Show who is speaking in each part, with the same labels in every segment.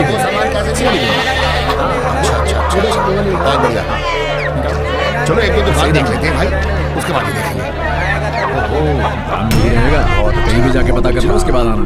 Speaker 1: वो सामान कैसे छिड़ गया? अच्छा, बहुत बढ़िया। चलो एक दो दुकान देख लेते हैं भाई, उसके बाद ही देखेंगे।
Speaker 2: काम नहीं रहेगा और कहीं भी जाके पता करना, उसके बाद आना।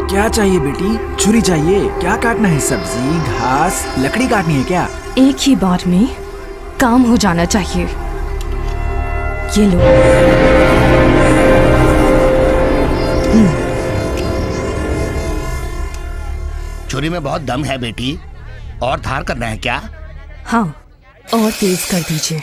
Speaker 2: क्या चाहिए बेटी? छुरी चाहिए? क्या काटना है? सब्जी, घास, लकड़ी काटनी है क्या?
Speaker 3: एक ही बार में काम हो जाना चाहिए। ये लो।
Speaker 1: छुरी में बहुत दम है बेटी, और धार करना है क्या?
Speaker 3: हाँ, और तेज कर दीजिए।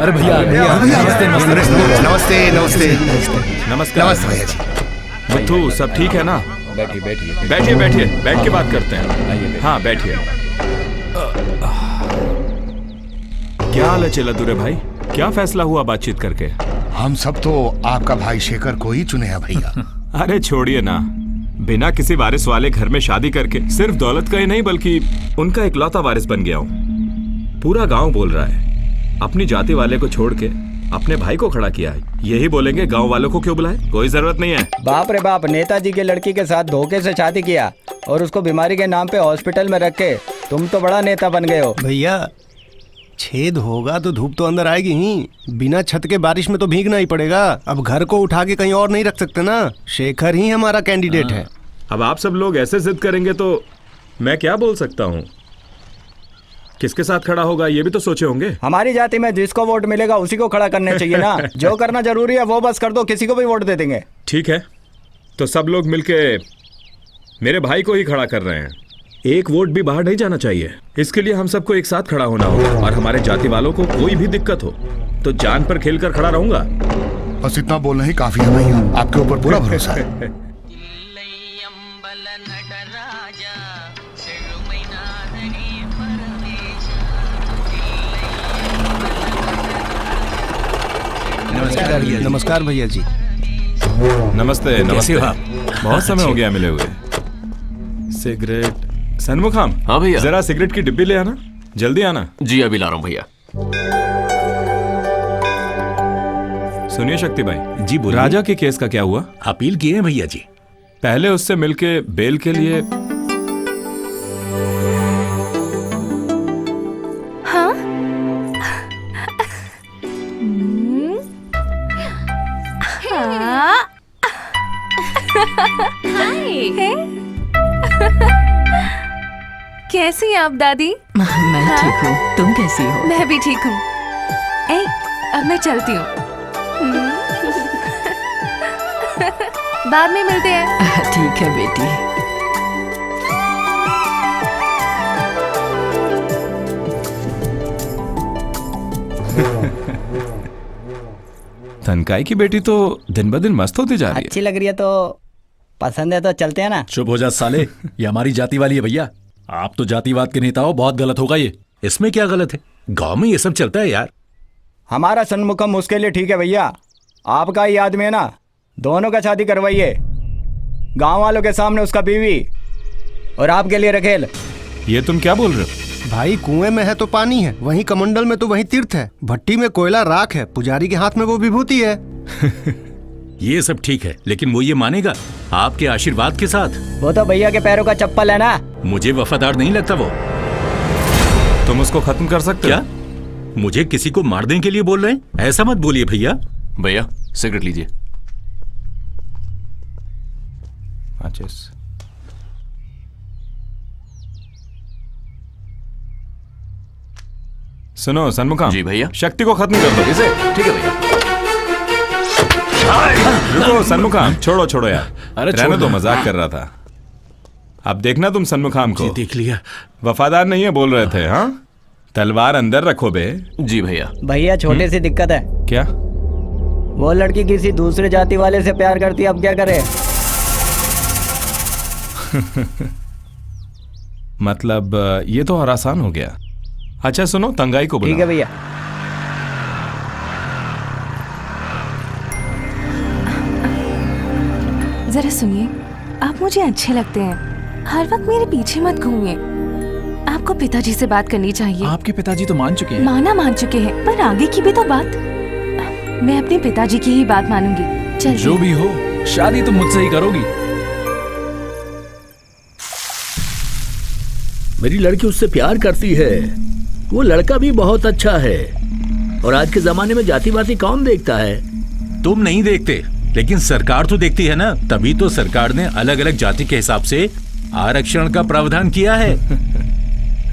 Speaker 2: अरे भैया नमस्ते
Speaker 1: नमस्ते नमस्ते
Speaker 4: नमस्कार।
Speaker 1: नमस्ते भैया जी।
Speaker 4: मिट्ठू सब ठीक है ना?
Speaker 2: बैठिए बैठिए
Speaker 4: बैठिए बैठिए, बैठ के बात करते हैं। हाँ बैठिए। क्या हाल है चेलादुरे भाई? क्या फैसला हुआ बातचीत करके?
Speaker 1: हम सब तो आपका भाई शेखर को ही चुने हैं भैया।
Speaker 4: अरे छोड़िए ना, बिना किसी वारिस वाले घर में शादी करके सिर्फ दौलत का ही नहीं बल्कि उनका इकलौता वारिस बन गया हूँ। पूरा गांव बोल रहा है अपनी जाति वाले को छोड़ के अपने भाई को खड़ा किया है। यही बोलेंगे गांव वालों को क्यों बुलाए, कोई जरूरत नहीं है।
Speaker 5: बाप रे बाप, नेताजी के लड़की के साथ धोखे से शादी किया और उसको बीमारी के नाम पे हॉस्पिटल में रख के तुम तो बड़ा नेता बन गए हो।
Speaker 6: भैया छेद होगा तो धूप तो अंदर आएगी ही, बिना छत के बारिश में तो भीगना ही पड़ेगा। अब घर को उठा के कहीं और नहीं रख सकते ना, शेखर ही हमारा कैंडिडेट है।
Speaker 4: अब आप सब लोग ऐसे जिद करेंगे तो मैं क्या बोल सकता हूँ? किसके साथ खड़ा होगा ये भी तो सोचे होंगे।
Speaker 5: हमारी जाति में जिसको वोट मिलेगा उसी को खड़ा करना चाहिए ना। जो करना जरूरी है वो बस कर दो, किसी को भी वोट दे देंगे।
Speaker 4: ठीक है, तो सब लोग मिलके मेरे भाई को ही खड़ा कर रहे हैं। एक वोट भी बाहर नहीं जाना चाहिए। इसके लिए हम सबको एक साथ खड़ा होना होगा और हमारे जाति वालों को कोई भी दिक्कत हो तो जान पर खेल कर खड़ा रहूंगा।
Speaker 1: बस इतना बोलना ही काफी है भैया, आपके ऊपर पूरा भरोसा है।
Speaker 6: नमस्कार भैया जी।
Speaker 4: नमस्ते नमस्ते।
Speaker 7: हो आप?
Speaker 4: बहुत समय हो गया मिले हुए। सिगरेट सन्मुखम।
Speaker 7: हाँ भैया।
Speaker 4: जरा सिगरेट की डिब्बी ले आना, जल्दी आना।
Speaker 7: जी अभी ला रहा हूँ भैया।
Speaker 4: सुनिए शक्ति भाई।
Speaker 8: जी बोलिए।
Speaker 4: राजा के केस का क्या हुआ?
Speaker 8: अपील किए हैं भैया जी।
Speaker 4: पहले उससे मिलके बेल के लिए।
Speaker 3: हाँ हाँ हाय। कैसी हैं आप दादी?
Speaker 9: मैं ठीक हूँ, तुम कैसी हो?
Speaker 3: मैं भी ठीक हूँ। ए, अब मैं चलती हूँ। बाद में मिलते हैं।
Speaker 9: ठीक है बेटी।
Speaker 4: तनकाई की बेटी तो दिन ब दिन मस्त होती जा रही है।
Speaker 5: अच्छी लग रही है तो पसंद है तो चलते हैं ना।
Speaker 8: चुप हो जा साले, ये हमारी जाति वाली है भैया। आप तो जातिवाद के नेता हो, बहुत गलत होगा ये। इसमें क्या गलत है? गांव में ये सब चलता है यार।
Speaker 5: हमारा सन्मुखम उसके लिए ठीक है भैया। आपका ही आदमी है ना, दोनों का शादी करवाइए। गांव वालों के सामने उसका बीवी और आपके लिए रखेल।
Speaker 4: ये तुम क्या बोल रहे हो?
Speaker 6: भाई कुएं में है तो पानी है, वहीं कमंडल में तो वहीं तीर्थ है, भट्टी में कोयला राख है, पुजारी के हाथ में वो विभूति है।
Speaker 8: ये सब ठीक है, लेकिन वो ये मानेगा आपके आशीर्वाद के साथ?
Speaker 5: वो तो भैया के पैरों का चप्पल है ना।
Speaker 8: मुझे वफादार नहीं लगता वो।
Speaker 4: तुम उसको खत्म कर सकते
Speaker 8: क्या?
Speaker 4: हो?
Speaker 8: मुझे किसी को मारने के लिए बोल रहे हैं? ऐसा मत बोलिए भैया।
Speaker 7: भैया सिगरेट लीजिए।
Speaker 4: माचिस। सुनो सन्मुखम।
Speaker 7: जी भैया।
Speaker 4: शक्ति को खत्म कर दो इसे।
Speaker 7: ठीक है भैया।
Speaker 4: रुको सन्मुखम, छोड़ो छोड़ो यार।
Speaker 8: अरे
Speaker 4: रहने
Speaker 8: छोड़
Speaker 4: दो,
Speaker 8: दो।
Speaker 4: मजाक कर रहा था। अब देखना तुम सन्मुखम को।
Speaker 8: देख लिया।
Speaker 4: वफादार नहीं है बोल रहे थे। हाँ, तलवार अंदर रखो बे।
Speaker 7: जी भैया।
Speaker 5: भैया छोटी सी दिक्कत है।
Speaker 4: क्या?
Speaker 5: वो लड़की किसी दूसरे जाति वाले से प्यार करती है, अब क्या करे?
Speaker 4: मतलब ये तो और आसान हो गया। अच्छा सुनो, तंगाई को बुलाओ।
Speaker 5: ठीक है भैया।
Speaker 3: जरा सुनिए, आप मुझे अच्छे लगते हैं। हर वक्त मेरे पीछे मत घूमिए। आपको पिताजी से बात करनी चाहिए।
Speaker 2: आपके पिताजी तो मान चुके हैं।
Speaker 3: मान चुके हैं, पर आगे की भी तो बात। मैं अपने पिताजी की ही बात मानूंगी। चल
Speaker 2: जो भी हो, शादी तो मुझसे ही करोगी।
Speaker 10: मेरी लड़की उससे प्यार करती है। वो लड़का भी बहुत अच्छा है। और आज के जमाने में जातिवादी कौन देखता है?
Speaker 8: तुम नहीं देखते, लेकिन सरकार तो देखती है ना। तभी तो सरकार ने अलग अलग जाति के हिसाब से आरक्षण का प्रावधान किया है।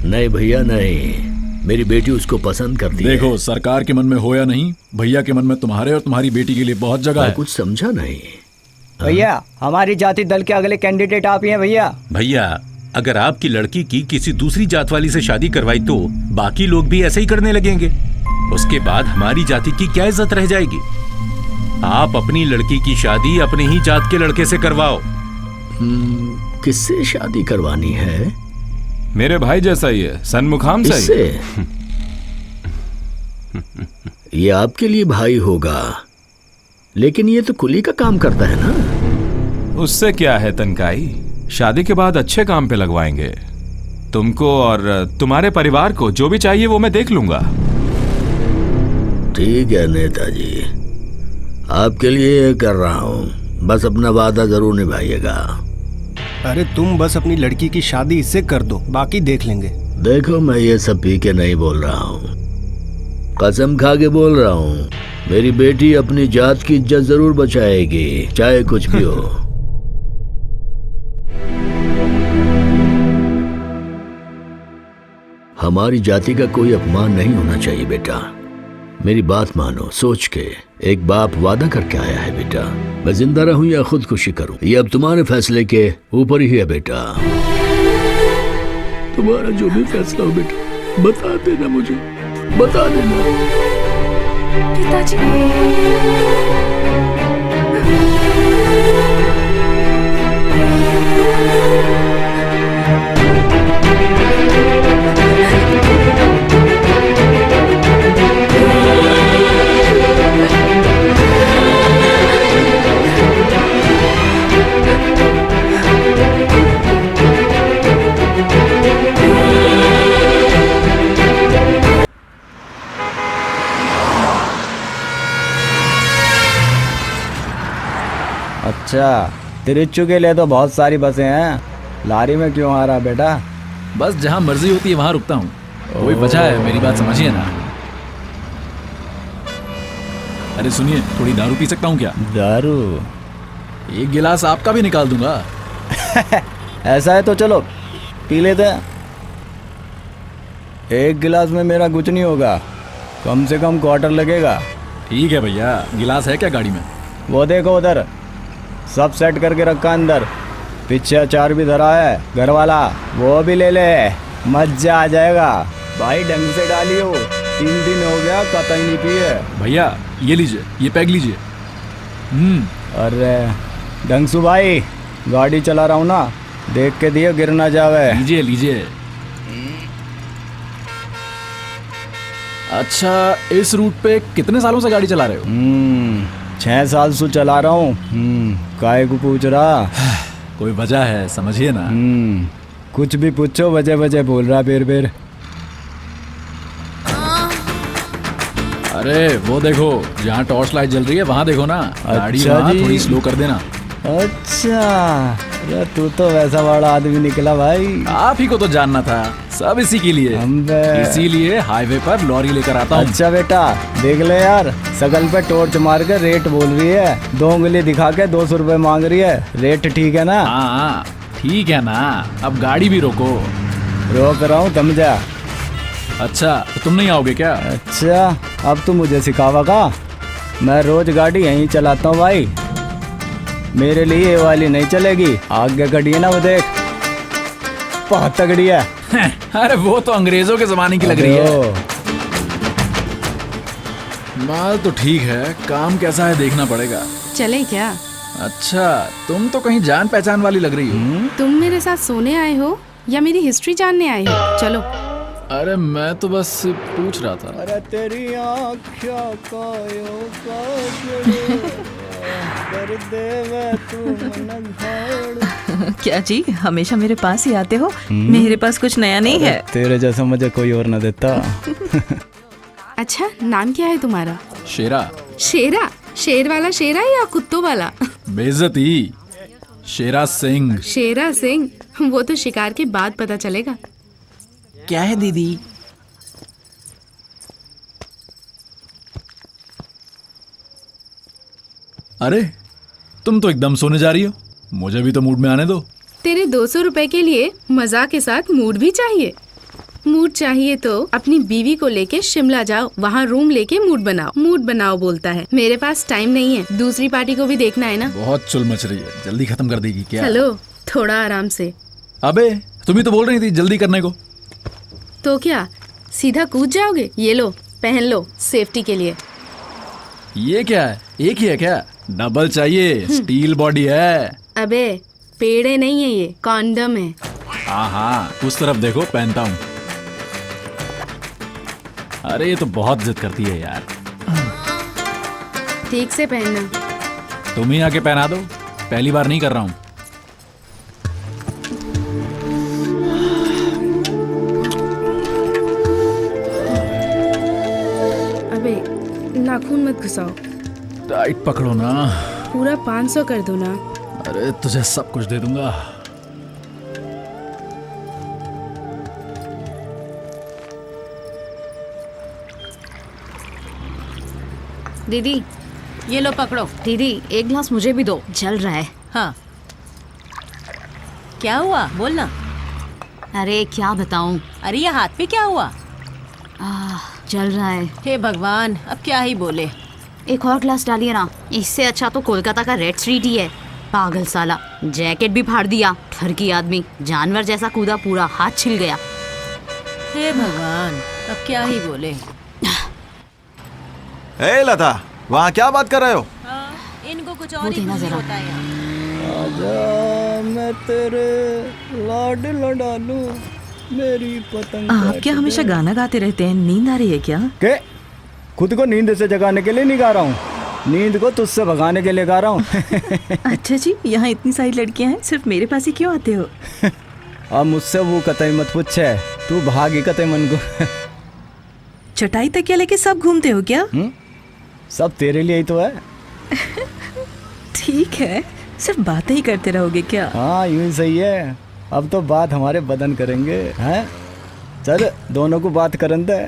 Speaker 10: नहीं भैया नहीं, मेरी बेटी उसको पसंद करती है।
Speaker 8: देखो, सरकार के मन में हो या नहीं, भैया के मन में तुम्हारे और तुम्हारी बेटी के लिए बहुत जगह है।
Speaker 10: कुछ समझा नहीं
Speaker 5: भैया, हमारी जाति दल के अगले कैंडिडेट आप ही हैं भैया।
Speaker 8: भैया, अगर आपकी लड़की की किसी दूसरी जात वाली से शादी करवाई तो बाकी लोग भी ऐसे ही करने लगेंगे। उसके बाद हमारी जाति की क्या इज्जत रह जाएगी? आप अपनी लड़की की शादी अपने ही जात के लड़के से करवाओ।
Speaker 10: किससे शादी करवानी है?
Speaker 4: मेरे भाई जैसा ही है, सन्मुखम से ही।
Speaker 10: ये आपके लिए भाई होगा, लेकिन ये तो कुली का काम करता है ना।
Speaker 4: उससे क्या है तनकाई, शादी के बाद अच्छे काम पे लगवाएंगे। तुमको और तुम्हारे परिवार को जो भी चाहिए वो मैं देख लूंगा।
Speaker 10: ठीक है नेताजी, आपके लिए ये कर रहा हूँ, बस अपना वादा जरूर निभाइएगा।
Speaker 6: अरे तुम बस अपनी लड़की की शादी इससे कर दो, बाकी देख लेंगे।
Speaker 10: देखो, मैं ये सब पी के नहीं बोल रहा हूँ, कसम खा के बोल रहा हूँ। मेरी बेटी अपनी जात की इज्जत जरूर बचाएगी, चाहे कुछ भी हो। हमारी जाति का कोई अपमान नहीं होना चाहिए बेटा। मेरी बात मानो, सोच के। एक बाप वादा करके आया है बेटा। मैं जिंदा रहूं या खुदकुशी करूं, ये अब तुम्हारे फैसले के ऊपर ही है बेटा। तुम्हारा जो भी फैसला हो बेटा, बता देना मुझे, बता देना।
Speaker 3: पिताजी।
Speaker 5: अच्छा, तिरुच्चू के लिए तो बहुत सारी बसें हैं, लारी में क्यों आ रहा बेटा?
Speaker 2: बस जहाँ मर्जी होती है वहाँ रुकता हूँ, कोई वजह है, मेरी बात समझिए ना। अरे सुनिए, थोड़ी दारू पी सकता हूँ क्या?
Speaker 5: दारू?
Speaker 2: एक गिलास आपका भी निकाल दूंगा।
Speaker 5: ऐसा है तो चलो पी लेते हैं। एक गिलास में मेरा कुछ नहीं होगा, कम से कम क्वार्टर लगेगा।
Speaker 2: ठीक है भैया, गिलास है क्या गाड़ी में?
Speaker 5: वो देखो उधर, सब सेट करके रखा अंदर, पीछे अचार भी धरा है घर वाला, वो भी ले ले, मजा आ जाएगा। भाई ढंग से डालियो, 3 दिन हो गया कतई नहीं पिए।
Speaker 2: भैया ये लीजिए, ये पैक लीजिए।
Speaker 5: अरे ढंगसू भाई, गाड़ी चला रहा हूँ ना, देख के दियो गिर ना जावे।
Speaker 2: लीजिए लीजिए। अच्छा, इस रूट पे कितने सालों से गाड़ी चला रहे हो?
Speaker 5: 6 साल से चला रहा हूँ। काहे को पूछ रहा?
Speaker 2: कोई वजह है, समझिए ना।
Speaker 5: कुछ भी पूछो, वजह वजह बोल रहा बेर।
Speaker 2: अरे वो देखो, जहाँ टॉर्च लाइट जल रही है वहाँ देखो ना, गाड़ी
Speaker 5: अच्छा
Speaker 2: वहाँ
Speaker 5: जी।
Speaker 2: थोड़ी स्लो कर देना।
Speaker 5: अच्छा, अरे तू तो वैसा बड़ा आदमी निकला भाई।
Speaker 2: आप ही को तो जानना था, सब इसी के लिए। इसीलिए हाईवे पर लॉरी लेकर आता हूँ।
Speaker 5: अच्छा बेटा, देख ले यार, सकल पे टॉर्च मार के रेट बोल रही है, 2 उंगली दिखा के 200 रुपए मांग रही है। रेट ठीक है ना?
Speaker 2: हाँ ठीक है ना, अब गाड़ी भी रोको।
Speaker 5: रोक रहा हूँ, समझा?
Speaker 2: अच्छा, तो तुम नहीं आओगे क्या?
Speaker 5: अच्छा, अब तू मुझे सिखावा का? मैं रोज गाड़ी यहीं चलाता हूँ भाई, मेरे लिए ये वाली नहीं चलेगी। आगे गाड़ी है ना, वो देख, बहुत तगड़ी है।
Speaker 2: अरे वो तो अंग्रेजों के जमाने की लग रही है। माल तो ठीक है, काम कैसा है देखना पड़ेगा।
Speaker 3: चले क्या?
Speaker 2: अच्छा, तुम तो कहीं जान पहचान वाली लग रही हो।
Speaker 3: तुम मेरे साथ सोने आए हो या मेरी हिस्ट्री जानने आए हो? चलो।
Speaker 2: अरे मैं तो बस पूछ रहा था।
Speaker 5: अरे तेरी आँखों को यूं कर दे तू मन घाड़।
Speaker 9: क्या जी, हमेशा मेरे पास ही आते हो? मेरे पास कुछ नया नहीं है।
Speaker 5: तेरे जैसा मुझे कोई और न देता।
Speaker 3: अच्छा, नाम क्या है तुम्हारा?
Speaker 2: शेरा।
Speaker 3: शेरा? शेर वाला शेरा या कुत्तों वाला?
Speaker 2: बेइज्जती। शेरा सिंह।
Speaker 3: शेरा सिंह? वो तो शिकार के बाद पता चलेगा।
Speaker 9: क्या है दीदी?
Speaker 2: अरे तुम तो एकदम सोने जा रही हो, मुझे भी तो मूड में आने दो।
Speaker 3: तेरे 200 रुपए के लिए मजाक के साथ मूड भी चाहिए? मूड चाहिए तो अपनी बीवी को लेके शिमला जाओ, वहाँ रूम लेके मूड बनाओ। मूड बनाओ बोलता है, मेरे पास टाइम नहीं है, दूसरी पार्टी को भी देखना है ना।
Speaker 2: बहुत चुल मच रही है, जल्दी खत्म कर देगी क्या?
Speaker 3: चलो थोड़ा आराम से।
Speaker 2: अबे तुम ही तो बोल रही थी जल्दी करने को।
Speaker 3: तो क्या सीधा कूद जाओगे? ये लो, पहन लो सेफ्टी के लिए।
Speaker 2: ये क्या है, एक ही है क्या? डबल चाहिए, स्टील बॉडी है।
Speaker 3: अबे पेड़े नहीं है, ये कॉन्डम है।
Speaker 2: हाँ, उस तरफ देखो, पहनता हूँ। अरे ये तो बहुत जिद करती है यार।
Speaker 3: ठीक से पहनना।
Speaker 2: तुम ही आके पहना दो, पहली बार नहीं कर रहा हूँ।
Speaker 3: अबे नाखून मत घुसाओ।
Speaker 2: टाइट पकड़ो ना।
Speaker 3: पूरा 500 कर दो ना।
Speaker 2: अरे तुझे सब कुछ दे दूंगा।
Speaker 3: दीदी
Speaker 9: ये लो पकड़ो।
Speaker 3: दीदी एक ग्लास मुझे भी दो, जल रहा है।
Speaker 9: हाँ, क्या हुआ बोलना।
Speaker 3: अरे क्या बताऊं,
Speaker 9: अरे ये हाथ पे क्या हुआ?
Speaker 3: जल रहा है।
Speaker 9: हे भगवान, अब क्या ही बोले।
Speaker 3: एक और ग्लास डालिए ना, इससे अच्छा तो कोलकाता का रेड स्ट्रीट ही है। पागल साला, जैकेट भी फाड़ दिया, ठरकी आदमी, जानवर जैसा कूदा, पूरा हाथ छिल गया।
Speaker 9: हे भगवान, अब क्या ही बोले।
Speaker 11: ए लता, वहाँ क्या बात कर रहे हो?
Speaker 9: इनको कुछ
Speaker 3: वो
Speaker 9: और ही
Speaker 3: देना
Speaker 9: खुशी
Speaker 3: जरा।
Speaker 9: होता है यहाँ।
Speaker 5: आजा मैं तेरे लाड लड़ा लूं, मेरी पतंग।
Speaker 9: आप क्या हमेशा गाना गाते रहते हैं? नींद आ रही है क्या?
Speaker 5: के खुद को नींद से जगाने के लिए नहीं गा रहा हूँ, नींद को तुझसे भगाने के लिए गा रहा हूँ।
Speaker 9: अच्छा जी, यहाँ इतनी सारी लड़कियाँ हैं, सिर्फ मेरे पास ही क्यों आते हो?
Speaker 5: अब मुझसे वो कतई मत पूछे, तू भागी कतई मन को।
Speaker 9: चटाई तकिया लेके सब घूमते हो क्या?
Speaker 5: सब तेरे लिए ही तो है।
Speaker 9: ठीक है, सिर्फ बातें ही करते रहोगे क्या?
Speaker 5: हाँ यूं ही सही है। अब तो बात हमारे बदन करेंगे हैं। चल दोनों को बात करन दे।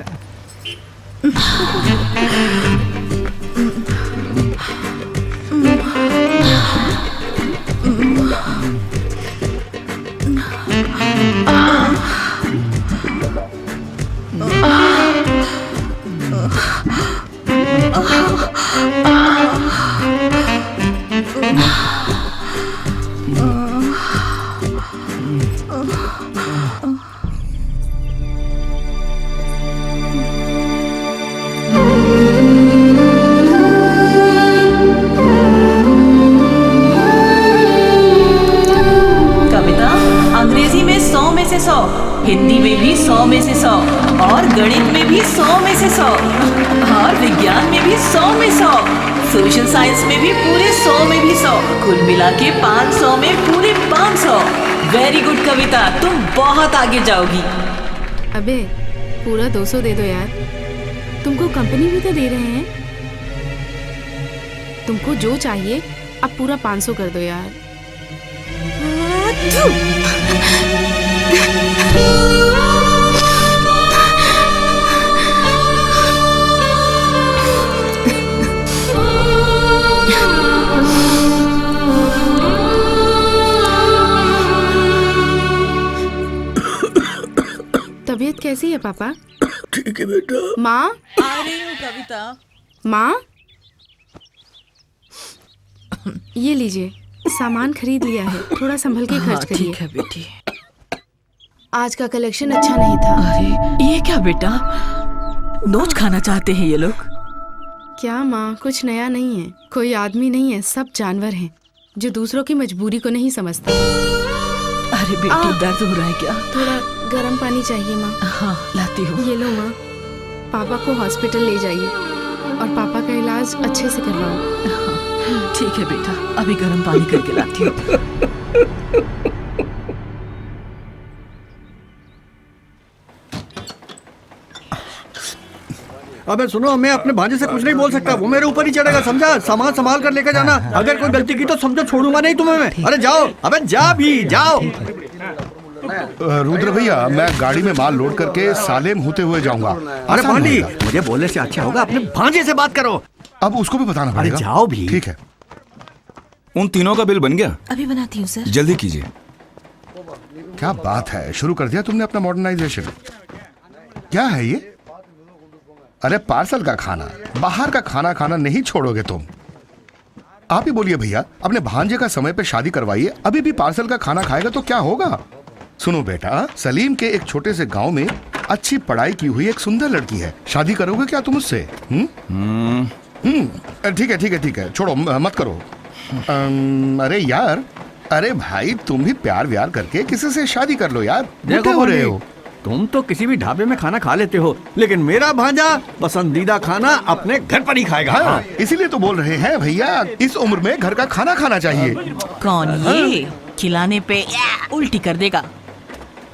Speaker 9: कविता अंग्रेजी में 100 में से 100, हिंदी में भी 100 में से 100 और गणित में भी 100 में से 100 और विज्ञान में भी 100 में 100, सोशल साइंस में भी पूरे 100 में भी 100, कुल मिला के 500 में पूरे 500। वेरी गुड कविता, तुम बहुत आगे जाओगी।
Speaker 3: अबे पूरा 200 दे दो यार, तुमको कंपनी भी तो दे रहे हैं। तुमको जो चाहिए अब पूरा 500 कर दो यार। तबीयत कैसी है पापा?
Speaker 10: ठीक है बेटा।
Speaker 3: माँ,
Speaker 9: आ रही हूँ कविता।
Speaker 3: माँ ये लीजिए, सामान खरीद लिया है, थोड़ा संभल के खर्च करिए।
Speaker 9: ठीक है बेटी।
Speaker 3: आज का कलेक्शन अच्छा नहीं था।
Speaker 9: अरे ये क्या बेटा, नोच खाना चाहते हैं ये लोग?
Speaker 3: क्या माँ, कुछ नया नहीं है। कोई आदमी नहीं है, सब जानवर हैं जो दूसरों की मजबूरी को नहीं समझते।
Speaker 9: अरे बेटी दर्द हो रहा है क्या?
Speaker 3: थोड़ा गर्म पानी चाहिए माँ।
Speaker 9: हाँ लाती हूँ।
Speaker 3: ये लो माँ, पापा को हॉस्पिटल ले जाइए और पापा का इलाज अच्छे से करवाओ।
Speaker 9: ठीक है बेटा, अभी गर्म पानी करके लाती हूँ।
Speaker 6: अबे सुनो, मैं अपने भांजे से कुछ नहीं बोल सकता, वो मेरे ऊपर ही चढ़ेगा, समझा? सामान संभाल कर लेकर जाना। अगर कोई गलती की तो समझो छोड़ूंगा नहीं तुम्हें मैं। अरे जाओ, अबे जा भी जाओ।
Speaker 1: रुद्र भैया, मैं गाड़ी में माल लोड करके सालेम होते हुए जाऊंगा।
Speaker 6: अरे पांडी, मुझे बोलने से अच्छा होगा अपने भांजे से बात करो।
Speaker 1: अब उसको भी बताना पड़ेगा।
Speaker 6: अरे जाओ भी।
Speaker 1: ठीक है।
Speaker 11: उन तीनों का बिल बन गया?
Speaker 9: अभी बनाती हूँ सर।
Speaker 11: जल्दी कीजिए।
Speaker 1: क्या बात है, शुरू कर दिया तुमने अपना मॉडर्नाइजेशन। क्या है ये? अरे पार्सल का खाना, बाहर का खाना खाना नहीं छोड़ोगे तुम। आप ही बोलिए भैया, अपने भांजे का समय पे शादी करवाइए, अभी भी पार्सल का खाना खाएगा तो क्या होगा? सुनो बेटा, सलीम के एक छोटे से गांव में अच्छी पढ़ाई की हुई एक सुंदर लड़की है, शादी करोगे क्या तुम उससे? ठीक है ठीक है ठीक है, छोड़ो मत करो। अरे यार, अरे भाई तुम भी प्यार व्यार करके किसी से शादी कर लो यार।
Speaker 6: देखो
Speaker 1: हो रहे हो,
Speaker 6: तुम तो किसी भी ढाबे में खाना खा लेते हो, लेकिन मेरा भांजा पसंदीदा खाना अपने घर पर ही खाएगा।
Speaker 1: हाँ, इसीलिए तो बोल रहे हैं भैया, इस उम्र में घर का खाना खाना चाहिए।
Speaker 9: कौन ये? खिलाने पे उल्टी कर देगा।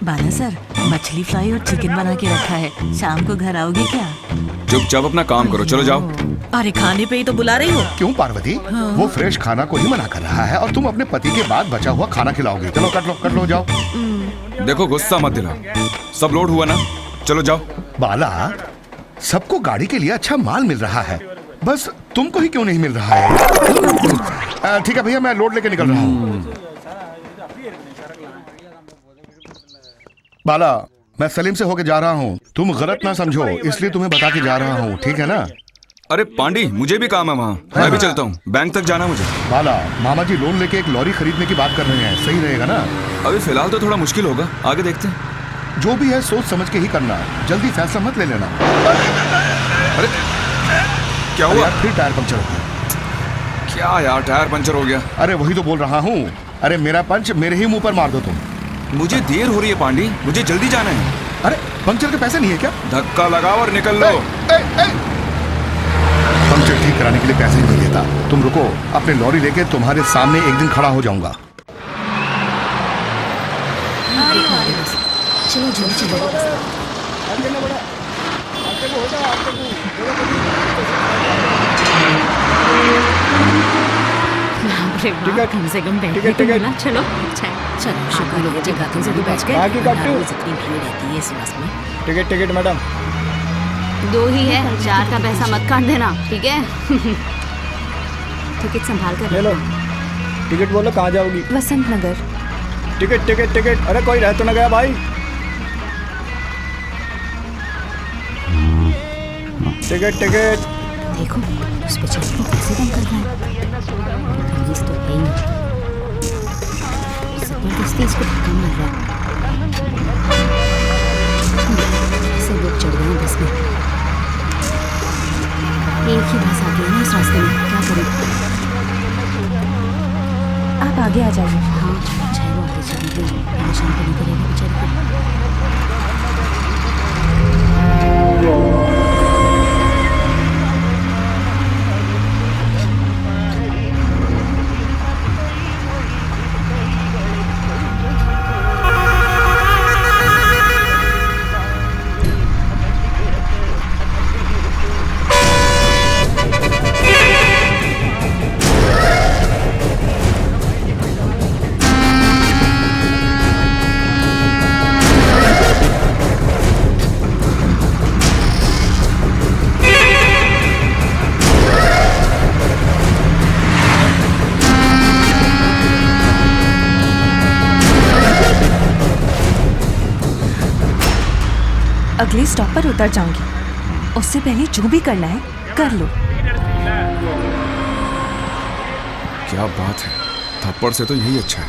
Speaker 9: बाला सर, मछली फ्राई और चिकन बना के रखा है, शाम को घर आओगे क्या?
Speaker 11: चुपचाप अपना काम करो, चलो जाओ।
Speaker 9: अरे खाने पे ही तो बुला रही हो।
Speaker 1: क्यों पार्वती? वो फ्रेश खाना को ही मना कर रहा है और तुम अपने पति के बाद बचा हुआ खाना खिलाओगे। चलो कट लो जाओ।
Speaker 11: देखो गुस्सा मत दिलाओ, सब लोड हुआ ना, चलो जाओ।
Speaker 1: बाला, सबको गाड़ी के लिए अच्छा माल मिल रहा है, बस तुमको ही क्यों नहीं मिल रहा है? ठीक है भैया, मैं लोड लेके निकल रहा हूँ। बाला, मैं सलीम से होके जा रहा हूँ, तुम गलत ना समझो, इसलिए तुम्हें बता के जा रहा हूँ, ठीक है ना?
Speaker 11: अरे पांडी, मुझे भी काम है वहाँ, मैं भी चलता हूँ, बैंक तक जाना मुझे।
Speaker 1: बाला, मामा जी लोन लेके एक लॉरी खरीदने की बात कर रहे हैं, सही रहेगा ना?
Speaker 11: अभी फिलहाल तो थोड़ा मुश्किल होगा, आगे देखते हैं।
Speaker 1: जो भी है सोच समझ के ही करना, जल्दी फैसला मत ले लेना।
Speaker 11: अरे क्या हुआ?
Speaker 1: यार फिर टायर पंचर हो गया।
Speaker 11: क्या यार, टायर पंचर हो गया?
Speaker 1: अरे वही तो बोल रहा हूँ, अरे मेरा पंच मेरे ही मुंह पर मार दो तुम।
Speaker 11: मुझे देर हो रही है पांडी, मुझे जल्दी जाना है।
Speaker 1: अरे पंचर के पैसे नहीं है क्या?
Speaker 11: धक्का लगाओ और निकल लो।
Speaker 1: पंचर ठीक कराने के लिए पैसे नहीं देता, तुम रुको, अपने लॉरी लेके तुम्हारे सामने एक दिन खड़ा हो जाऊंगा।
Speaker 3: चलो चलो
Speaker 9: अरे वाह, कम से कम बैठने को मिला। चलो अच्छा है। चलो शुक्र है जगह से तो बैठ गए।
Speaker 5: बाकी काटू।
Speaker 9: रोज इतनी भीड़ रहती है इस बस में।
Speaker 5: Ticket ticket madam.
Speaker 3: 2 ही है, 4 का पैसा मत काट देना, ठीक है? टिकट संभाल कर
Speaker 5: ले लो। टिकट बोलो कहाँ जाओगी?
Speaker 3: Vasant Nagar.
Speaker 5: Ticket ticket ticket. अरे कोई रह तो ना गया भाई? Ticket ticket.
Speaker 3: देखो उस बेचारे को कैसे कम कर रहा है। पुलिस तो है ही नहीं, जबरदस्ती इसको धक्का मार रहा है। ऐसे लोग चढ़ गए हैं बस में। एक ही बस आ गई ना इस रास्ते में, क्या करें? आप आगे आ जाइए। हाँ चाहे वो आगे चली गई, परेशान तो नहीं करेगा बेचारे को।
Speaker 12: अगले स्टॉप पर उतर जाऊंगी, उससे पहले जो भी करना है कर लो।
Speaker 11: क्या बात है, थप्पड़ से तो यही अच्छा है।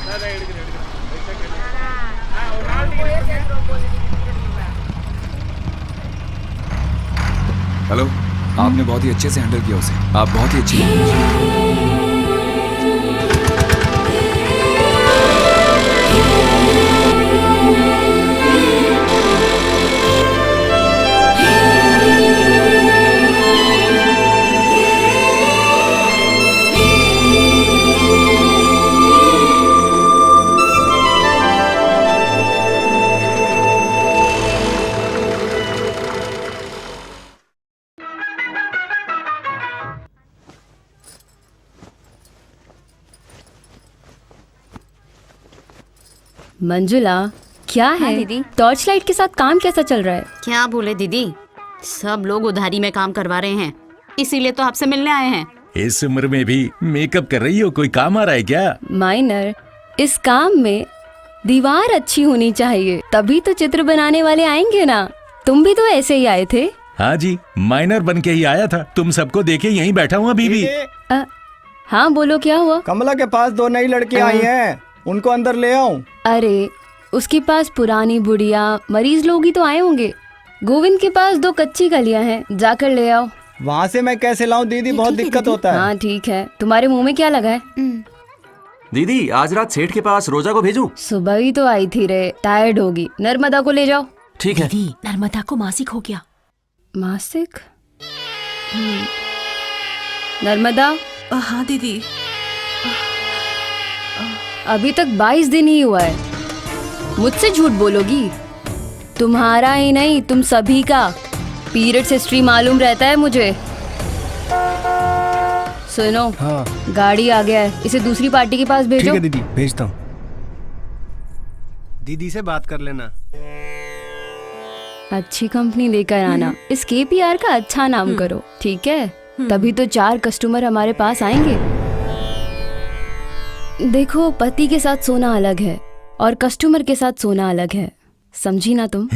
Speaker 11: हेलो, आपने बहुत ही अच्छे से हैंडल किया उसे। आप बहुत ही अच्छी
Speaker 13: मंजुला, क्या है
Speaker 3: दीदी?
Speaker 13: टॉर्च लाइट के साथ काम कैसा चल रहा है?
Speaker 3: क्या बोले दीदी, सब लोग उधारी में काम करवा रहे हैं, इसीलिए तो आपसे मिलने आए हैं।
Speaker 8: इस उम्र में भी मेकअप कर रही हो, कोई काम आ रहा है क्या?
Speaker 13: माइनर, इस काम में दीवार अच्छी होनी चाहिए, तभी तो चित्र बनाने वाले आएंगे ना। तुम भी तो ऐसे ही आए थे।
Speaker 8: हाँ जी, माइनर बन के ही आया था। तुम सबको देखे यहीं बैठा हुआ बीबी।
Speaker 13: हाँ बोलो, क्या हुआ?
Speaker 5: कमला के पास 2 नई लड़कियां आई हैं, उनको अंदर ले आऊं?
Speaker 13: अरे उसके पास पुरानी बुढ़िया मरीज लोग ही तो आए होंगे। गोविंद के पास 2 कच्ची कलियां हैं, जाकर ले आओ।
Speaker 5: वहाँ से मैं कैसे लाऊं दीदी, बहुत दिक्कत होता है।
Speaker 13: हाँ ठीक है। तुम्हारे मुंह में क्या लगा है?
Speaker 7: दीदी आज रात सेठ के पास रोजा को भेजूं?
Speaker 13: सुबह ही तो आई थी रे, टायर्ड होगी। नर्मदा को ले जाओ।
Speaker 7: ठीक है।
Speaker 9: दीदी नर्मदा को मासिक हो गया।
Speaker 13: मासिक? नर्मदा।
Speaker 12: हाँ दीदी।
Speaker 13: अभी तक 22 दिन ही हुआ है, मुझसे झूठ बोलोगी? तुम्हारा ही नहीं, तुम सभी का पीरियड्स हिस्ट्री मालूम रहता है मुझे। सुनो,
Speaker 6: हाँ
Speaker 13: गाड़ी आ गया है, इसे दूसरी पार्टी के पास भेजो।
Speaker 6: ठीक है दीदी, भेजता हूँ। दीदी से बात कर लेना।
Speaker 13: अच्छी कंपनी लेकर आना, इस KPR का अच्छा नाम करो, ठीक है? तभी तो 4 कस्टमर हमारे पास आएंगे। देखो, पति के साथ सोना अलग है और कस्टमर के साथ सोना अलग है, समझी ना तुम?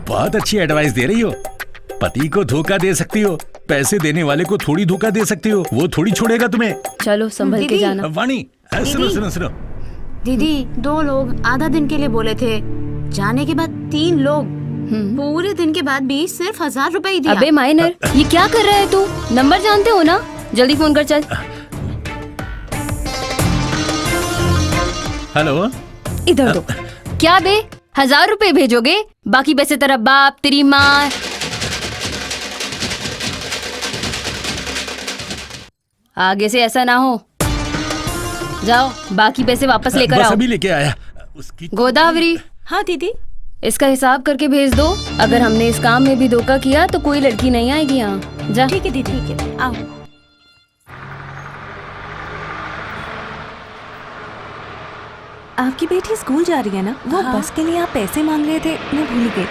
Speaker 8: बहुत अच्छी एडवाइस दे रही हो। पति को धोखा दे सकती हो, पैसे देने वाले को थोड़ी धोखा दे सकती हो, वो थोड़ी छोड़ेगा तुम्हें।
Speaker 13: चलो संभल के जाना।
Speaker 8: वाणी, सुनो सुनो सुनो।
Speaker 3: दीदी 2 लोग आधा दिन के लिए बोले थे, जाने के बाद 3 लोग पूरे दिन के बाद भी सिर्फ 1000 रुपए ही दिया।
Speaker 13: अबे माइनर, ये क्या कर रहा है तू? नंबर जानते हो ना, जल्दी फोन कर चल।
Speaker 8: हेलो,
Speaker 13: इधर दो। क्या बे, 1000 रुपए भेजोगे? बाकी पैसे तेरा बाप, तेरी माँ। आगे से ऐसा ना हो। जाओ, बाकी पैसे वापस लेकर आओ।
Speaker 8: अभी लेके आया उसकी।
Speaker 13: गोदावरी।
Speaker 12: हाँ दीदी।
Speaker 13: इसका हिसाब करके भेज दो। अगर हमने इस काम में भी धोखा किया तो कोई लड़की नहीं आएगी यहाँ। जा।
Speaker 12: ठीक है दीदी, ठीक है, आओ। आपकी बेटी स्कूल जा रही है ना? वो बस के लिए आप पैसे मांग रहे थे, मैं भूल गई।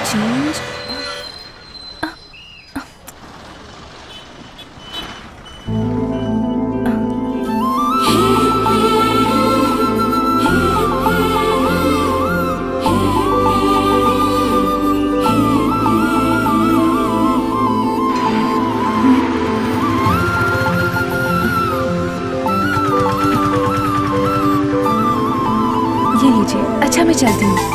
Speaker 12: चेंज। ये लीजिए। अच्छा मैं चलती हूँ।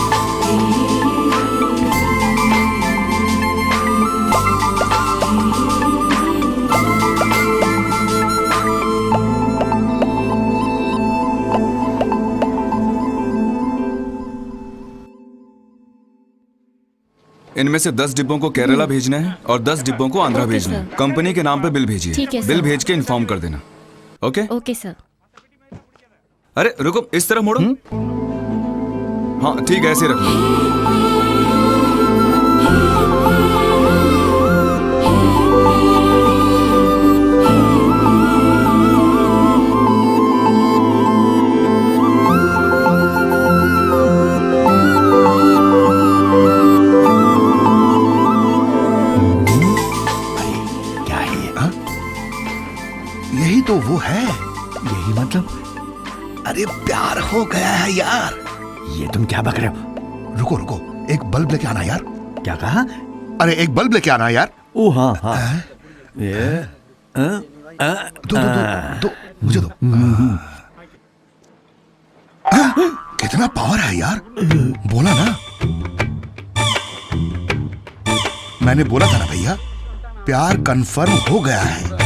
Speaker 11: इनमें से 10 डिब्बों को केरला भेजना है और 10 डिब्बों को आंध्रा भेजना है। कंपनी के नाम पे बिल भेजिए।
Speaker 13: ठीक है,
Speaker 11: बिल
Speaker 13: सर।
Speaker 11: भेज के इन्फॉर्म कर देना। ओके?
Speaker 13: Okay sir.
Speaker 11: अरे रुको, इस तरफ मोड़ो। हाँ ठीक है, ऐसे रख लो।
Speaker 1: क्या है ये? हाँ? यही तो वो है।
Speaker 10: यही मतलब?
Speaker 1: अरे प्यार हो गया है यार।
Speaker 10: ये तुम क्या बक रहे हो?
Speaker 1: रुको रुको, एक बल्ब लेके आना यार।
Speaker 10: क्या कहा?
Speaker 1: अरे एक बल्ब लेके आना यार।
Speaker 10: ओ हाँ हाँ। ये
Speaker 1: दो दो दो दो, मुझे दो। कितना पावर है यार। बोला ना, मैंने बोला था ना भैया, प्यार कंफर्म हो गया है।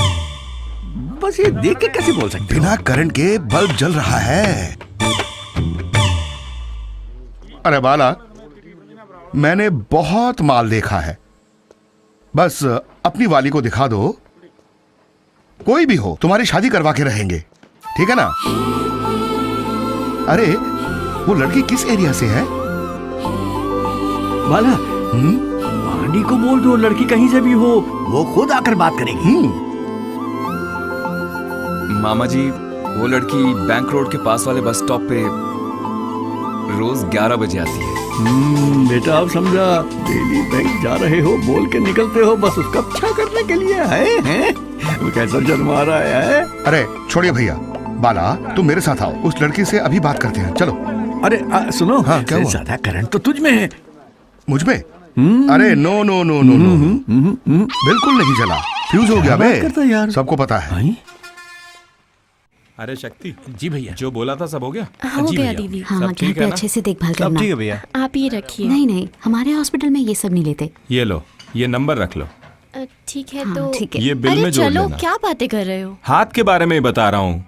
Speaker 10: बस ये देख के कैसे बोल सकते हो?
Speaker 1: बिना करंट के बल्ब जल रहा है। अरे बाला, मैंने बहुत माल देखा है। बस अपनी वाली को दिखा दो, कोई भी हो तुम्हारी शादी करवा के रहेंगे, ठीक है ना? अरे वो लड़की किस एरिया से है?
Speaker 10: बाला, पांडी को बोल दो, लड़की कहीं से भी हो वो खुद आकर बात करेगी।
Speaker 11: मामा जी, वो लड़की बैंक रोड के पास वाले बस स्टॉप पे रोज 11 बजे आती है।
Speaker 10: बेटा आप समझा, डेली बैंक जा रहे हो बोल के निकलते हो बस उसका अच्छा करने के लिए है? वो कैसा शर्मा रहा है?
Speaker 1: अरे छोड़िए भैया, बाला तुम मेरे साथ आओ, उस लड़की से अभी बात करते हैं, चलो।
Speaker 10: अरे सुनो,
Speaker 1: हाँ क्या हुआ?
Speaker 10: ज्यादा करंट तो तुझ में है।
Speaker 1: मुझ में? अरे no no no no no, बिल्कुल नहीं जला, फ्यूज हो गया बे,
Speaker 10: यार
Speaker 1: सबको पता है।
Speaker 4: अरे शक्ति
Speaker 8: जी भैया,
Speaker 4: जो बोला था सब हो गया?
Speaker 14: हो गया दीदी। हाँ,
Speaker 4: सब
Speaker 14: घर
Speaker 4: ठीक
Speaker 14: पे
Speaker 4: है ना?
Speaker 14: अच्छे से देखभाल करना।
Speaker 6: ठीक है भैया।
Speaker 14: आप ये रखिए। नहीं नहीं, हमारे हॉस्पिटल में ये सब नहीं लेते।
Speaker 4: ये लो, ये नंबर रख लो।
Speaker 14: ठीक है तो
Speaker 13: ठीक है।
Speaker 4: ये बिल में जोड़ लेना।
Speaker 13: क्या बातें कर रहे हो?
Speaker 4: हाथ के बारे में ही बता रहा हूँ।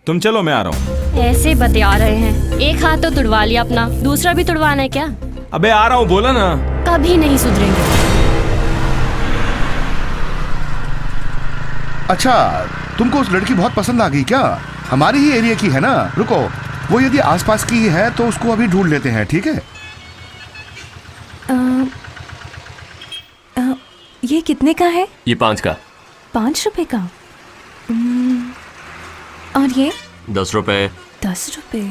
Speaker 4: तुम चलो, मैं आ रहा हूँ।
Speaker 13: ऐसे बतिया रहे हैं, एक हाथ तो तुड़वा लिया अपना, दूसरा भी तुड़वाना है क्या?
Speaker 4: अबे आ रहा हूँ, बोला ना।
Speaker 13: कभी नहीं सुधरेंगे।
Speaker 1: अच्छा, तुमको उस लड़की बहुत पसंद आ गई क्या? हमारी ही एरिया की है ना। रुको, वो यदि आसपास की है तो उसको अभी ढूंढ लेते हैं, ठीक है?
Speaker 12: ये कितने का है?
Speaker 7: ये 5 का।
Speaker 12: 5 रुपए का। और ये
Speaker 7: 10 रुपए।
Speaker 12: 10 रुपए।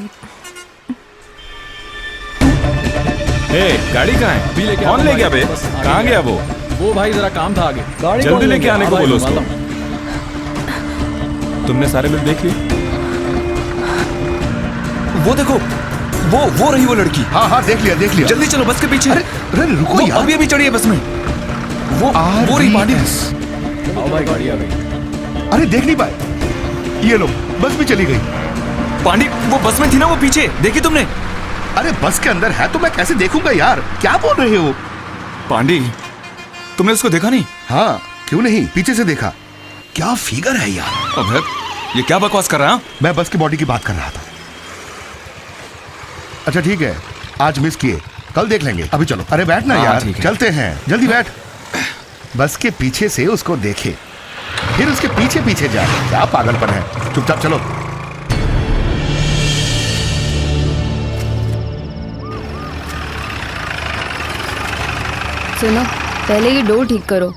Speaker 4: गाड़ी कहाँ है? कौन ले गया बे? कहाँ गया वो?
Speaker 2: वो भाई जरा काम था आगे।
Speaker 4: जल्दी लेके आने को बोलो उसको। तुमने सारे बिल देख लिए?
Speaker 11: वो देखो, वो रही वो लड़की।
Speaker 1: हाँ हाँ देख लिया देख लिया।
Speaker 11: जल्दी चलो बस के पीछे।
Speaker 1: अरे रुको यार,
Speaker 11: अभी चढ़ी है बस में। वो रही पांडी।
Speaker 2: आओ भाई, गाड़ी आ गई।
Speaker 1: अरे देख नहीं पाए, ये लो बस भी चली गई।
Speaker 11: पांडी वो बस में थी ना, वो पीछे देखी तुमने?
Speaker 1: अरे बस के अंदर है तो मैं कैसे देखूंगा यार, क्या बोल रहे हो?
Speaker 11: पांडी, तुमने उसको देखा नहीं?
Speaker 1: हाँ क्यों नहीं, पीछे से देखा। क्या फिगर है यार।
Speaker 11: अबे ये क्या बकवास कर रहा है?
Speaker 1: मैं बस की बॉडी की बात कर रहा था। अच्छा ठीक है, आज मिस किए, कल देख लेंगे, अभी चलो। अरे बैठ ना यार, चलते हैं, जल्दी बैठ। बस के पीछे से उसको देखे, फिर उसके पीछे पीछे जाए, क्या पागलपन है। चुपचाप चलो।
Speaker 13: सुनो, पहले ये डोर ठीक करो।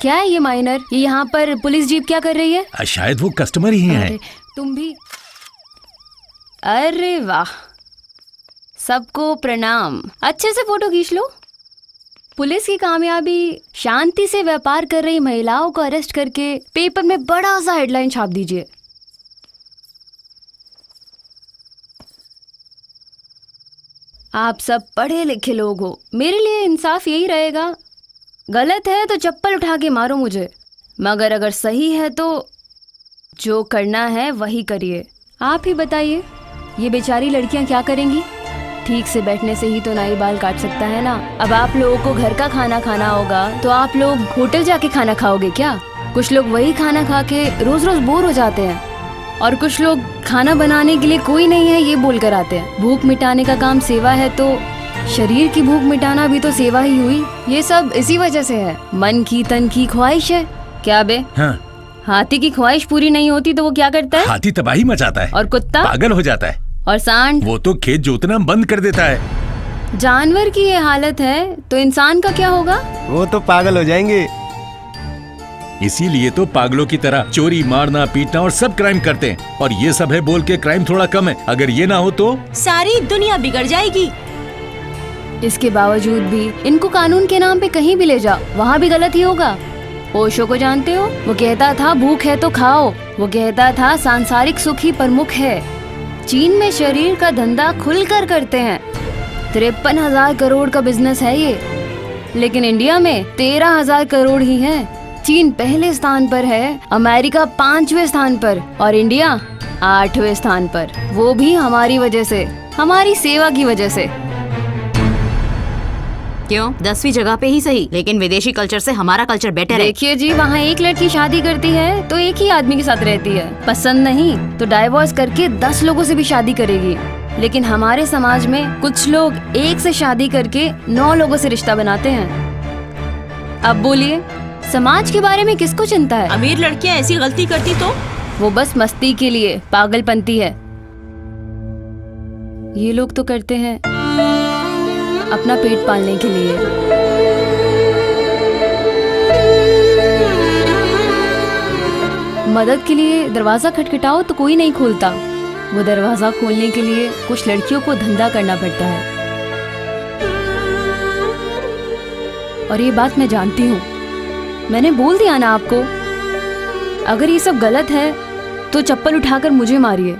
Speaker 13: क्या है ये माइनर? ये यहाँ पर पुलिस जीप क्या कर रही है?
Speaker 8: शायद वो कस्टमर ही हैं।
Speaker 13: अरे, तुम भी। अरे वाह, सबको प्रणाम। अच्छे से फोटो खींच लो। पुलिस की कामयाबी, शांति से व्यापार कर रही महिलाओं को अरेस्ट करके पेपर में बड़ा सा हेडलाइन छाप दीजिए। आप सब पढ़े लिखे लोग हो, मेरे लिए इंसाफ यही रहेगा, गलत है तो चप्पल उठा के मारो मुझे, मगर अगर सही है तो जो करना है वही करिए। आप ही बताइए, ये बेचारी लड़कियां क्या करेंगी? ठीक से बैठने से ही तो नाई बाल काट सकता है ना। अब आप लोगों को घर का खाना खाना होगा तो आप लोग होटल जाके खाना खाओगे क्या? कुछ लोग वही खाना खा के रोज रोज बोर हो जाते हैं, और कुछ लोग खाना बनाने के लिए कोई नहीं है ये बोलकर आते हैं। भूख मिटाने का काम सेवा है तो शरीर की भूख मिटाना भी तो सेवा ही हुई। ये सब इसी वजह से है, मन की तन की ख्वाहिश है। क्या बे?
Speaker 8: हाँ।
Speaker 13: हाथी की ख्वाहिश पूरी नहीं होती तो वो क्या करता है?
Speaker 8: हाथी तबाही मचाता है।
Speaker 13: और कुत्ता?
Speaker 8: पागल हो जाता है।
Speaker 13: और सांड?
Speaker 8: वो तो खेत जोतना बंद कर देता है।
Speaker 13: जानवर की ये हालत है तो इंसान का क्या होगा?
Speaker 6: वो तो पागल हो जाएंगे।
Speaker 8: इसीलिए तो पागलों की तरह चोरी, मारना, पीटना और सब क्राइम करते हैं। और ये सब है बोल के क्राइम थोड़ा कम है। अगर ये ना हो तो
Speaker 9: सारी दुनिया बिगड़ जाएगी।
Speaker 13: इसके बावजूद भी इनको कानून के नाम पे कहीं भी ले जाओ, वहाँ भी गलत ही होगा। ओशो को जानते हो? वो कहता था भूख है तो खाओ। वो कहता था सांसारिक सुख ही प्रमुख है। चीन में शरीर का धंधा खुलकर करते हैं। 53,000 करोड़ का बिजनेस है ये, लेकिन इंडिया में 13,000 करोड़ ही है। चीन पहले स्थान पर है, अमेरिका 5वें स्थान पर और इंडिया 8वें स्थान पर। वो भी हमारी वजह से, हमारी सेवा की वजह से।
Speaker 14: क्यों? 10वीं जगह पे ही सही, लेकिन विदेशी कल्चर से हमारा कल्चर बेटर है।
Speaker 13: देखिए जी, वहाँ एक लड़की शादी करती है तो एक ही आदमी के साथ रहती है, पसंद नहीं तो डाइवोर्स करके 10 लोगों से भी शादी करेगी। लेकिन हमारे समाज में कुछ लोग एक से शादी करके 9 लोगों से रिश्ता बनाते हैं। अब बोलिए, समाज के बारे में किसको चिंता है?
Speaker 9: अमीर लड़कियां ऐसी गलती करती तो?
Speaker 13: वो बस मस्ती के लिए, पागलपंती है। ये लोग तो करते हैं अपना पेट पालने के लिए। मदद के लिए दरवाजा खटखटाओ तो कोई नहीं खोलता। वो दरवाजा खोलने के लिए कुछ लड़कियों को धंधा करना पड़ता है। और ये बात मैं जानती हूँ, मैंने बोल दिया ना आपको। अगर ये सब गलत है तो चप्पल उठाकर मुझे मारिए।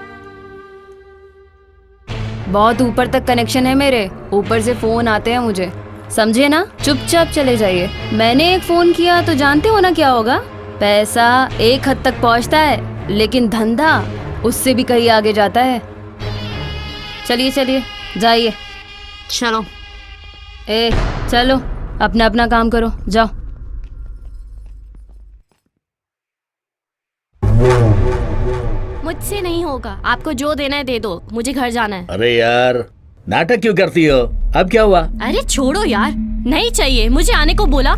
Speaker 13: बहुत ऊपर तक कनेक्शन है मेरे, ऊपर से फोन आते हैं मुझे, समझे ना? चुपचाप चले जाइए। मैंने एक फोन किया तो जानते हो ना क्या होगा? पैसा एक हद तक पहुंचता है, लेकिन धंधा उससे भी कहीं आगे जाता है। चलिए चलिए, जाइए।
Speaker 14: चलो।
Speaker 13: चलो, अपना अपना काम करो, जाओ।
Speaker 15: मुझसे नहीं होगा, आपको जो देना है दे दो, मुझे घर जाना है।
Speaker 10: अरे यार, नाटक क्यों करती हो? अब क्या हुआ?
Speaker 15: अरे छोड़ो यार, नहीं चाहिए, मुझे आने को बोला,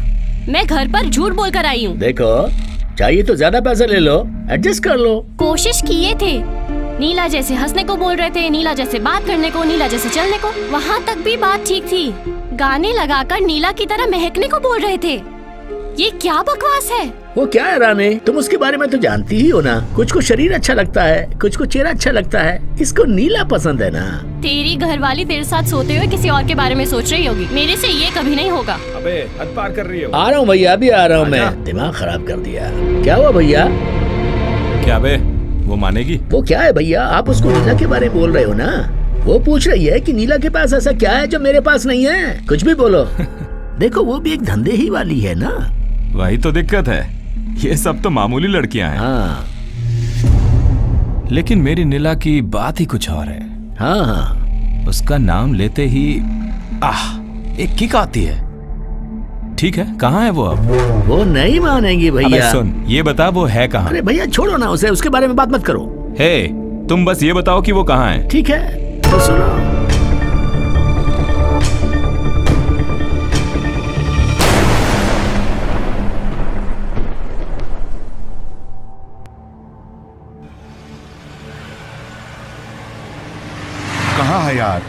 Speaker 15: मैं घर पर झूठ बोलकर आई हूँ।
Speaker 10: देखो, चाहिए तो ज्यादा पैसा ले लो, एडजस्ट कर लो।
Speaker 15: कोशिश किए थे, नीला जैसे हंसने को बोल रहे थे, नीला जैसे बात करने को, नीला जैसे चलने को, वहाँ तक भी बात ठीक थी। गाने लगाकर नीला की तरह महकने को बोल रहे थे। ये क्या बकवास है?
Speaker 10: वो क्या है रानी, तुम उसके बारे में तो जानती ही हो ना। कुछ को शरीर अच्छा लगता है, कुछ को चेहरा अच्छा लगता है, इसको नीला पसंद है ना।
Speaker 15: तेरी घरवाली तेरे साथ सोते हुए किसी और के बारे में सोच रही होगी, मेरे से ये कभी नहीं होगा।
Speaker 4: अबे हद पार कर रही है।
Speaker 10: आ रहा हूँ भैया, अभी आ रहा हूँ मैं। दिमाग खराब कर दिया। क्या हुआ भैया?
Speaker 4: क्या बे, वो मानेगी?
Speaker 10: वो क्या है भैया, आप उसको नीला के बारे में बोल रहे हो ना? वो पूछ रही है कि नीला के पास ऐसा क्या है जो मेरे पास नहीं है। कुछ भी बोलो। देखो, वो भी एक धंधे ही वाली है ना।
Speaker 4: वही तो दिक्कत है, ये सब तो मामूली लड़कियां हैं।
Speaker 10: हाँ।
Speaker 4: लेकिन मेरी नीला की बात ही कुछ और है।
Speaker 10: हाँ।
Speaker 4: उसका नाम लेते ही एक किक आती है। ठीक है, कहाँ है वो अब?
Speaker 10: वो नहीं मानेंगी भैया।
Speaker 4: अबे सुन, ये बता वो है कहाँ?
Speaker 10: अरे भैया छोड़ो ना उसे, उसके बारे में बात मत करो।
Speaker 4: हे, तुम बस ये बताओ कि वो कहाँ है।
Speaker 10: ठीक है, तो सुनो।
Speaker 1: कहाँ है यार?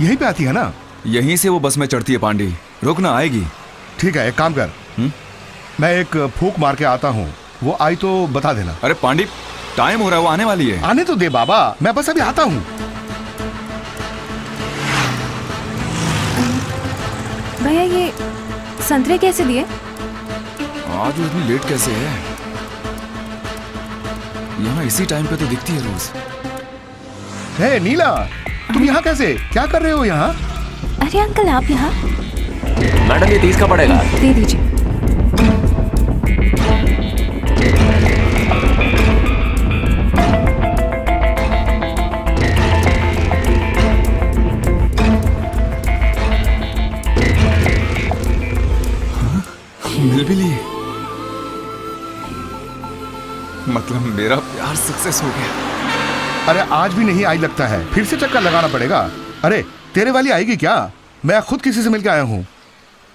Speaker 1: यहीं पे आती है ना?
Speaker 11: यहीं से वो बस में चढ़ती है पांडे। रुक ना, आएगी।
Speaker 1: ठीक है, एक काम कर, मैं एक फूंक मार के आता हूँ, वो आई तो बता देना।
Speaker 11: अरे पांडी, टाइम हो रहा है, वो आने वाली है।
Speaker 1: आने तो दे बाबा, मैं बस अभी आता हूँ।
Speaker 12: भैया ये संतरे कैसे दिए?
Speaker 11: आज वो इतनी लेट कैसे है? यहाँ इसी टाइम पे तो दिखती है रोज।
Speaker 1: हे नीला, तुम यहाँ कैसे? क्या कर रहे हो यहाँ?
Speaker 12: अरे अंकल आप यहाँ?
Speaker 7: मैडम ये 30 का पड़ेगा।
Speaker 12: दे दीजिए।
Speaker 11: मिल भी लिए, मतलब मेरा प्यार सक्सेस हो गया।
Speaker 1: अरे आज भी नहीं आई लगता है, फिर से चक्कर लगाना पड़ेगा। अरे तेरे वाली आएगी क्या? मैं खुद किसी से मिलकर आया हूँ।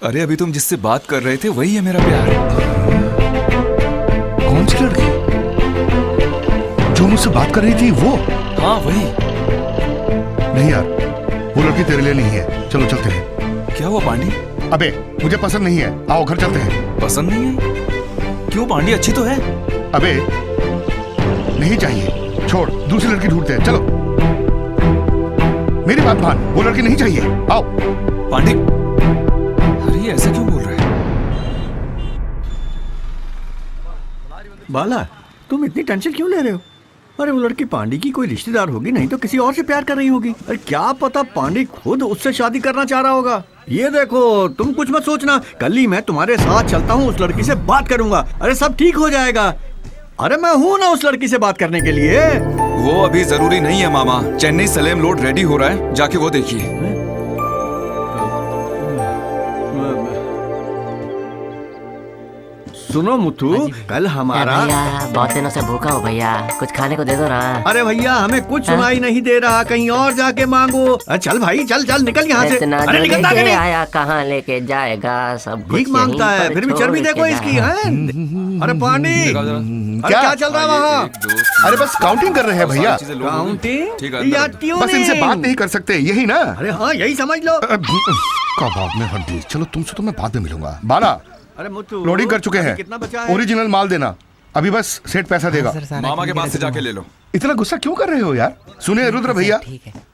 Speaker 11: अरे अभी तुम जिससे बात कर रहे थे वही है मेरा प्यार।
Speaker 1: कौन सी लड़की? जो मुझसे बात कर रही थी वो?
Speaker 11: हाँ वही।
Speaker 1: नहीं यार, वो लड़की तेरे लिए नहीं है। चलो चलते हैं।
Speaker 11: क्या हुआ पांडी?
Speaker 1: अबे मुझे पसंद नहीं है, आओ घर चलते हैं।
Speaker 11: पसंद नहीं है? क्यों पांडी, अच्छी तो है।
Speaker 1: अबे नहीं चाहिए, छोड़, दूसरी लड़की ढूंढते हैं। चलो मेरी बात मान, वो लड़की नहीं चाहिए, आओ।
Speaker 11: पांडी, अरे ऐसा क्यों बोल रहे हैं?
Speaker 6: बाला, तुम इतनी टेंशन क्यों ले रहे हो? अरे वो लड़की पांडी की कोई रिश्तेदार होगी, नहीं तो किसी और से प्यार कर रही होगी। अरे क्या पता पांडी खुद उससे शादी करना चाह रहा होगा। ये देखो, तुम कुछ मत सोचना, कल ही मैं तुम्हारे साथ चलता हूँ, उस लड़की से बात करूंगा। अरे सब ठीक हो जाएगा। अरे मैं हूँ ना उस लड़की से बात करने के लिए।
Speaker 11: वो अभी जरूरी नहीं है मामा। चेन्नई सलेम लोड रेडी हो रहा है, जाके वो देखिए।
Speaker 6: सुनो मुथु, कल हमारा
Speaker 16: बहुत दिनों से भूखा हो भैया, कुछ खाने को दे दो ना।
Speaker 6: अरे भैया हमें कुछ सुनाई नहीं दे रहा, कहीं और जाके मांगो। चल भाई चल चल, निकल यहाँ से। अरे निकलता नहीं।
Speaker 16: आया कहाँ लेके जाएगा, सब
Speaker 6: भीख मांगता है, फिर भी चर्बी देखो इसकी है। अरे पांडी, क्या चल रहा है वहाँ?
Speaker 1: अरे बस काउंटिंग कर रहे हैं भैया।
Speaker 6: काउंटिंग या ट्यूनिंग?
Speaker 1: बस इनसे बात नहीं कर सकते, यही ना?
Speaker 6: अरे हाँ यही समझ लो।
Speaker 1: कबाब में हड्डी। चलो तुमसे तो मैं बाद में मिलूंगा। बाला,
Speaker 6: अरे मुथु,
Speaker 1: लोडिंग कर चुके हैं,
Speaker 6: कितना बचा है?
Speaker 1: ओरिजिनल माल देना, अभी बस सेठ पैसा देगा।
Speaker 11: मामा के पास से जाके ले लो।
Speaker 1: इतना गुस्सा क्यों कर रहे हो यार? सुनिए रुद्र भैया,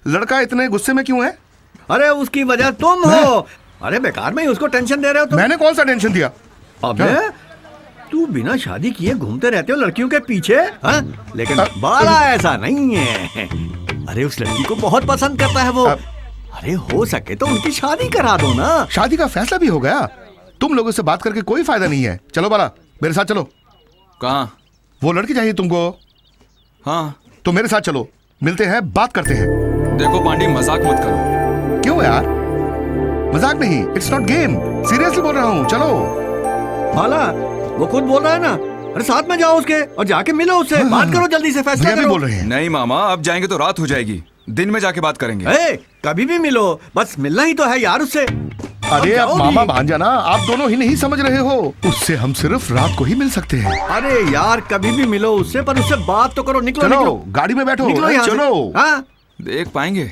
Speaker 1: लड़का इतने गुस्से में क्यों है?
Speaker 6: अरे उसकी वजह तुम हो। अरे बेकार में ही उसको टेंशन दे रहे हो तुम।
Speaker 1: मैंने कौन सा टेंशन दिया?
Speaker 6: अबे तू बिना शादी किए घूमते रहते हो लड़कियों के पीछे, हाँ? लेकिन बाला ऐसा नहीं है। अरे उस लड़की को बहुत पसंद करता है वो। अरे हो सके तो उनकी शादी करा दो ना।
Speaker 1: शादी का फैसला भी हो गया। तुम लोगों से बात करके कोई फायदा नहीं है। चलो बाला, मेरे साथ चलो।
Speaker 11: कहाँ?
Speaker 1: वो लड़की चाहिए तुमको?
Speaker 11: हाँ
Speaker 1: तो मेरे साथ चलो, मिलते हैं, बात करते हैं।
Speaker 11: देखो पांडी, मजाक मत करो।
Speaker 1: क्यों यार? मजाक नहीं, इट्स नॉट गेम, सीरियसली बोल रहा हूँ। चलो।
Speaker 6: बाला, वो खुद बोल रहा है ना। अरे साथ में जाओ उसके और जाके मिलो उससे, बात करो जल्दी से, फैसला करो।
Speaker 1: बोल रहे हैं।
Speaker 11: नहीं मामा, अब जाएंगे तो रात हो जाएगी, दिन में जाके बात करेंगे।
Speaker 6: कभी भी मिलो, बस मिलना ही तो है यार उससे।
Speaker 1: अरे अब मामा भांजा ना, आप दोनों ही नहीं समझ रहे हो। उससे हम सिर्फ रात को ही मिल सकते हैं।
Speaker 6: अरे यार कभी भी मिलो उससे, पर उससे बात तो करो। निकलो
Speaker 1: चलो,
Speaker 6: निकलो,
Speaker 1: गाड़ी में बैठो।
Speaker 6: निकलो यहाँ से।
Speaker 1: चलो।
Speaker 6: हाँ?
Speaker 11: देख पाएंगे?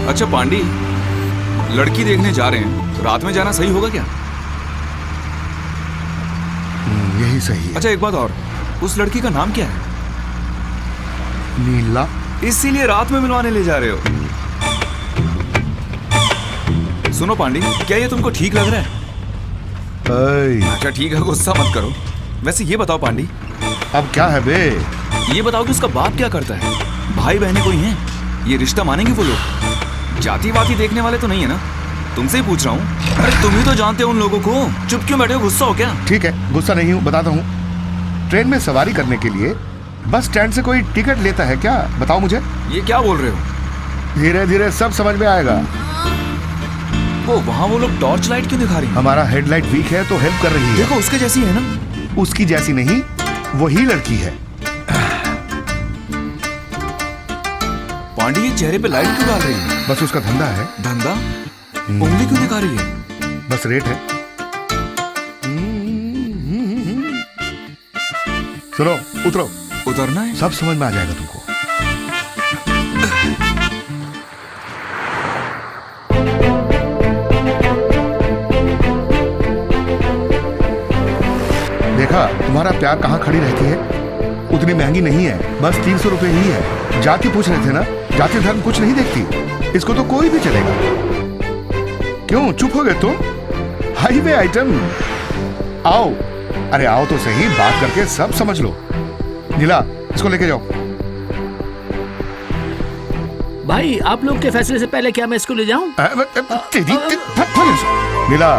Speaker 11: अच्छा पांडी, लड़की देखने जा रहे हैं, रात में जाना सही होगा क्या?
Speaker 1: यही सही है।
Speaker 11: अच्छा एक बात और, उस लड़की का नाम क्या है?
Speaker 1: नीला।
Speaker 11: इसीलिए रात में मिलवाने ले जा रहे हो? सुनो पांडी, क्या ये तुमको ठीक लग रहा है? अच्छा ठीक है, गुस्सा मत करो। वैसे ये बताओ पांडी,
Speaker 1: अब क्या है बे?
Speaker 11: ये बताओ कि उसका बाप क्या करता है? भाई बहनें कोई हैं? ये रिश्ता मानेंगे वो लोग? जाति वाती देखने वाले तो नहीं है ना? तुमसे ही पूछ रहा हूँ। अरे तुम ही तो जानते हो उन लोगों को। चुप क्यों बैठे हो, गुस्सा हो क्या?
Speaker 1: ठीक है, गुस्सा नहीं हूँ, बताता हूँ। ट्रेन में सवारी करने के लिए बस स्टैंड से कोई टिकट लेता है क्या? बताओ मुझे।
Speaker 11: ये क्या बोल रहे हो?
Speaker 1: धीरे धीरे सब समझ में आएगा।
Speaker 11: वहाँ वो लोग टॉर्च लाइट क्यों दिखा रही है?
Speaker 1: हमारा हेडलाइट वीक है तो हेल्प कर रही है।
Speaker 11: देखो उसके जैसी है ना?
Speaker 1: उसकी जैसी नहीं, वही लड़की है।
Speaker 11: पांडी, ये चेहरे पे लाइट क्यों डाल रही है?
Speaker 1: बस उसका धंधा है।
Speaker 11: धंधा? उंगली क्यों दिखा रही है?
Speaker 1: बस रेट है। सुनो, उतरो।
Speaker 11: उतरना है?
Speaker 1: सब समझ में आ जाएगा तुमको। देखा तुम्हारा प्यार कहाँ खड़ी रहती है? उतनी महंगी नहीं है, बस 300 रुपए ही है। जाति पूछ रहे थे ना, जाति धर्म कुछ नहीं देखती, इसको तो कोई भी चलेगा। क्यों चुप हो गए तुम? हाईवे आइटम, आओ। अरे आओ तो सही, बात करके सब समझ लो। नीला, इसको लेके जाओ।
Speaker 10: भाई आप लोग के फैसले से पहले क्या मैं इसको ले जाऊं?
Speaker 1: नीला,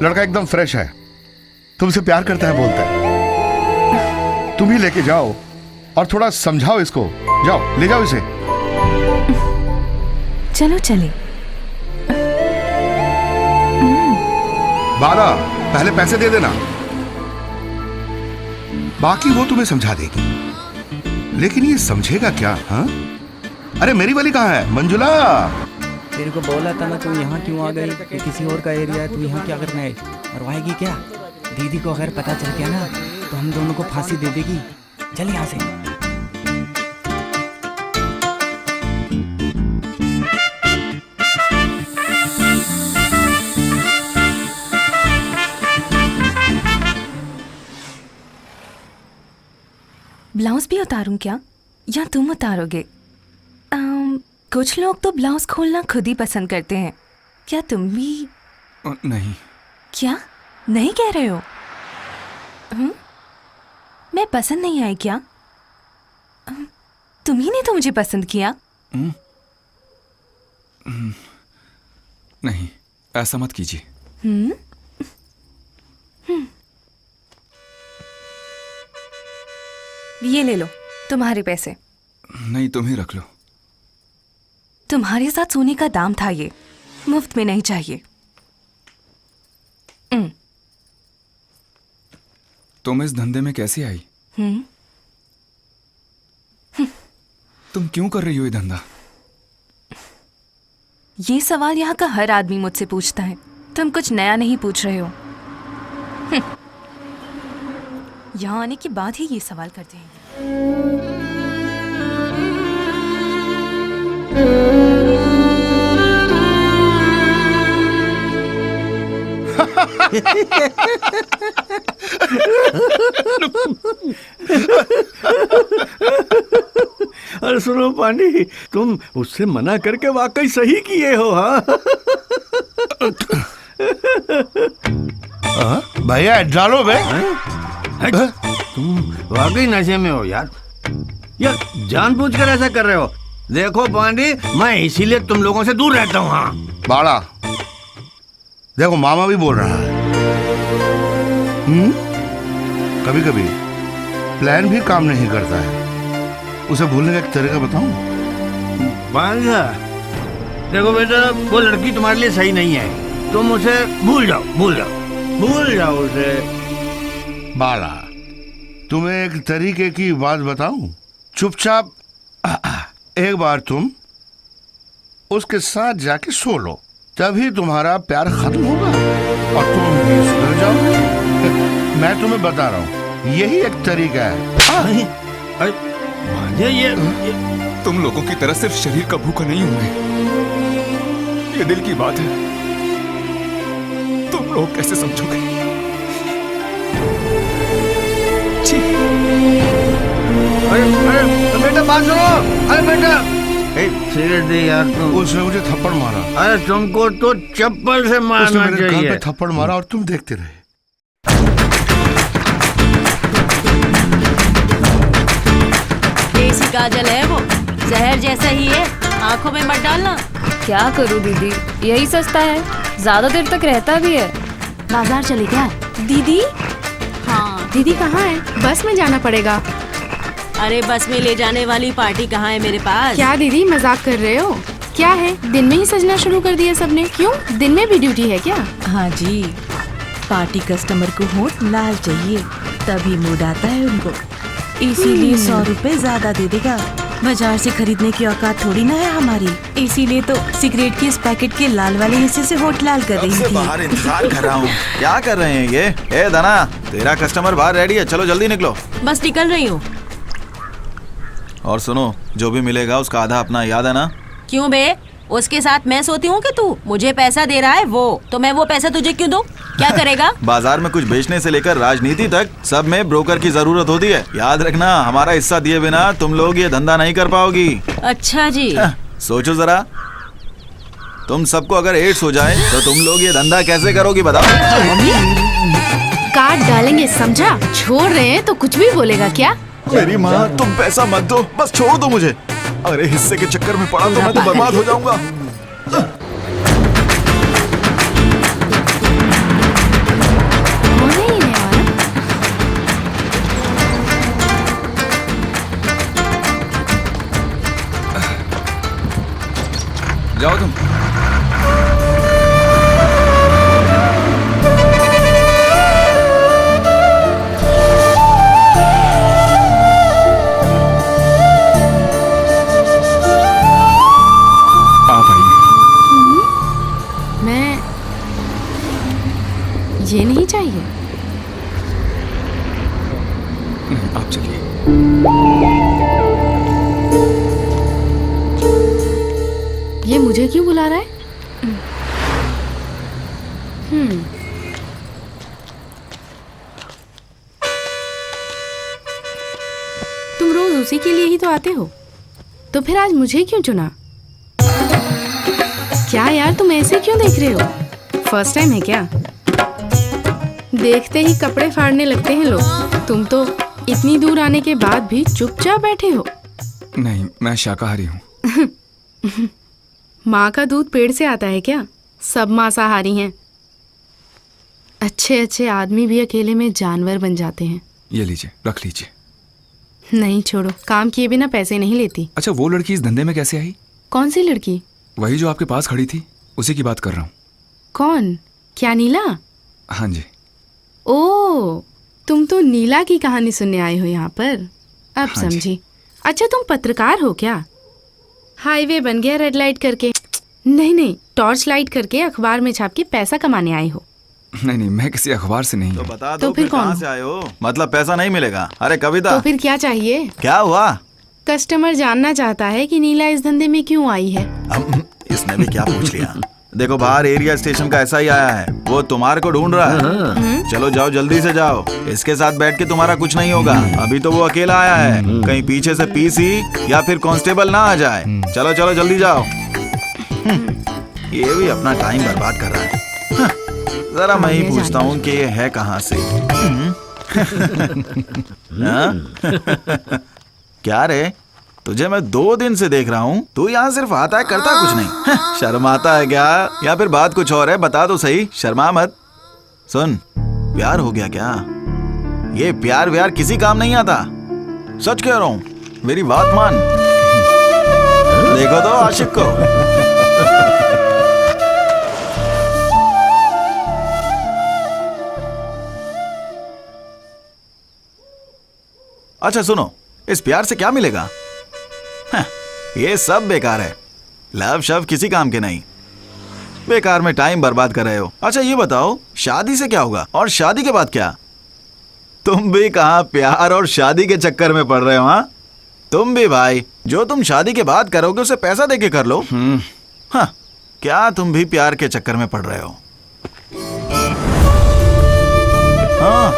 Speaker 1: लड़का एकदम फ्रेश है, तुमसे प्यार करता है बोलता है। तुम ही लेके जाओ और थोड़ा समझाओ इसको। जाओ, ले जाओ इसे।
Speaker 12: चलो चले।
Speaker 1: बाला, पहले पैसे दे देना, बाकी वो तुम्हें समझा देगी। लेकिन ये समझेगा क्या? हाँ, अरे मेरी वाली कहाँ है? मंजुला,
Speaker 5: तेरे को बोला था ना, तू यहाँ क्यों आ गई? ये किसी और का एरिया है, तू यहाँ क्या करना है? मरवाएगी क्या? दीदी को अगर पता चल गया ना तो हम दोनों को फांसी दे देगी। चल यहाँ से।
Speaker 12: ब्लाउज भी उतारूं क्या, या तुम उतारोगे? कुछ लोग तो ब्लाउज खोलना खुद ही पसंद करते हैं, क्या तुम भी?
Speaker 11: नहीं।
Speaker 12: क्या नहीं कह रहे हो? मैं पसंद नहीं आई क्या? तुम ही ने तो मुझे पसंद किया।
Speaker 11: नहीं, ऐसा मत कीजिए।
Speaker 12: ये ले लो तुम्हारे पैसे।
Speaker 11: नहीं, तुम ही रख लो।
Speaker 12: तुम्हारे साथ सोने का दाम था, ये मुफ्त में नहीं चाहिए।
Speaker 11: तुम इस धंधे में कैसे आई? तुम क्यों कर रही हो ये धंधा?
Speaker 12: ये सवाल यहाँ का हर आदमी मुझसे पूछता है, तुम कुछ नया नहीं पूछ रहे हो। यहाँ आने के बाद ही ये सवाल करते हैं।
Speaker 6: अरे सुनो पांडी, तुम उससे मना करके वाकई सही किए हो। हाँ
Speaker 1: भैया डालो बे।
Speaker 6: तुम वाकई नशे में हो यार। यार जानबूझकर ऐसा कर रहे हो। देखो पांडी, मैं इसीलिए तुम लोगों से दूर रहता हूँ। हाँ
Speaker 1: बाड़ा, देखो मामा भी बोल रहा है। कभी कभी प्लान भी काम नहीं करता है। उसे भूलने का एक तरीका बताऊं?
Speaker 6: देखो बेटा, वो लड़की तुम्हारे लिए सही नहीं है। तुम उसे भूल जाओ, भूल जाओ, भूल जाओ उसे।
Speaker 1: बाला, तुम्हें एक तरीके की बात बताऊं? चुपचाप एक बार तुम उसके साथ जाके सो लो, तभी तुम्हारा प्यार खत्म होगा और तुम भी सुधर जाओगे। मैं तुम्हें बता रहा हूँ, यही एक तरीका है।
Speaker 11: ये तुम लोगों की तरह सिर्फ शरीर का भूखा नहीं हूं मैं, ये दिल की बात है। तुम लोग कैसे समझोगे?
Speaker 6: अरे बेटा बात सुनो। अरे बेटा, सिगरेट दे यार। तुम
Speaker 1: उसने मुझे थप्पड़ मारा।
Speaker 6: अरे तुमको तो चप्पल से मारना
Speaker 1: मेरे
Speaker 6: चाहिए।
Speaker 1: कान पे थप्पड़ मारा और तुम देखते रहे।
Speaker 9: देसी काजल है वो, जहर जैसा ही है, आंखों में मत डालना।
Speaker 13: क्या करूँ दीदी, यही सस्ता है, ज्यादा देर तक रहता भी है।
Speaker 15: बाजार चले क्या?
Speaker 3: दीदी,
Speaker 15: हाँ
Speaker 3: दीदी कहाँ है? बस में जाना पड़ेगा।
Speaker 9: अरे बस में ले जाने वाली पार्टी कहाँ है मेरे पास?
Speaker 3: क्या दीदी मजाक कर रहे हो? क्या है, दिन में ही सजना शुरू कर दिया सबने? क्यों, दिन में भी ड्यूटी है क्या?
Speaker 9: हाँ जी, पार्टी कस्टमर को होठ लाल चाहिए, तभी मूड आता है उनको। इसीलिए 100 रुपए ज्यादा दे देगा। बाजार से खरीदने की औकात थोड़ी ना है हमारी, इसीलिए तो सिगरेट के इस पैकेट के लाल वाले हिस्से से होठ लाल कर रही थी।
Speaker 17: बाहर इंतजार कर रहा हूँ। क्या कर रहे हैं ये? ए दाना, तेरा कस्टमर बाहर रेडी है, चलो जल्दी निकलो।
Speaker 9: बस निकल रही हूँ।
Speaker 17: और सुनो, जो भी मिलेगा उसका आधा अपना, याद है ना?
Speaker 9: क्यों बे, उसके साथ मैं सोती हूँ कि तू मुझे पैसा दे रहा है वो, तो मैं वो पैसा तुझे क्यों दूँ? क्या करेगा?
Speaker 17: बाजार में कुछ बेचने से लेकर राजनीति तक सब में ब्रोकर की जरूरत होती है। याद रखना, हमारा हिस्सा दिए बिना तुम लोग ये धंधा नहीं कर पाओगी।
Speaker 9: अच्छा जी।
Speaker 17: सोचो जरा, तुम सबको अगर एड्स हो जाए तो तुम लोग ये धंधा कैसे करोगी बताओ?
Speaker 3: काट डालेंगे समझा? छोड़ रहे हैं तो कुछ भी बोलेगा क्या?
Speaker 17: मेरी माँ, तुम पैसा मत दो, बस छोड़ दो मुझे। अरे हिस्से के चक्कर में पड़ा तो मैं तो बर्बाद हो जाऊंगा।
Speaker 11: जाओ तुम।
Speaker 3: ये नहीं चाहिए।
Speaker 11: आप चलिए।
Speaker 3: ये मुझे क्यों बुला रहा है? तुम रोज उसी के लिए ही तो आते हो, तो फिर आज मुझे क्यों चुना? क्या यार तुम ऐसे क्यों देख रहे हो? फर्स्ट टाइम है क्या? देखते ही कपड़े फाड़ने लगते हैं लोग। तुम तो इतनी दूर आने के बाद भी चुपचाप बैठे हो।
Speaker 11: नहीं, मैं शाकाहारी हूँ।
Speaker 3: माँ का दूध पेड़ से आता है क्या? सब मांसाहारी हैं। अच्छे अच्छे आदमी भी अकेले में जानवर बन जाते हैं।
Speaker 11: ये लीजिए, रख लीजिए।
Speaker 3: नहीं छोड़ो, काम किए बिना पैसे नहीं लेती।
Speaker 11: अच्छा, वो लड़की इस धंधे में कैसे आई?
Speaker 3: कौन सी लड़की?
Speaker 11: वही जो आपके पास खड़ी थी, उसी की बात कर रहा हूँ।
Speaker 3: कौन? क्या नीला?
Speaker 11: हाँ जी।
Speaker 3: ओ, तुम तो नीला की कहानी सुनने आए हो यहाँ पर। अब
Speaker 11: हाँ
Speaker 3: समझी। अच्छा, तुम पत्रकार हो क्या? हाईवे बन गया रेड लाइट करके। नहीं, टॉर्च लाइट करके अखबार में छाप के पैसा कमाने आए हो।
Speaker 11: नहीं, मैं किसी अखबार से नहीं।
Speaker 17: तो बता दो, तो फिर कहाँ से आए हो? मतलब पैसा नहीं मिलेगा? अरे कविता,
Speaker 3: तो फिर क्या चाहिए?
Speaker 17: क्या हुआ?
Speaker 3: कस्टमर जानना चाहता है कि नीला इस धंधे में क्यों आई है।
Speaker 17: इसने भी क्या पूछ लिया? देखो, बाहर एरिया स्टेशन का ऐसा ही आया है, वो तुम्हारे को ढूंढ रहा है। चलो जाओ, जल्दी से जाओ। इसके साथ बैठ के तुम्हारा कुछ नहीं होगा। अभी तो वो अकेला आया है, कहीं पीछे से पीसी या फिर कांस्टेबल ना आ जाए। चलो चलो जल्दी जाओ। ये भी अपना टाइम बर्बाद कर रहा है। जरा मैं ही पूछता हूँ कि ये है कहाँ से। क्या रे, तुझे मैं 2 दिन से देख रहा हूँ, तू यहाँ सिर्फ आता है, करता कुछ नहीं। शर्माता है क्या, या फिर बात कुछ और है? बता तो सही, शर्मा मत। सुन, प्यार हो गया क्या? ये प्यार व्यार किसी काम नहीं आता, सच कह रहा हूँ, मेरी बात मान। देखो तो आशिक को। अच्छा सुनो, इस प्यार से क्या मिलेगा? ये सब बेकार है। लव शव किसी काम के नहीं, बेकार में टाइम बर्बाद कर रहे हो। अच्छा ये बताओ, शादी से क्या होगा? और शादी के बाद क्या? तुम भी कहाँ प्यार और शादी के चक्कर में पड़ रहे हो? हाँ, तुम भी भाई, जो तुम शादी के बाद करोगे उसे पैसा देके कर लो। हाँ, क्या तुम भी प्यार के चक्कर में पड़ रहे हो? हाँ,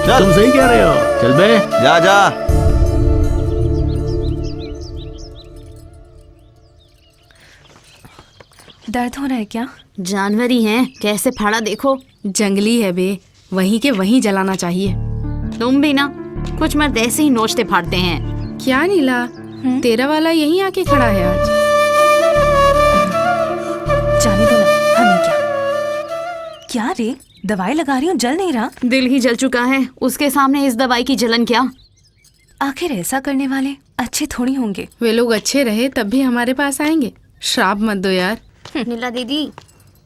Speaker 10: चल, तुम सही कह रहे हो। चल बे,
Speaker 17: जा जा।
Speaker 12: दर्द हो रहा है क्या?
Speaker 14: जानवर ही हैं, कैसे फाड़ा देखो।
Speaker 3: जंगली है बे, वहीं के वहीं जलाना चाहिए।
Speaker 14: तुम भी ना, कुछ मर्द ऐसे ही नोचते फाड़ते हैं।
Speaker 3: क्या नीला, तेरा वाला यहीं आके खड़ा है आज।
Speaker 12: जाने दो ना, हमें क्या? क्या रे, दवाई लगा रही हूँ, जल नहीं रहा?
Speaker 14: दिल ही जल चुका है, उसके सामने इस दवाई की जलन क्या?
Speaker 12: आखिर ऐसा करने वाले अच्छे थोड़ी होंगे।
Speaker 3: वे लोग अच्छे रहे तब भी हमारे पास आएंगे। श्राप मत दो यार।
Speaker 15: नीला दीदी,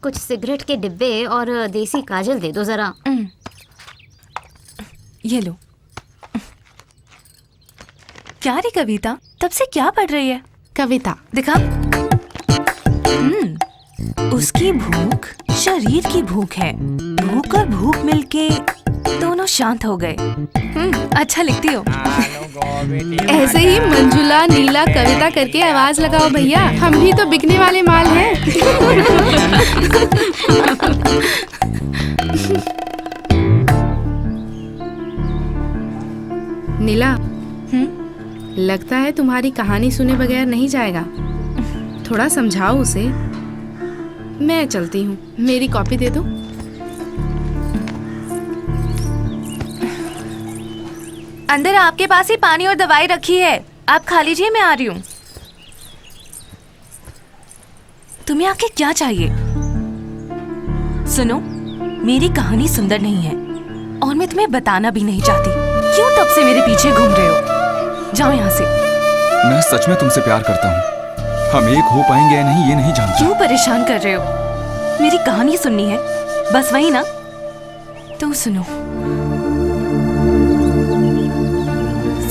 Speaker 15: कुछ सिगरेट के डिब्बे और देसी काजल दे दो जरा।
Speaker 12: ये लो। क्या रे कविता, तब से क्या पढ़ रही है?
Speaker 3: कविता
Speaker 12: दिखा। उसकी भूख शरीर की भूख है। भूख और भूख मिलके दोनों शांत हो गए। अच्छा लिखती हो।
Speaker 3: ऐसे ही मंजुला नीला कविता करके आवाज लगाओ भैया, हम भी तो बिकने वाले माल हैं। नीला, लगता है तुम्हारी कहानी सुने बगैर नहीं जाएगा। थोड़ा समझाओ उसे। मैं चलती हूँ, मेरी कॉपी दे दो।
Speaker 12: अंदर आपके पास ही पानी और दवाई रखी है, आप खा लीजिए, मैं आ रही हूँ। तुम्हें आके क्या चाहिए? सुनो, मेरी कहानी सुंदर नहीं है और मैं तुम्हें बताना भी नहीं चाहती। क्यों तब से मेरे पीछे घूम रहे हो? जाओ यहाँ से।
Speaker 11: मैं सच में तुमसे प्यार करता हूँ। हम एक हो पाएंगे या नहीं ये नहीं जानता।
Speaker 12: क्यों परेशान कर रहे हो? मेरी कहानी सुननी है, बस वही ना? तो सुनो,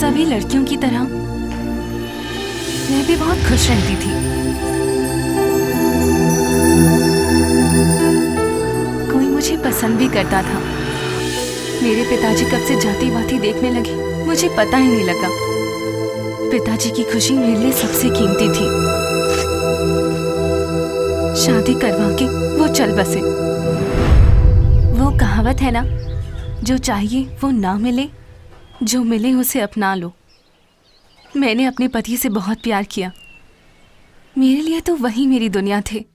Speaker 12: सभी लड़कियों की तरह मैं भी बहुत खुश रहती थी। कोई मुझे पसंद भी करता था। मेरे पिताजी कब से जाति-वाती देखने लगे मुझे पता ही नहीं लगा। पिताजी की खुशी मेरे लिए सबसे कीमती थी। शादी करवा के वो चल बसे। वो कहावत है ना, जो चाहिए वो ना मिले, जो मिले उसे अपना लो। मैंने अपने पति से बहुत प्यार किया। मेरे लिए तो वही मेरी दुनिया थे।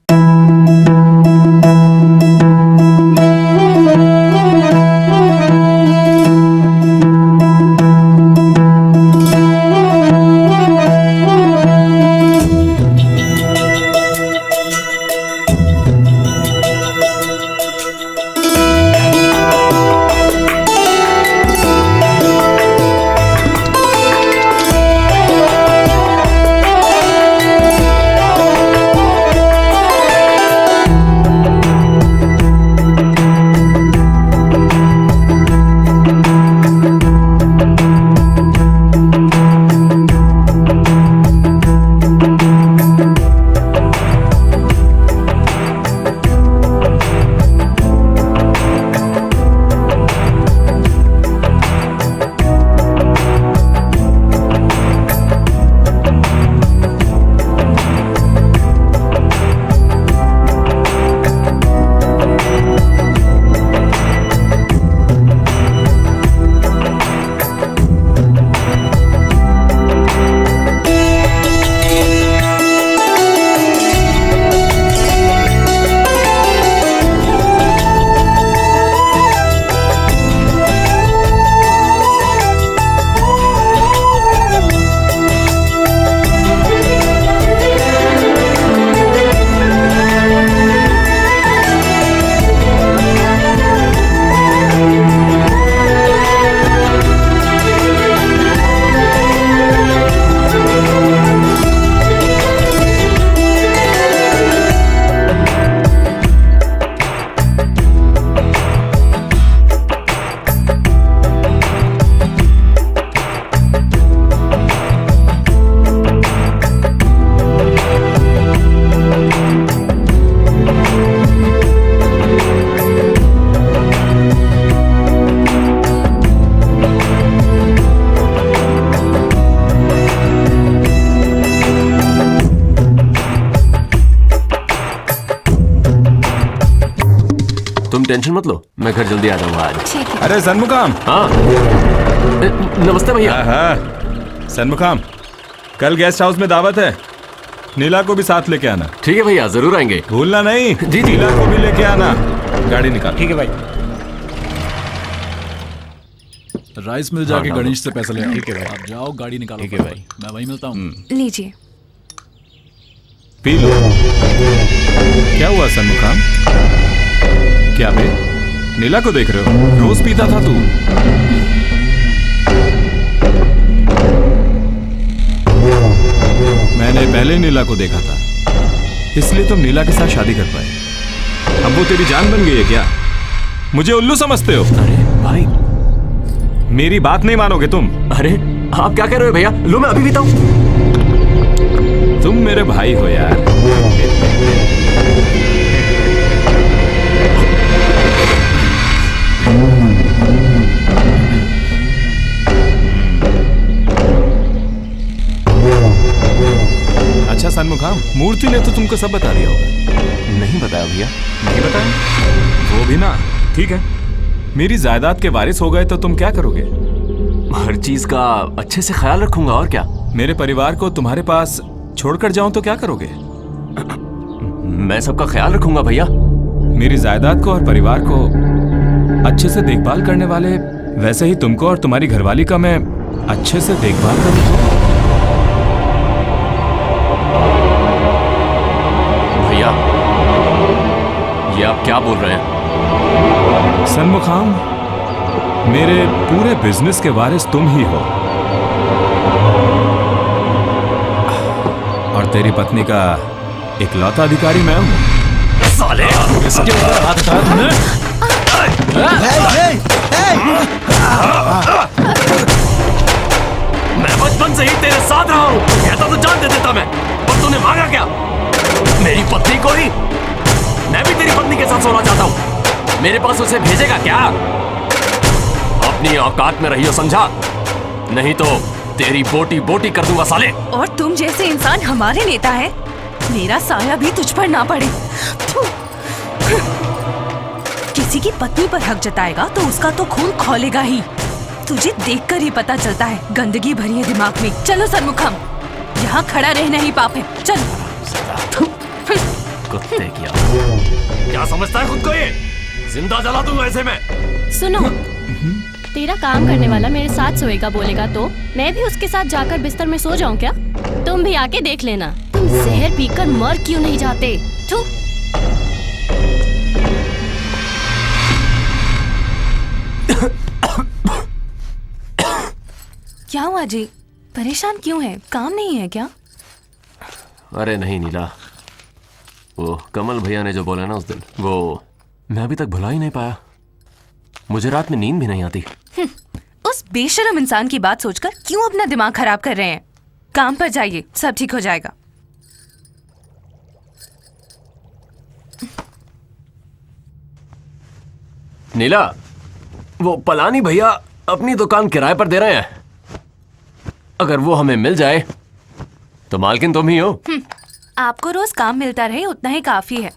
Speaker 7: टेंशन मत लो, मैं घर जल्दी आ जाऊंगा आज।
Speaker 4: अरे सन्मुखाम।
Speaker 7: हाँ नमस्ते भैया।
Speaker 4: हाँ सन्मुखाम, कल गेस्ट हाउस में दावत है, नीला को भी साथ लेके आना।
Speaker 7: ठीक है भैया, जरूर आएंगे।
Speaker 4: भूलना नहीं।
Speaker 7: जी
Speaker 4: नीला को भी लेके आना। गाड़ी निकाल।
Speaker 2: ठीक है भाई। राइस मिल जाके गणेश से पैसा ले आओ।
Speaker 8: ठीक है भाई।
Speaker 2: आप जाओ, गाड़ी निकालो।
Speaker 8: ठीक है भाई,
Speaker 2: मैं वहीं मिलता हूँ।
Speaker 12: लीजिए।
Speaker 4: P low. क्या हुआ सन्मुखाम? क्या बे, नीला को देख रहे हो? रोज पीता था तू। मैंने पहले नीला को देखा था, इसलिए तुम नीला के साथ शादी कर पाए। अब वो तेरी जान बन गई है क्या? मुझे उल्लू समझते हो?
Speaker 7: अरे भाई,
Speaker 4: मेरी बात नहीं मानोगे तुम?
Speaker 7: अरे आप क्या कह रहे हो भैया? लो मैं अभी पीता हूँ।
Speaker 4: तुम मेरे भाई हो यार। मुकाम, मूर्ति ने तो तुमको सब बता दिया होगा।
Speaker 7: नहीं बताया भैया।
Speaker 4: नहीं बताया? वो भी ना, ठीक है। मेरी जायदाद के वारिस हो गए तो तुम क्या करोगे?
Speaker 7: हर चीज का अच्छे से ख्याल रखूंगा, और क्या।
Speaker 4: मेरे परिवार को तुम्हारे पास छोड़कर जाऊं तो क्या करोगे?
Speaker 7: मैं सबका ख्याल रखूंगा भैया।
Speaker 4: मेरी जायदाद को और परिवार को अच्छे से देखभाल करने वाले, वैसे ही तुमको और तुम्हारी घरवाली का मैं अच्छे से देखभाल करूं तो?
Speaker 7: भैया, ये आप क्या बोल रहे हैं?
Speaker 4: सनमुखाम, मेरे पूरे बिजनेस के वारिस तुम ही हो, और तेरी पत्नी का इकलौता अधिकारी मैं हूं।
Speaker 7: साले, इसके ऊपर हाथ उठाया तुमने? मैं बचपन से ही तेरे साथ रहा हूं, कहता तो जान दे देता मैं, पर तूने मांगा क्या? मेरी पत्नी को ही? मैं भी तेरी पत्नी के साथ सोना चाहता हूं, मेरे पास उसे भेजेगा क्या? अपनी औकात में रहियो, समझा? नहीं तो तेरी बोटी बोटी कर दूंगा साले।
Speaker 12: और तुम जैसे इंसान हमारे नेता है, मेरा साया भी तुझ पर ना पड़े। किसी की पत्नी पर हक जताएगा तो उसका तो खून खौलेगा ही। तुझे देखकर ही पता चलता है गंदगी भरी है दिमाग में। चलो सनमुखम, यहाँ खड़ा रहना ही पाप है। चल।
Speaker 7: कुत्ते की क्या समझता है खुद को ये? जिंदा जला दूंगा ऐसे में।
Speaker 15: सुनो, तेरा काम करने वाला मेरे साथ सोएगा बोलेगा तो मैं भी उसके साथ जाकर बिस्तर में सो जाऊं क्या? तुम भी आके देख लेना, तुम जहर पीकर मर क्यों नहीं जाते? थू।
Speaker 12: क्या हुआ जी? परेशान क्यों है? काम नहीं है क्या?
Speaker 7: अरे नहीं नीला, वो कमल भैया ने जो बोला ना उस दिन, वो मैं अभी तक भुला ही नहीं पाया। मुझे रात में नींद भी नहीं आती।
Speaker 12: उस बेशरम इंसान की बात सोचकर क्यों अपना दिमाग खराब कर रहे हैं? काम पर जाइए, सब ठीक हो जाएगा।
Speaker 7: नीला, वो पलानी भैया अपनी दुकान किराए पर दे रहे हैं। अगर वो हमें मिल जाए तो मालकिन तुम ही हो।
Speaker 12: आपको रोज काम मिलता रहे उतना ही काफी है।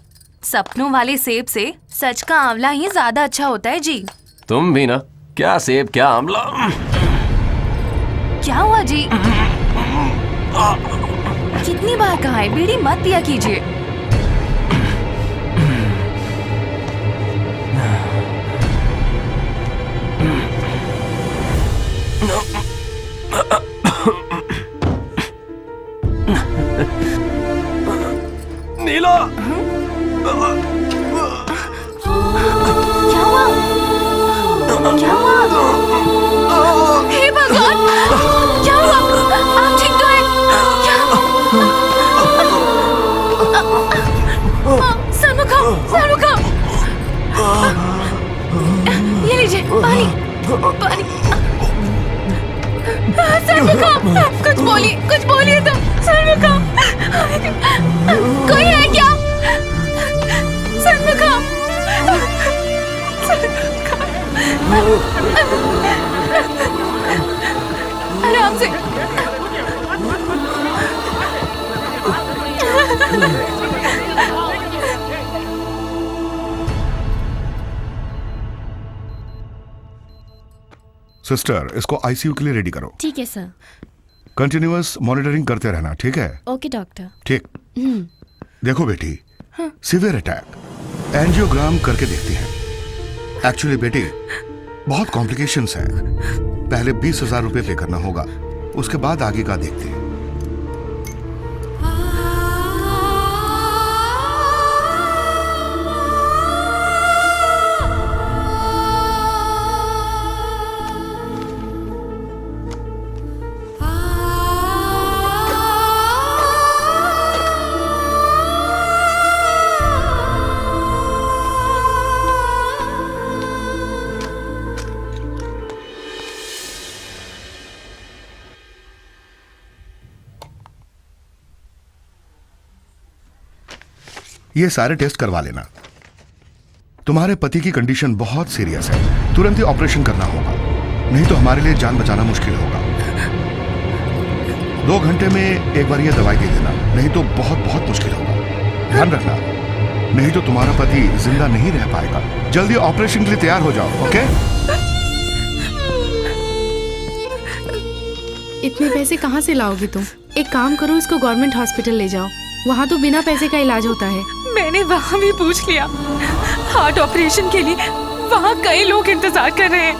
Speaker 12: सपनों वाले सेब से सच का आंवला ही ज्यादा अच्छा होता है जी।
Speaker 7: तुम भी ना, क्या सेब क्या आंवला।
Speaker 12: क्या हुआ जी? कितनी बार कहा है बीड़ी मत पिया कीजिए।
Speaker 7: नीला,
Speaker 12: क्या हुआ? क्या हुआ? हे भगवान, क्या हुआ? आप ठीक तो हैं? सनमुखम, सनमुखम, ये लीजिए पानी, पानी। सनमुखम, कुछ बोलिए तो। सनमुखम, कोई है क्या? सनमुखम, आराम से।
Speaker 1: सिस्टर, इसको आईसीयू के लिए रेडी करो।
Speaker 15: ठीक है सर।
Speaker 1: कंटिन्यूअस मॉनिटरिंग करते रहना, ठीक है?
Speaker 15: Okay doctor.
Speaker 1: ठीक। देखो बेटी, सीवियर अटैक, एंजियोग्राम करके देखते हैं। एक्चुअली बेटी, बहुत कॉम्प्लिकेशंस हैं। पहले 20,000 रुपए पे करना होगा, उसके बाद आगे का देखते हैं। ये सारे टेस्ट करवा लेना। तुम्हारे पति की कंडीशन बहुत सीरियस है, तुरंत ही ऑपरेशन करना होगा, नहीं तो हमारे लिए जान बचाना मुश्किल होगा। 2 घंटे में एक बार ये दवाई दे देना, नहीं तो बहुत बहुत मुश्किल होगा। ध्यान रखना, नहीं तो तुम्हारा पति जिंदा नहीं रह पाएगा। जल्दी ऑपरेशन के लिए तैयार हो जाओ, ओके?
Speaker 3: इतने पैसे कहाँ से लाओगी तुम? एक काम करो, इसको गवर्नमेंट हॉस्पिटल ले जाओ, वहाँ तो बिना पैसे का इलाज होता है।
Speaker 12: मैंने वहाँ भी पूछ लिया, हार्ट ऑपरेशन के लिए वहाँ कई लोग इंतजार कर रहे हैं।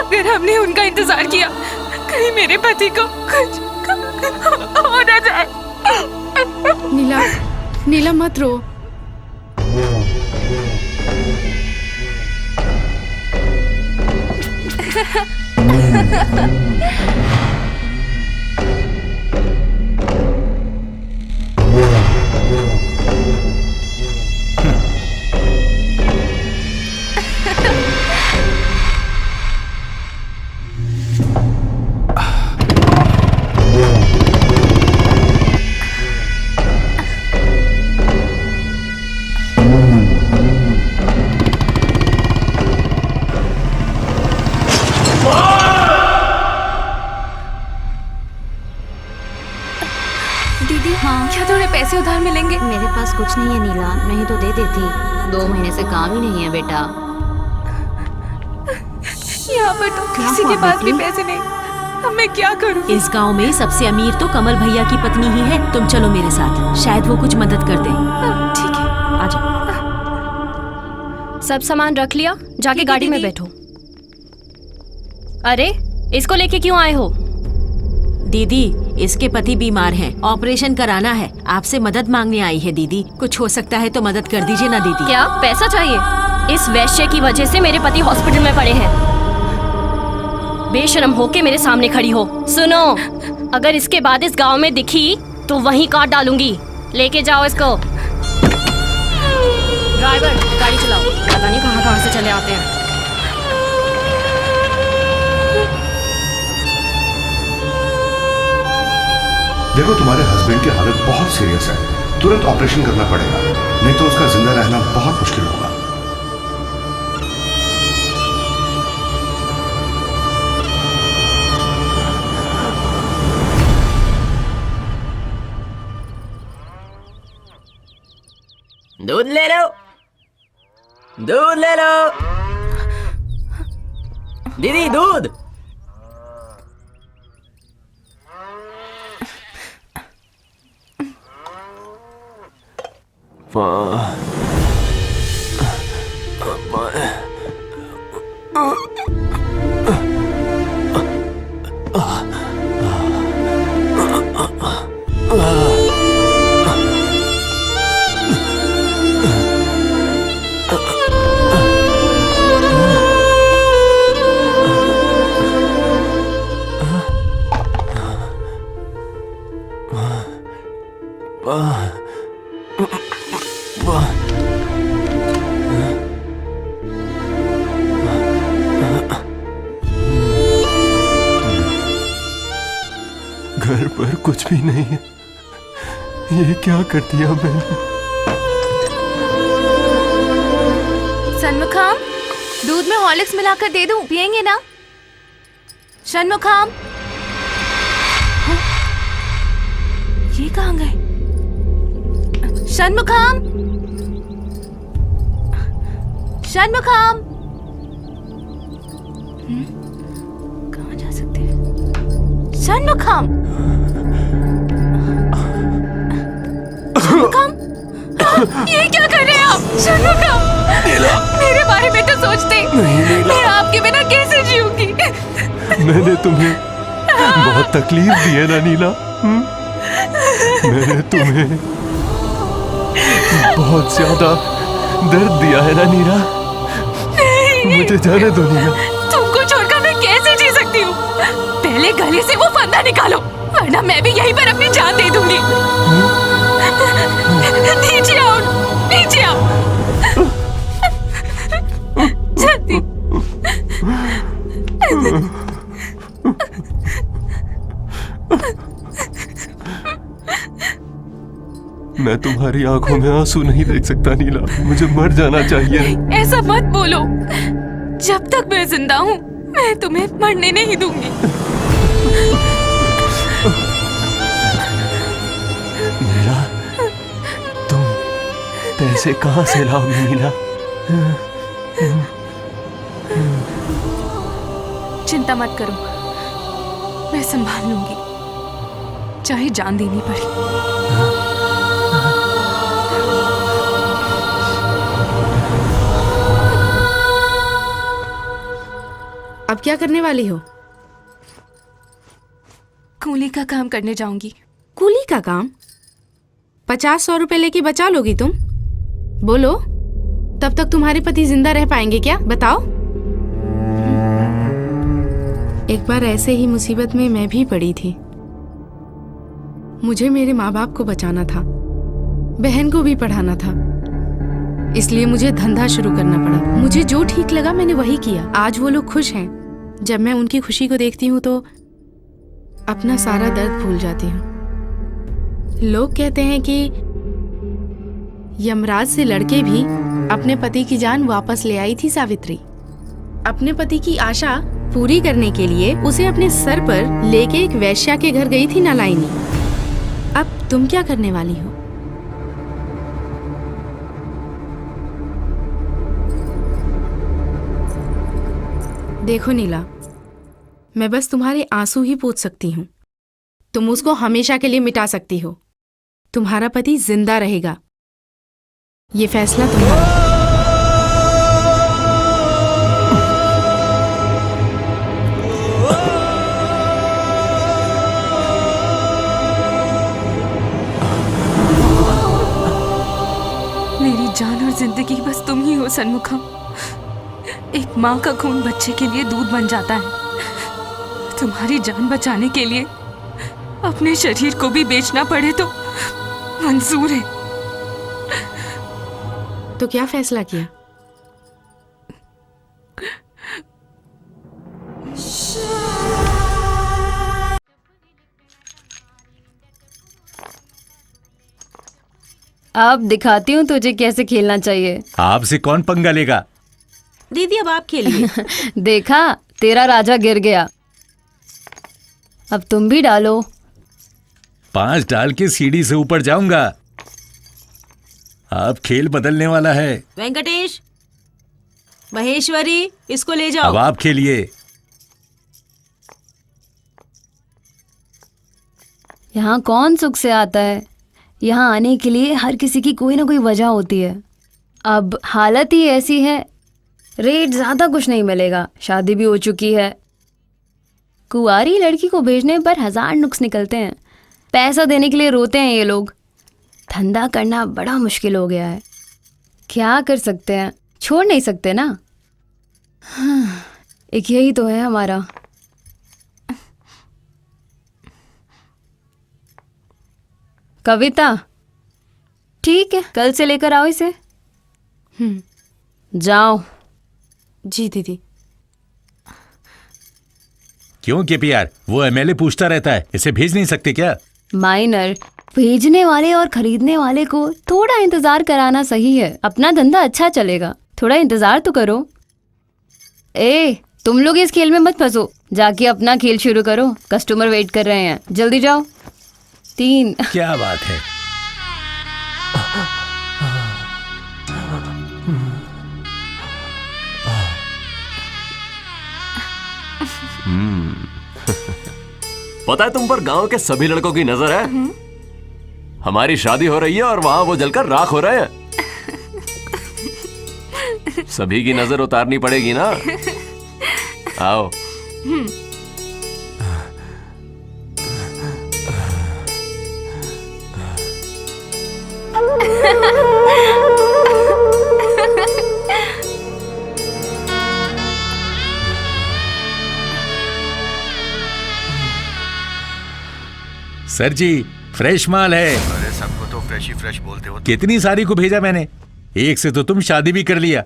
Speaker 12: अगर हमने उनका इंतजार किया, कहीं मेरे पति को कुछ हो न जाए।
Speaker 3: नीला, नीला मत रो।
Speaker 12: दीदी, हाँ, क्या थोड़े पैसे उधार मिलेंगे?
Speaker 14: मेरे पास कुछ नहीं है नीला, नहीं तो दे देती। 2 महीने से काम ही नहीं है बेटा।
Speaker 12: यहाँ पर तो किसी के पास भी पैसे नहीं। अब मैं क्या करूँ?
Speaker 15: इस गांव में सबसे अमीर तो कमल भैया की पत्नी ही है। तुम चलो मेरे साथ, शायद वो कुछ मदद कर दे।
Speaker 12: ठीक है,
Speaker 15: आ जाओ। सब सामान रख लिया? जाके गाड़ी में बैठो। अरे, इसको लेके क्यों आए हो?
Speaker 14: दीदी, इसके पति बीमार हैं, ऑपरेशन कराना है, आपसे मदद मांगने आई है दीदी। कुछ हो सकता है तो मदद कर दीजिए ना दीदी।
Speaker 15: क्या पैसा चाहिए? इस वैश्य की वजह से मेरे पति हॉस्पिटल में पड़े हैं। बेशरम होके मेरे सामने खड़ी हो। सुनो, अगर इसके बाद इस गांव में दिखी तो वहीं काट डालूंगी। लेके जाओ इसको। ड्राइवर, गाड़ी चलाओ। पता नहीं कहाँ से चले आते हैं।
Speaker 1: देखो, तुम्हारे हस्बैंड की हालत बहुत सीरियस है, तुरंत ऑपरेशन करना पड़ेगा, नहीं तो उसका जिंदा रहना बहुत मुश्किल होगा।
Speaker 16: दूध ले लो, दूध ले लो। दीदी, दूध।
Speaker 18: घर पर कुछ भी नहीं है। ये क्या कर दिया मैंने?
Speaker 12: सन्मुखम, दूध में हॉर्लिक्स मिलाकर दे दूं, पियेंगे ना? सन्मुखम, ये कहाँ गए? सन्मुखम, सन्मुखम, कहाँ जा सकते हैं? सन्मुखम, सन्मुखम, ये क्या कर रहे हैं आप? सन्मुखम, मेरे बारे में तो सोचते। मैं आपके बिना कैसे जीऊंगी?
Speaker 18: मैंने तुम्हें बहुत तकलीफ दी है ना नीला? मैंने तुम्हें बहुत ज्यादा दर्द दिया है ना नीला? मुझे जाने दो नीला।
Speaker 12: तुमको छोड़कर मैं कैसे जी सकती हूँ? पहले गले से वो फंदा निकालो, वरना मैं भी यहीं पर अपनी जान दे दूंगी। नीचे आओ, नीचे आओ। जल्दी।
Speaker 18: मैं तुम्हारी आंखों में आंसू नहीं देख सकता नीला, मुझे मर जाना चाहिए।
Speaker 12: ऐसा मत बोलो, जब तक मैं जिंदा हूँ मैं तुम्हें मरने नहीं दूंगी।
Speaker 18: पैसे कहाँ से लाओगी नीला?
Speaker 12: चिंता मत करो, मैं संभाल लूंगी, चाहे जान देनी पड़े।
Speaker 3: अब क्या करने वाली हो?
Speaker 12: कूली का काम करने जाऊंगी।
Speaker 3: कूली का काम? 50-100 रुपए लेके बचा लोगी तुम? बोलो, तब तक तुम्हारे पति जिंदा रह पाएंगे क्या? बताओ। एक बार ऐसे ही मुसीबत में मैं भी पड़ी थी। मुझे मेरे माँ बाप को बचाना था, बहन को भी पढ़ाना था, इसलिए मुझे धंधा शुरू करना पड़ा। मुझे जो ठीक लगा मैंने वही किया। आज वो लोग खुश हैं। जब मैं उनकी खुशी को देखती हूँ तो अपना सारा दर्द भूल जाती हूँ। लोग कहते हैं कि यमराज से लड़के भी अपने पति की जान वापस ले आई थी सावित्री। अपने पति की आशा पूरी करने के लिए उसे अपने सर पर लेके एक वैश्या के घर गई थी नलाइनी। अब तुम क्या करने वाली हो? देखो नीला, मैं बस तुम्हारे आंसू ही पोंछ सकती हूँ। तुम उसको हमेशा के लिए मिटा सकती हो। तुम्हारा पति जिंदा रहेगा। ये फैसला तुम्हारा।
Speaker 12: मेरी जान और जिंदगी बस तुम ही हो सन्मुखम। एक माँ का खून बच्चे के लिए दूध बन जाता है। तुम्हारी जान बचाने के लिए अपने शरीर को भी बेचना पड़े तो मंजूर है।
Speaker 3: तो क्या फैसला किया?
Speaker 13: अब दिखाती हूँ तुझे कैसे खेलना चाहिए।
Speaker 8: आपसे कौन पंगा लेगा?
Speaker 14: दीदी अब आप खेलिए।
Speaker 13: देखा, तेरा राजा गिर गया। अब तुम भी डालो।
Speaker 8: 5 डाल के सीढ़ी से ऊपर जाऊंगा। अब खेल बदलने वाला है।
Speaker 14: वेंकटेश, महेश्वरी, इसको ले जाओ।
Speaker 8: अब आप खेलिए।
Speaker 13: यहाँ कौन सुख से आता है? यहाँ आने के लिए हर किसी की कोई ना कोई वजह होती है। अब हालत ही ऐसी है, रेट ज्यादा कुछ नहीं मिलेगा। शादी भी हो चुकी है। कुंवारी लड़की को भेजने पर 1000 नुक्स निकलते हैं। पैसा देने के लिए रोते हैं ये लोग। धंधा करना बड़ा मुश्किल हो गया है। क्या कर सकते हैं, छोड़ नहीं सकते ना। एक यही तो है हमारा। कविता, ठीक है, कल से लेकर आओ इसे। जाओ।
Speaker 3: जी दीदी।
Speaker 8: क्यों के प्यार, वो एमएलए पूछता रहता है, इसे भेज नहीं सकते क्या?
Speaker 13: माइनर, भेजने वाले और खरीदने वाले को थोड़ा इंतजार कराना सही है। अपना धंधा अच्छा चलेगा, थोड़ा इंतजार तो करो। तुम लोग इस खेल में मत फंसो, जाके अपना खेल शुरू करो। कस्टमर वेट कर रहे हैं, जल्दी जाओ। 3।
Speaker 8: क्या बात है।
Speaker 7: पता है तुम पर गांव के सभी लड़कों की नजर है। हमारी शादी हो रही है और वहां वो जलकर राख हो रहे हैं। सभी की नजर उतारनी पड़ेगी ना। आओ।
Speaker 8: सर जी, फ्रेश माल है।
Speaker 1: अरे सबको तो फ्रेश ही फ्रेश बोलते हो।
Speaker 8: कितनी सारी को भेजा मैंने, एक से तो तुम शादी भी कर लिया।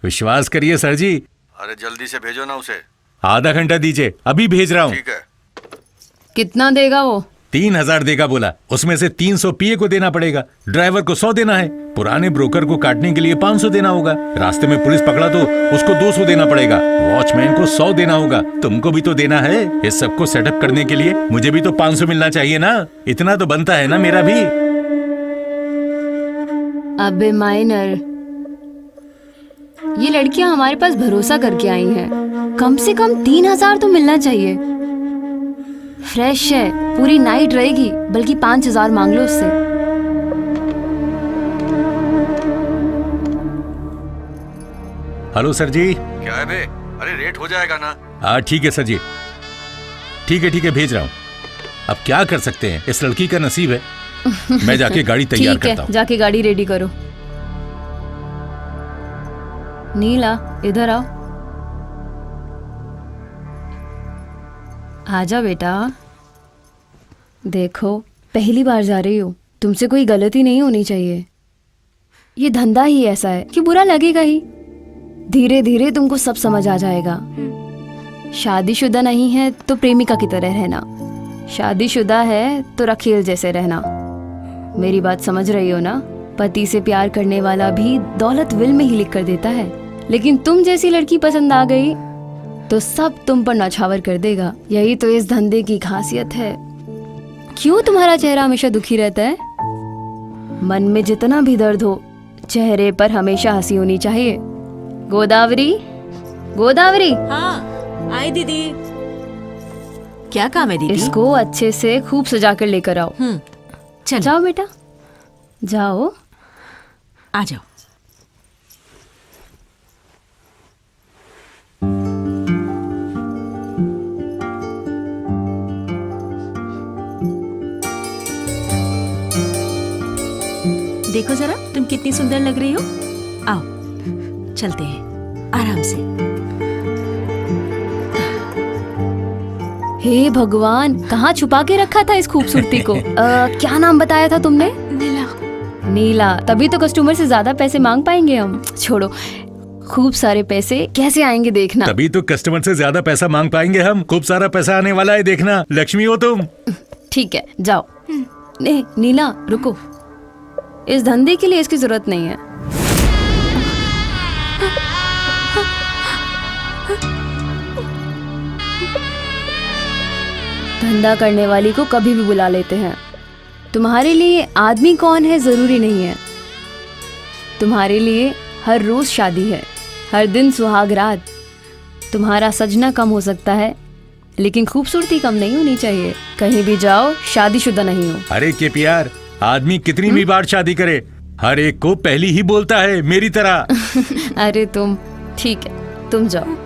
Speaker 8: विश्वास करिए सर जी।
Speaker 1: अरे जल्दी से भेजो ना उसे।
Speaker 8: आधा घंटा दीजिए, अभी भेज रहा हूँ।
Speaker 1: ठीक है।
Speaker 13: कितना देगा वो?
Speaker 8: 3000 देगा बोला, उसमें से 300 पीए को देना पड़ेगा, ड्राइवर को 100 देना है, पुराने ब्रोकर को काटने के लिए 500 देना होगा, रास्ते में पुलिस पकड़ा तो उसको 200 देना पड़ेगा, वॉचमैन को 100 देना होगा, तुमको भी तो देना है। इस सबको सेटअप करने के लिए मुझे भी तो 500 मिलना चाहिए ना। इतना तो बनता है ना मेरा भी।
Speaker 13: अबे माइनर, ये लड़कियां हमारे पास भरोसा करके आई हैं। कम से कम 3,000 तो मिलना चाहिए। फ्रेश है, पूरी नाइट रहेगी, बल्कि 5,000 मांग लो उससे।
Speaker 8: हेलो सर जी।
Speaker 18: क्या है बे? अरे रेट हो जाएगा ना।
Speaker 8: हाँ ठीक है सर जी, ठीक है भेज रहा हूँ। अब क्या कर सकते हैं, इस लड़की का नसीब है। मैं जाके गाड़ी तैयार
Speaker 13: ठीक है,
Speaker 8: करता हूँ।
Speaker 13: जाके गाड़ी रेडी करो। नीला, इधर आओ। आजा बेटा। देखो, पहली बार जा रही हो, तुमसे कोई गलती नहीं होनी चाहिए। ये धंधा ही ऐसा है कि बुरा लगेगा ही। धीरे धीरे तुमको सब समझ आ जाएगा। शादीशुदा नहीं है तो प्रेमिका की तरह रहना, शादीशुदा है तो रखेल जैसे रहना। मेरी बात समझ रही हो ना? पति से प्यार करने वाला भी दौलत विल में ही लिख कर देता है, लेकिन तुम जैसी लड़की पसंद आ गई तो सब तुम पर नौछावर कर देगा। यही तो इस धंधे की खासियत है। क्यों तुम्हारा चेहरा हमेशा दुखी रहता है? मन में जितना भी दर्द हो, चेहरे पर हमेशा हंसी होनी चाहिए। गोदावरी, गोदावरी।
Speaker 14: हाँ, आई दीदी। क्या काम है दीदी?
Speaker 13: इसको अच्छे से खूब सजा कर लेकर आओ।
Speaker 14: चल
Speaker 13: जाओ बेटा, जाओ।
Speaker 14: आ जाओ। देखो जरा, तुम कितनी सुंदर लग रही हो। आओ चलते हैं आराम से।
Speaker 13: हे भगवान, कहाँ छुपा के रखा था इस खूबसूरती को? क्या नाम बताया था तुमने?
Speaker 12: नीला।
Speaker 13: नीला, तभी तो कस्टमर से ज्यादा पैसे मांग पाएंगे हम। छोड़ो, खूब सारे पैसे कैसे आएंगे देखना।
Speaker 8: तभी तो कस्टमर से ज्यादा पैसा मांग पाएंगे हम। खूब सारा पैसा आने वाला है, देखना। लक्ष्मी हो तुम।
Speaker 13: ठीक है, जाओ। नहीं नीला, रुको। इस धंधे के लिए इसकी जरूरत नहीं है। धंधा करने वाली को कभी भी बुला लेते हैं। तुम्हारे लिए आदमी कौन है जरूरी नहीं है। तुम्हारे लिए हर रोज शादी है, हर दिन सुहाग रात। तुम्हारा सजना कम हो सकता है, लेकिन खूबसूरती कम नहीं होनी चाहिए। कहीं भी जाओ, शादीशुदा नहीं हो।
Speaker 8: अरे के प्यार, आदमी कितनी भी बार शादी करे, हर एक को पहली ही बोलता है, मेरी तरह।
Speaker 13: अरे तुम, ठीक है, तुम जाओ।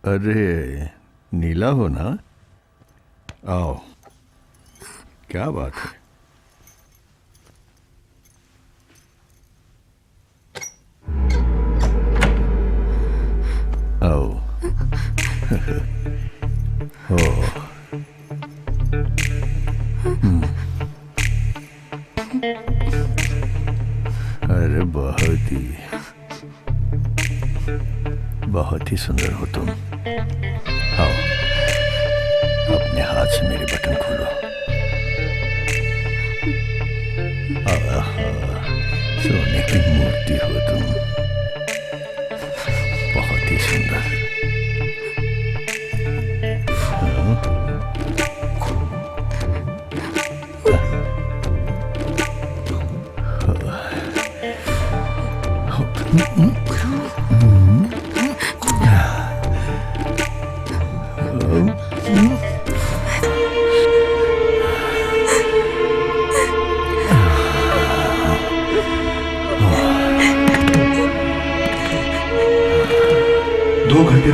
Speaker 18: अरे नीला हो ना? आओ, क्या बात है? आओ। हो। अरे बहुत ही सुंदर हो तुम। आओ, अपने हाथ से मेरे बटन खोलो। आहा, सोने की मूर्ति हो तुम, बहुत ही सुंदर।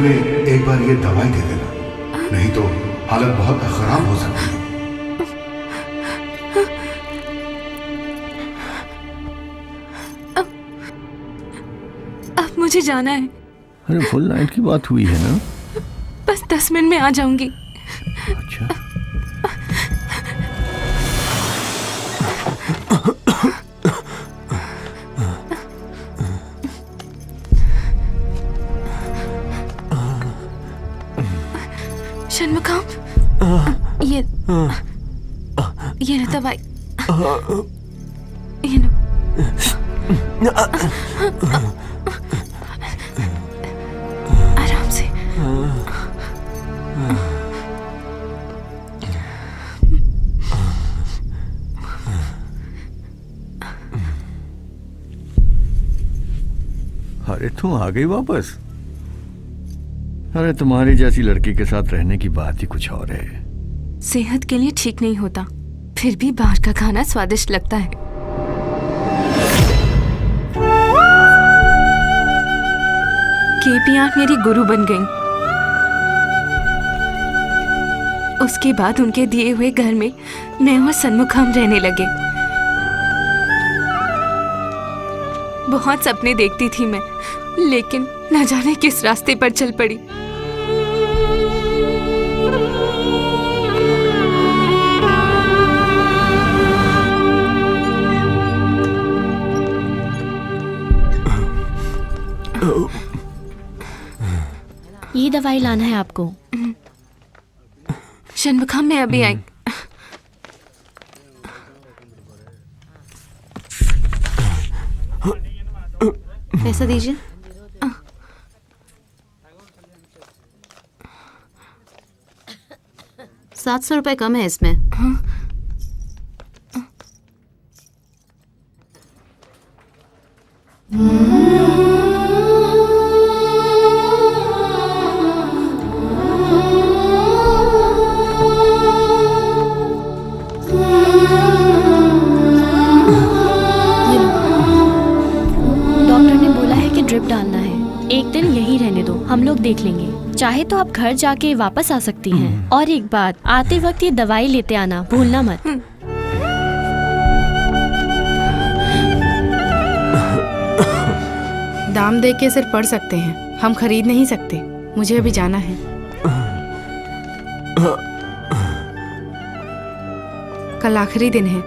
Speaker 1: में एक बार ये दवाई दे देना, नहीं तो हालत बहुत खराब हो सकती है।
Speaker 12: अब मुझे जाना है।
Speaker 18: अरे फुल नाइट की बात हुई है ना?
Speaker 12: बस 10 मिनट में आ जाऊंगी।
Speaker 18: अच्छा।
Speaker 12: षणमुखम, ये लो दवाई, ये लो। आराम से।
Speaker 18: अरे तुम आ गई वापस? अरे तुम्हारी जैसी लड़की के साथ रहने की बात ही कुछ और है।
Speaker 12: सेहत के लिए ठीक नहीं होता, फिर भी बाहर का खाना स्वादिष्ट लगता है। केपी आंट मेरी गुरु बन गई। उसके बाद उनके दिए हुए घर में मैं और षणमुखम रहने लगे। बहुत सपने देखती थी मैं, लेकिन न जाने किस रास्ते पर चल पड़ी।
Speaker 15: ये दवाई लाना है आपको।
Speaker 12: षणमुखम, मैं अभी आई।
Speaker 15: पैसा दीजिए। ₹700 कम है इसमें। डॉक्टर ने बोला है कि ड्रिप डालना है। एक दिन यहीं रहने दो, हम लोग देख लेंगे। चाहे तो आप घर जाके वापस आ सकती हैं। और एक बात, आते वक्त ये दवाई लेते आना, भूलना मत।
Speaker 3: दाम देख के सिर्फ पढ़ सकते हैं, हम खरीद नहीं सकते। मुझे अभी जाना है। कल आखिरी दिन है,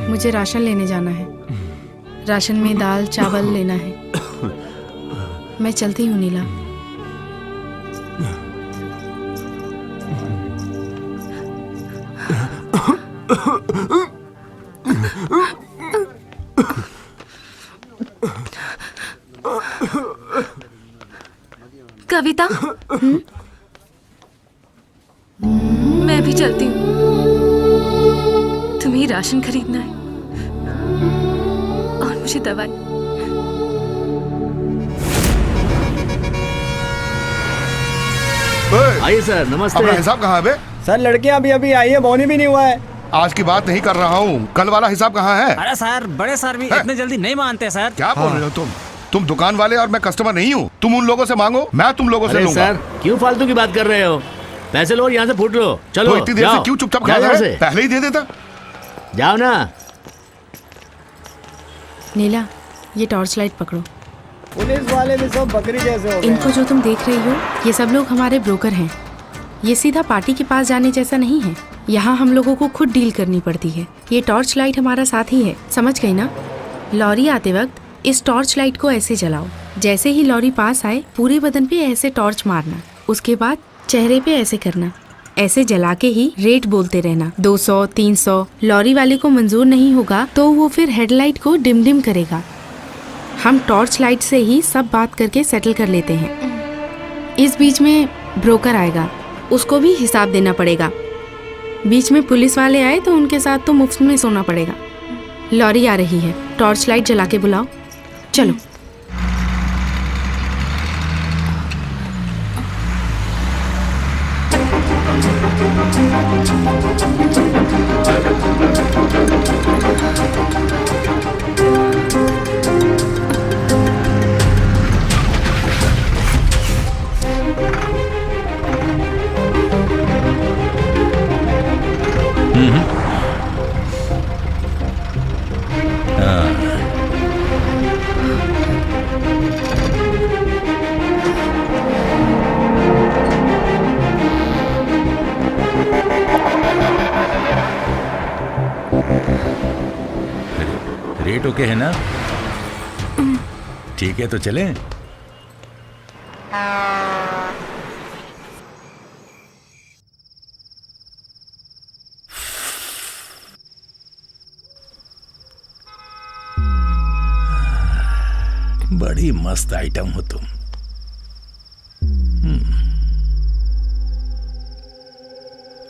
Speaker 3: मुझे राशन लेने जाना है। राशन में दाल चावल लेना है। मैं चलती हूँ नीला।
Speaker 12: कविता, मैं भी चलती हूँ। तुम्हें राशन खरीदना है और मुझे दवाई।
Speaker 10: आइए सर, नमस्ते।
Speaker 1: अपना हिसाब कहाँ है बे?
Speaker 5: सर लड़कियां अभी अभी आई है, बोनी भी नहीं हुआ है।
Speaker 1: आज की बात नहीं कर रहा हूँ, कल वाला हिसाब कहाँ है?
Speaker 19: अरे सर, बड़े सर भी इतने जल्दी नहीं मानते सर।
Speaker 1: क्या बोल रहे हो तुम दुकान वाले और मैं कस्टमर नहीं हूँ। तुम उन लोगों से मांगो, मैं तुम लोगों से लूंगा।
Speaker 10: सर क्यों फालतू की बात कर रहे हो? पैसे लो और यहाँ से फूट लो। चलो
Speaker 1: तो इतनी देर से क्यों चुपचाप खड़ा है? पहले ही दे देता।
Speaker 10: जाओ ना।
Speaker 3: नीला, ये टॉर्च लाइट पकड़ो।
Speaker 5: पुलिस वाले भी सब बकरी जैसे हो गए।
Speaker 3: इनको जो तुम देख रही हो, ये सब लोग हमारे ब्रोकर हैं। ये सीधा पार्टी के पास जाने जैसा नहीं है। यहाँ हम लोगों को खुद डील करनी पड़ती है। ये टॉर्च लाइट हमारा साथी है, समझ गई ना? लॉरी आते वक्त इस टॉर्च लाइट को ऐसे जलाओ। जैसे ही लॉरी पास आए, पूरे बदन पे ऐसे टॉर्च मारना। उसके बाद चेहरे पे ऐसे करना। ऐसे जला के ही रेट बोलते रहना, 200, 300। लॉरी वाले को मंजूर नहीं होगा तो वो फिर हेडलाइट को डिम डिम करेगा। हम टॉर्च लाइट से ही सब बात करके सेटल कर लेते हैं। इस बीच में ब्रोकर आएगा, उसको भी हिसाब देना पड़ेगा। बीच में पुलिस वाले आए तो उनके साथ तो मुफ्त में सोना पड़ेगा। लॉरी आ रही है, टॉर्च लाइट जला के बुलाओ। चलो।
Speaker 8: रेट ओके है ना? ठीक है तो चलें। बड़ी मस्त आइटम हो तुम।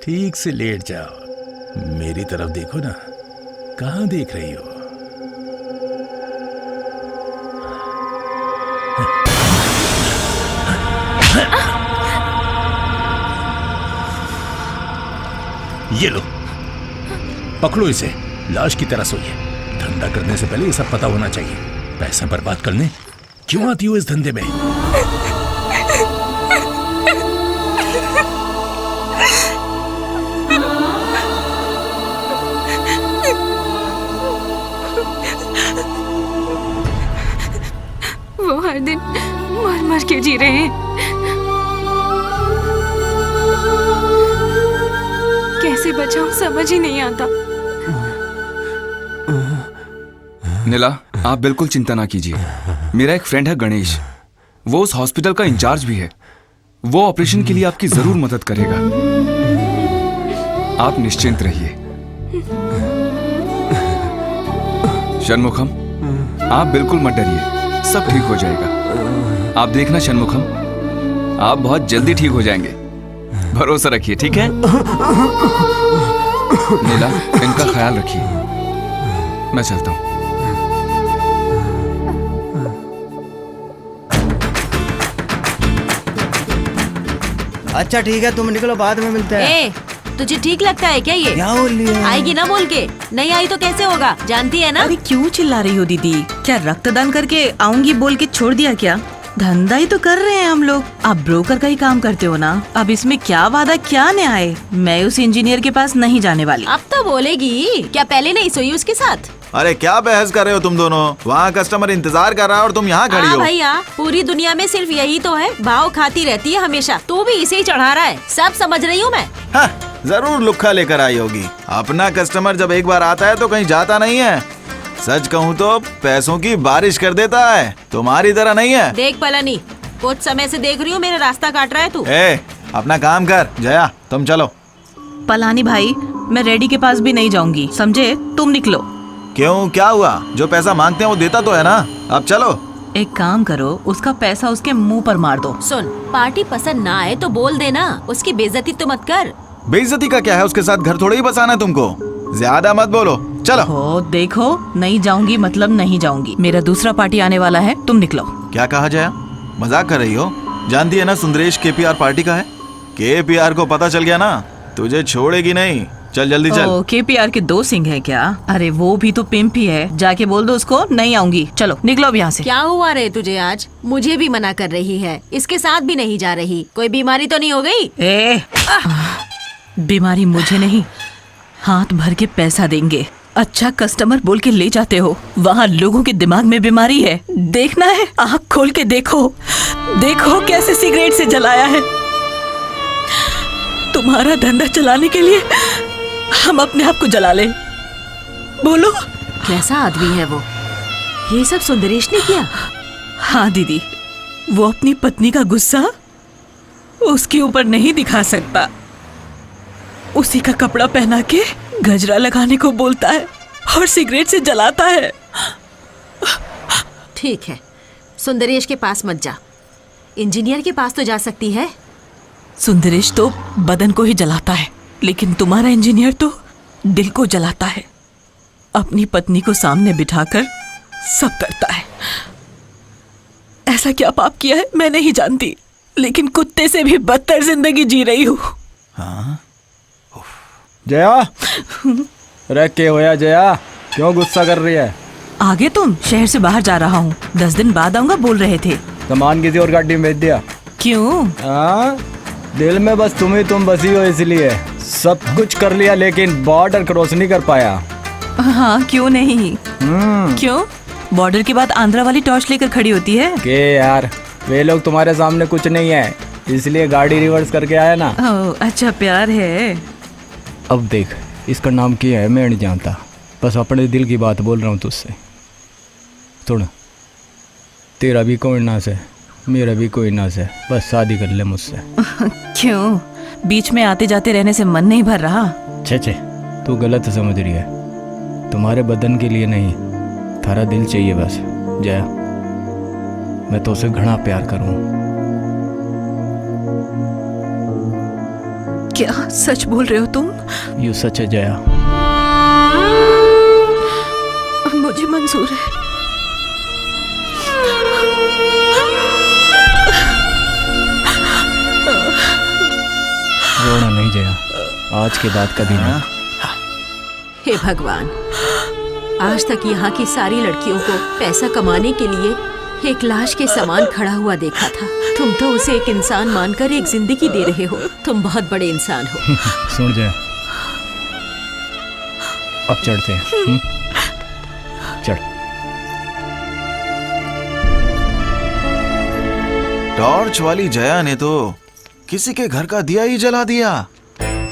Speaker 8: ठीक से लेट जाओ, मेरी तरफ देखो ना, कहां देख रही हो? ये लो, पकड़ो इसे, लाश की तरह सोइए। धंधा करने से पहले ये सब पता होना चाहिए। पैसा बर्बाद करने क्यों आती हो इस धंधे में?
Speaker 12: वो हर दिन मर मर के जी रहे हैं। कैसे बचाऊं समझ ही नहीं आता।
Speaker 11: नीला, आप बिल्कुल चिंता ना कीजिए। मेरा एक फ्रेंड है गणेश, वो उस हॉस्पिटल का इंचार्ज भी है। वो ऑपरेशन के लिए आपकी जरूर मदद करेगा। आप निश्चिंत रहिए। षणमुखम, आप बिल्कुल मत डरिए, सब ठीक हो जाएगा। आप देखना षणमुखम, आप बहुत जल्दी ठीक हो जाएंगे। भरोसा रखिए, ठीक है? नीला, इनका ख्याल रखिए। मैं चलता हूं।
Speaker 5: अच्छा ठीक है, तुम निकलो, बाद में मिलते हैं।
Speaker 14: ए, तुझे ठीक लगता है क्या ये?
Speaker 5: क्या बोल रही है?
Speaker 14: आएगी ना बोल के, नहीं आई तो कैसे होगा, जानती है ना?
Speaker 9: अरे क्यों चिल्ला रही हो दीदी? क्या रक्तदान करके आऊंगी बोल के छोड़ दिया क्या? धंधा ही तो कर रहे हैं हम लोग। आप ब्रोकर का ही काम करते हो ना, अब इसमें क्या वादा क्या न्याय? मैं उस इंजीनियर के पास नहीं जाने वाली।
Speaker 14: अब तो बोलेगी, क्या पहले नहीं सोई उसके साथ?
Speaker 17: अरे क्या बहस कर रहे हो तुम दोनों? वहाँ कस्टमर इंतजार कर रहा है और तुम यहाँ खड़ी हो।
Speaker 14: भैया, पूरी दुनिया में सिर्फ यही तो है, भाव खाती रहती है हमेशा। तू भी इसे ही चढ़ा रहा है, सब समझ रही हूँ मैं।
Speaker 17: हाँ, जरूर लुक्खा लेकर आई होगी। अपना कस्टमर जब एक बार आता है तो कहीं जाता नहीं है। सच कहूँ तो पैसों की बारिश कर देता है, तुम्हारी तरह नहीं है।
Speaker 14: देख पलानी, कुछ समय से देख रही हूँ मेरा रास्ता काट रहा है तू।
Speaker 17: अपना काम कर। जया, तुम चलो।
Speaker 9: पलानी भाई, मैं रेडी के पास भी नहीं जाऊंगी, समझे? तुम निकलो।
Speaker 17: क्यों, क्या हुआ? जो पैसा मांगते हैं वो देता तो है ना। अब चलो।
Speaker 9: एक काम करो, उसका पैसा उसके मुंह पर मार दो।
Speaker 14: सुन, पार्टी पसंद ना आए तो बोल देना, उसकी बेइज्जती तो मत कर।
Speaker 17: बेइज्जती का क्या है? उसके साथ घर थोड़ा ही बसाना है तुमको। ज्यादा मत बोलो, चलो।
Speaker 9: हो देखो, नहीं जाऊंगी मतलब नहीं जाऊंगी। मेरा दूसरा पार्टी आने वाला है, तुम निकलो।
Speaker 17: क्या कहा जया? मजाक कर रही हो? जानती है ना सुंदरेश KPR पार्टी का है। KPR को पता चल गया ना, तुझे छोड़ेगी नहीं। चल जल्दी चल।
Speaker 9: KPR के 2 सिंह है क्या? अरे वो भी तो पिंप ही है, जाके बोल दो उसको नहीं आऊंगी। चलो निकलो अब यहाँ से।
Speaker 14: क्या हुआ रे तुझे आज? मुझे भी मना कर रही है, इसके साथ भी नहीं जा रही। कोई बीमारी तो नहीं हो गई?
Speaker 9: बीमारी मुझे नहीं, हाथ भर के पैसा देंगे। अच्छा कस्टमर बोल के ले जाते हो, वहाँ लोगों के दिमाग में बीमारी है। देखना है, आँख खोल के देखो, देखो कैसे सिगरेट से जलाया है। तुम्हारा धंधा चलाने के लिए हम अपने आप को जला ले। बोलो
Speaker 14: कैसा आदमी है वो? ये सब सुंदरेश ने किया?
Speaker 9: हाँ दीदी, वो अपनी पत्नी का गुस्सा उसके ऊपर नहीं दिखा सकता। उसी का कपड़ा पहना के गजरा लगाने को बोलता है और सिगरेट से जलाता है।
Speaker 14: ठीक है, सुंदरेश के पास मत जा, इंजीनियर के पास तो जा सकती है।
Speaker 9: सुंदरेश तो बदन को ही जलाता है, लेकिन तुम्हारा इंजीनियर तो दिल को जलाता है। अपनी पत्नी को सामने बिठाकर सब करता है। ऐसा क्या पाप किया है मैं नहीं जानती, लेकिन कुत्ते से भी बदतर जिंदगी जी रही हूँ।
Speaker 5: हाँ? जया, अरे क्या होया जया, क्यों गुस्सा कर रही है?
Speaker 9: आगे तुम शहर से बाहर जा रहा हूँ, 10 दिन बाद आऊंगा बोल रहे थे।
Speaker 5: सामान किसी और गाड़ी में भेज दिया?
Speaker 9: क्यों?
Speaker 5: हाँ, दिल में बस तुम बसी हो इसलिए। सब कुछ कर लिया लेकिन बॉर्डर क्रॉस नहीं कर पाया।
Speaker 9: हाँ क्यों नहीं? क्यों? बॉर्डर के बाद आंध्रा वाली टॉर्च लेकर खड़ी होती है।
Speaker 5: के यार, वे लोग तुम्हारे सामने कुछ नहीं है, इसलिए गाड़ी रिवर्स करके आया ना।
Speaker 9: अच्छा प्यार है।
Speaker 5: अब देख, इसका नाम क्या है मैं नहीं जानता, बस अपने दिल की बात बोल रहा हूँ तुझसे। सुन, तेरा भी कोई नाज है, मेरा भी कोई नाज है, बस शादी कर ले मुझसे।
Speaker 9: क्यों, बीच में आते जाते रहने से मन नहीं भर रहा?
Speaker 5: छे तू गलत समझ रही है। तुम्हारे बदन के लिए नहीं, थारा दिल चाहिए बस। जया, मैं तो उसे घना प्यार करूं।
Speaker 9: क्या सच बोल रहे हो तुम?
Speaker 5: यू सच है जया।
Speaker 9: मुझे मंजूर है।
Speaker 5: रोना नहीं जया, आज के बाद कभी नहीं।
Speaker 14: हे भगवान, आज तक यहाँ की सारी लड़कियों को पैसा कमाने के लिए एक लाश के समान खड़ा हुआ देखा था। तुम तो उसे एक इंसान मानकर एक जिंदगी दे रहे हो। तुम बहुत बड़े इंसान हो।
Speaker 5: सुन जया, अब चढ़ते हैं। चढ़।
Speaker 17: टॉर्च वाली जया ने तो किसी के घर का दिया ही जला दिया।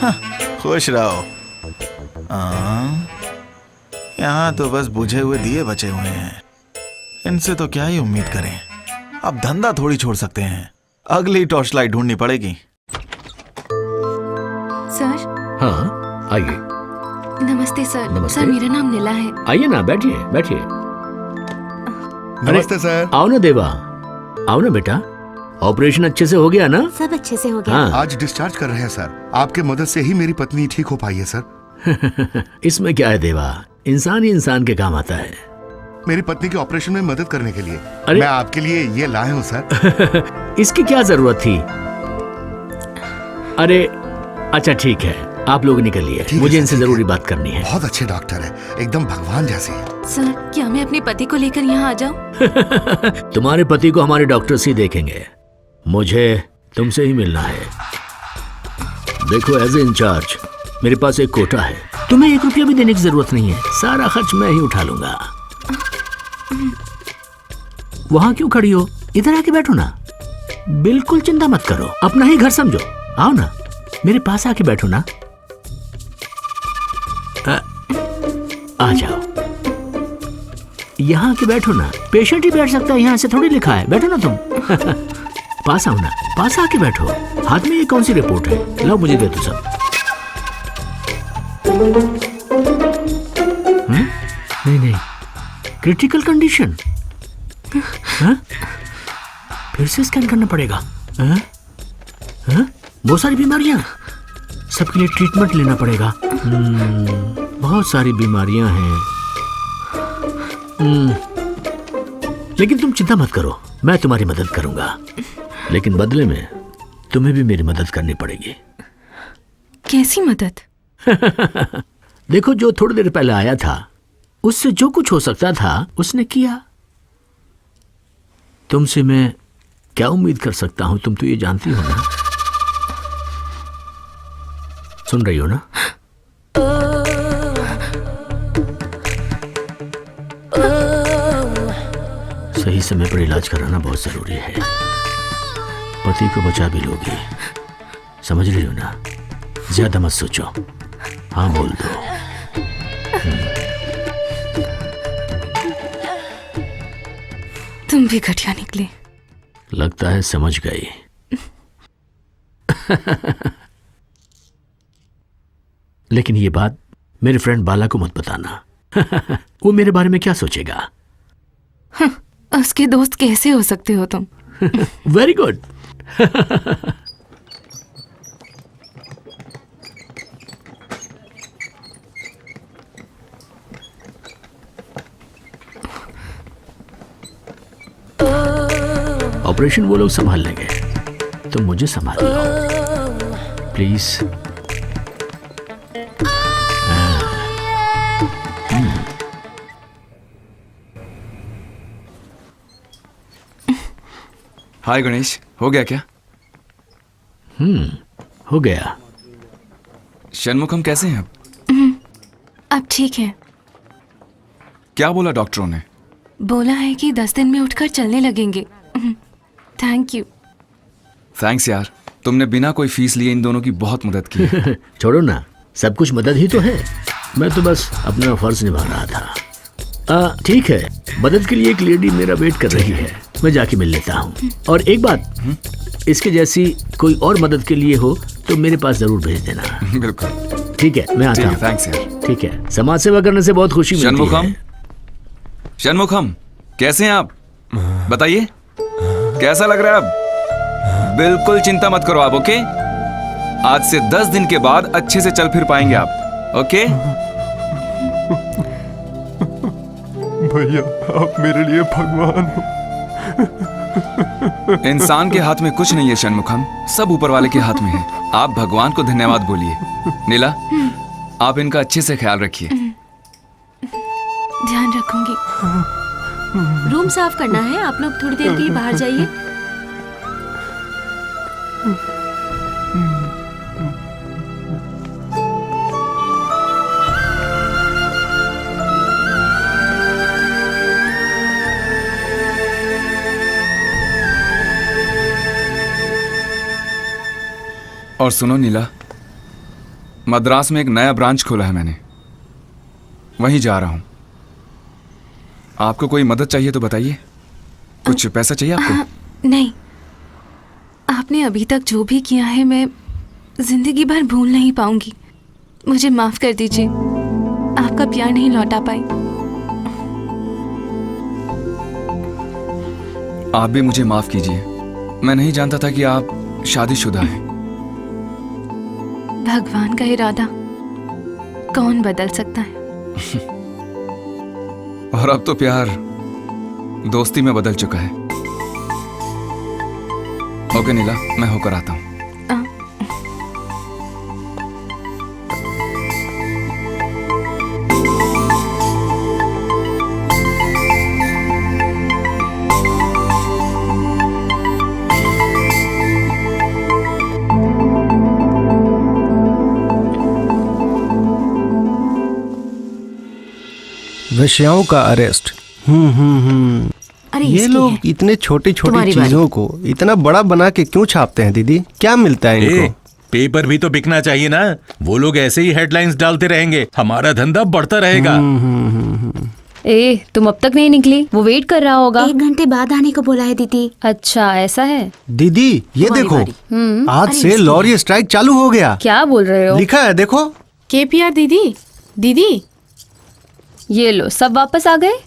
Speaker 17: हाँ, खुश रहो। यहाँ तो बस बुझे हुए दिए बचे हुए हैं। इनसे तो क्या ही उम्मीद करें। अब धंधा थोड़ी छोड़ सकते हैं, अगली टॉर्च लाइट ढूंढनी पड़ेगी।
Speaker 12: सर।
Speaker 10: हाँ, आइए।
Speaker 12: नमस्ते सर।
Speaker 10: नमस्ते।
Speaker 12: सर, मेरा नाम नीला है।
Speaker 10: आइए ना, बैठिए बैठिए।
Speaker 1: नमस्ते सर।
Speaker 10: आओ ना देवा, आओ ना बेटा। ऑपरेशन अच्छे से हो गया ना?
Speaker 15: सब अच्छे से हो गया।
Speaker 10: हाँ।
Speaker 1: आज डिस्चार्ज कर रहे हैं सर। आपके मदद से ही मेरी पत्नी ठीक हो पाई है सर।
Speaker 10: इसमें क्या है देवा, इंसान ही इंसान के काम आता है।
Speaker 1: मेरी पत्नी के ऑपरेशन में मदद करने के लिए
Speaker 10: अरे
Speaker 1: मैं आपके लिए ये लाया हूँ सर।
Speaker 10: इसकी क्या जरूरत थी? अरे अच्छा ठीक है, आप लोग निकलिए, मुझे इनसे जरूरी बात करनी है।
Speaker 1: बहुत अच्छे डॉक्टर है, एकदम भगवान जैसे है।
Speaker 12: सर, क्या मैं अपने पति को लेकर यहाँ आ जाऊँ?
Speaker 10: तुम्हारे पति को हमारे डॉक्टर ही देखेंगे, मुझे तुमसे ही मिलना है। देखो, एज ए इंचार्ज मेरे पास एक कोटा है, तुम्हें 1 रुपया भी देने की जरूरत नहीं है, सारा खर्च मैं ही उठा लूंगा। वहां क्यों खड़ी हो, इधर आके बैठो ना। बिल्कुल चिंता मत करो, अपना ही घर समझो। आओ ना, मेरे पास आके बैठो ना। आ जाओ, यहाँ आके बैठो ना। पेशेंट ही बैठ सकता है, यहाँ से थोड़ी लिखा है। बैठो ना तुम। पास आओ ना, पास आके बैठो। हाथ में ये कौन सी रिपोर्ट है? लाओ मुझे दे दो सब। नहीं नहीं, क्रिटिकल कंडीशन। फिर से स्कैन करना पड़ेगा। बहुत सारी बीमारियां, सबके लिए ट्रीटमेंट लेना पड़ेगा। बहुत सारी बीमारियां हैं। लेकिन तुम चिंता मत करो, मैं तुम्हारी मदद करूंगा, लेकिन बदले में तुम्हें भी मेरी मदद करनी पड़ेगी।
Speaker 12: कैसी मदद?
Speaker 10: देखो, जो थोड़ी देर पहले आया था, उससे जो कुछ हो सकता था उसने किया। तुमसे मैं क्या उम्मीद कर सकता हूं, तुम तो ये जानती हो ना। सुन रही हो ना? सही समय पर इलाज कराना बहुत जरूरी है। पति को बचा भी लोगी, समझ रही हो ना? ज्यादा मत सोचो, हाँ बोल दो।
Speaker 12: तुम भी घटिया निकले।
Speaker 10: लगता है समझ गई। लेकिन ये बात मेरे फ्रेंड बाला को मत बताना। वो मेरे बारे में क्या सोचेगा?
Speaker 12: उसके दोस्त कैसे हो सकते हो तुम?
Speaker 10: Very good. ऑपरेशन वो लोग संभाल लेंगे, तो मुझे संभाल लो प्लीज।
Speaker 11: हाय गणेश, हो गया क्या?
Speaker 10: हो गया।
Speaker 11: षणमुखम कैसे हैं अब?
Speaker 12: अब ठीक है।
Speaker 11: क्या बोला डॉक्टरों ने?
Speaker 12: बोला है कि 10 दिन में उठकर चलने लगेंगे। Thank you.
Speaker 11: थैंक्स यार, तुमने बिना कोई फीस लिए इन दोनों की बहुत मदद की।
Speaker 10: छोड़ो ना, सब कुछ मदद ही तो है। मैं तो बस अपना फर्ज निभा रहा था। ठीक है, मदद के लिए एक लेडी मेरा वेट कर रही है, मैं जाके मिल लेता हूँ। और एक बात, इसके जैसी कोई और मदद के लिए हो तो मेरे पास जरूर भेज देना।
Speaker 11: बिल्कुल
Speaker 10: ठीक है, मैं आता हूँ।
Speaker 11: थैंक्स यार।
Speaker 10: ठीक है, समाज सेवा करने से बहुत खुशी मिलती है।
Speaker 11: शनमुखम, कैसे हैं आप? बताइए कैसा लग रहा है अब? बिल्कुल चिंता मत करो आप, ओके? आज से 10 दिन के बाद अच्छे से चल फिर पाएंगे आप, ओके?
Speaker 20: भैया आप मेरे लिए भगवान हो।
Speaker 11: इंसान के हाथ में कुछ नहीं है शनमुखम, सब ऊपर वाले के हाथ में है। आप भगवान को धन्यवाद बोलिए। नीला, आप इनका अच्छे से ख्याल रखिए।
Speaker 12: ध्यान रखूंगी। रूम साफ करना है, आप लोग थोड़ी देर के लिए बाहर जाइए।
Speaker 11: और सुनो नीला, मद्रास में एक नया ब्रांच खोला है मैंने, वहीं जा रहा हूं। आपको कोई मदद चाहिए तो बताइए। कुछ पैसा चाहिए आपको?
Speaker 12: नहीं, आपने अभी तक जो भी किया है मैं जिंदगी भर भूल नहीं पाऊंगी। मुझे माफ कर दीजिए, आपका प्यार नहीं लौटा पाई।
Speaker 11: आप भी मुझे माफ कीजिए, मैं नहीं जानता था कि आप शादीशुदा हैं।
Speaker 12: भगवान का इरादा कौन बदल सकता है?
Speaker 11: और अब तो प्यार दोस्ती में बदल चुका है। ओके नीला, मैं होकर आता हूं।
Speaker 21: वेश्याओं का अरेस्ट।
Speaker 14: अरे
Speaker 21: ये लोग इतने छोटी छोटी चीजों को इतना बड़ा बना के क्यों छापते हैं दीदी? क्या मिलता है इनको?
Speaker 8: पेपर भी तो बिकना चाहिए ना। वो लोग ऐसे ही हेडलाइंस डालते रहेंगे, हमारा धंधा बढ़ता रहेगा।
Speaker 13: ए, तुम अब तक नहीं निकली? वो वेट कर रहा होगा।
Speaker 14: 1 घंटे बाद आने को बोला है दीदी।
Speaker 13: अच्छा ऐसा है।
Speaker 21: दीदी ये देखो, आज से लॉरी स्ट्राइक चालू हो गया।
Speaker 13: क्या बोल रहे हो?
Speaker 21: लिखा है देखो।
Speaker 3: केपीआर दीदी, दीदी
Speaker 13: ये लो, सब वापस आ गए।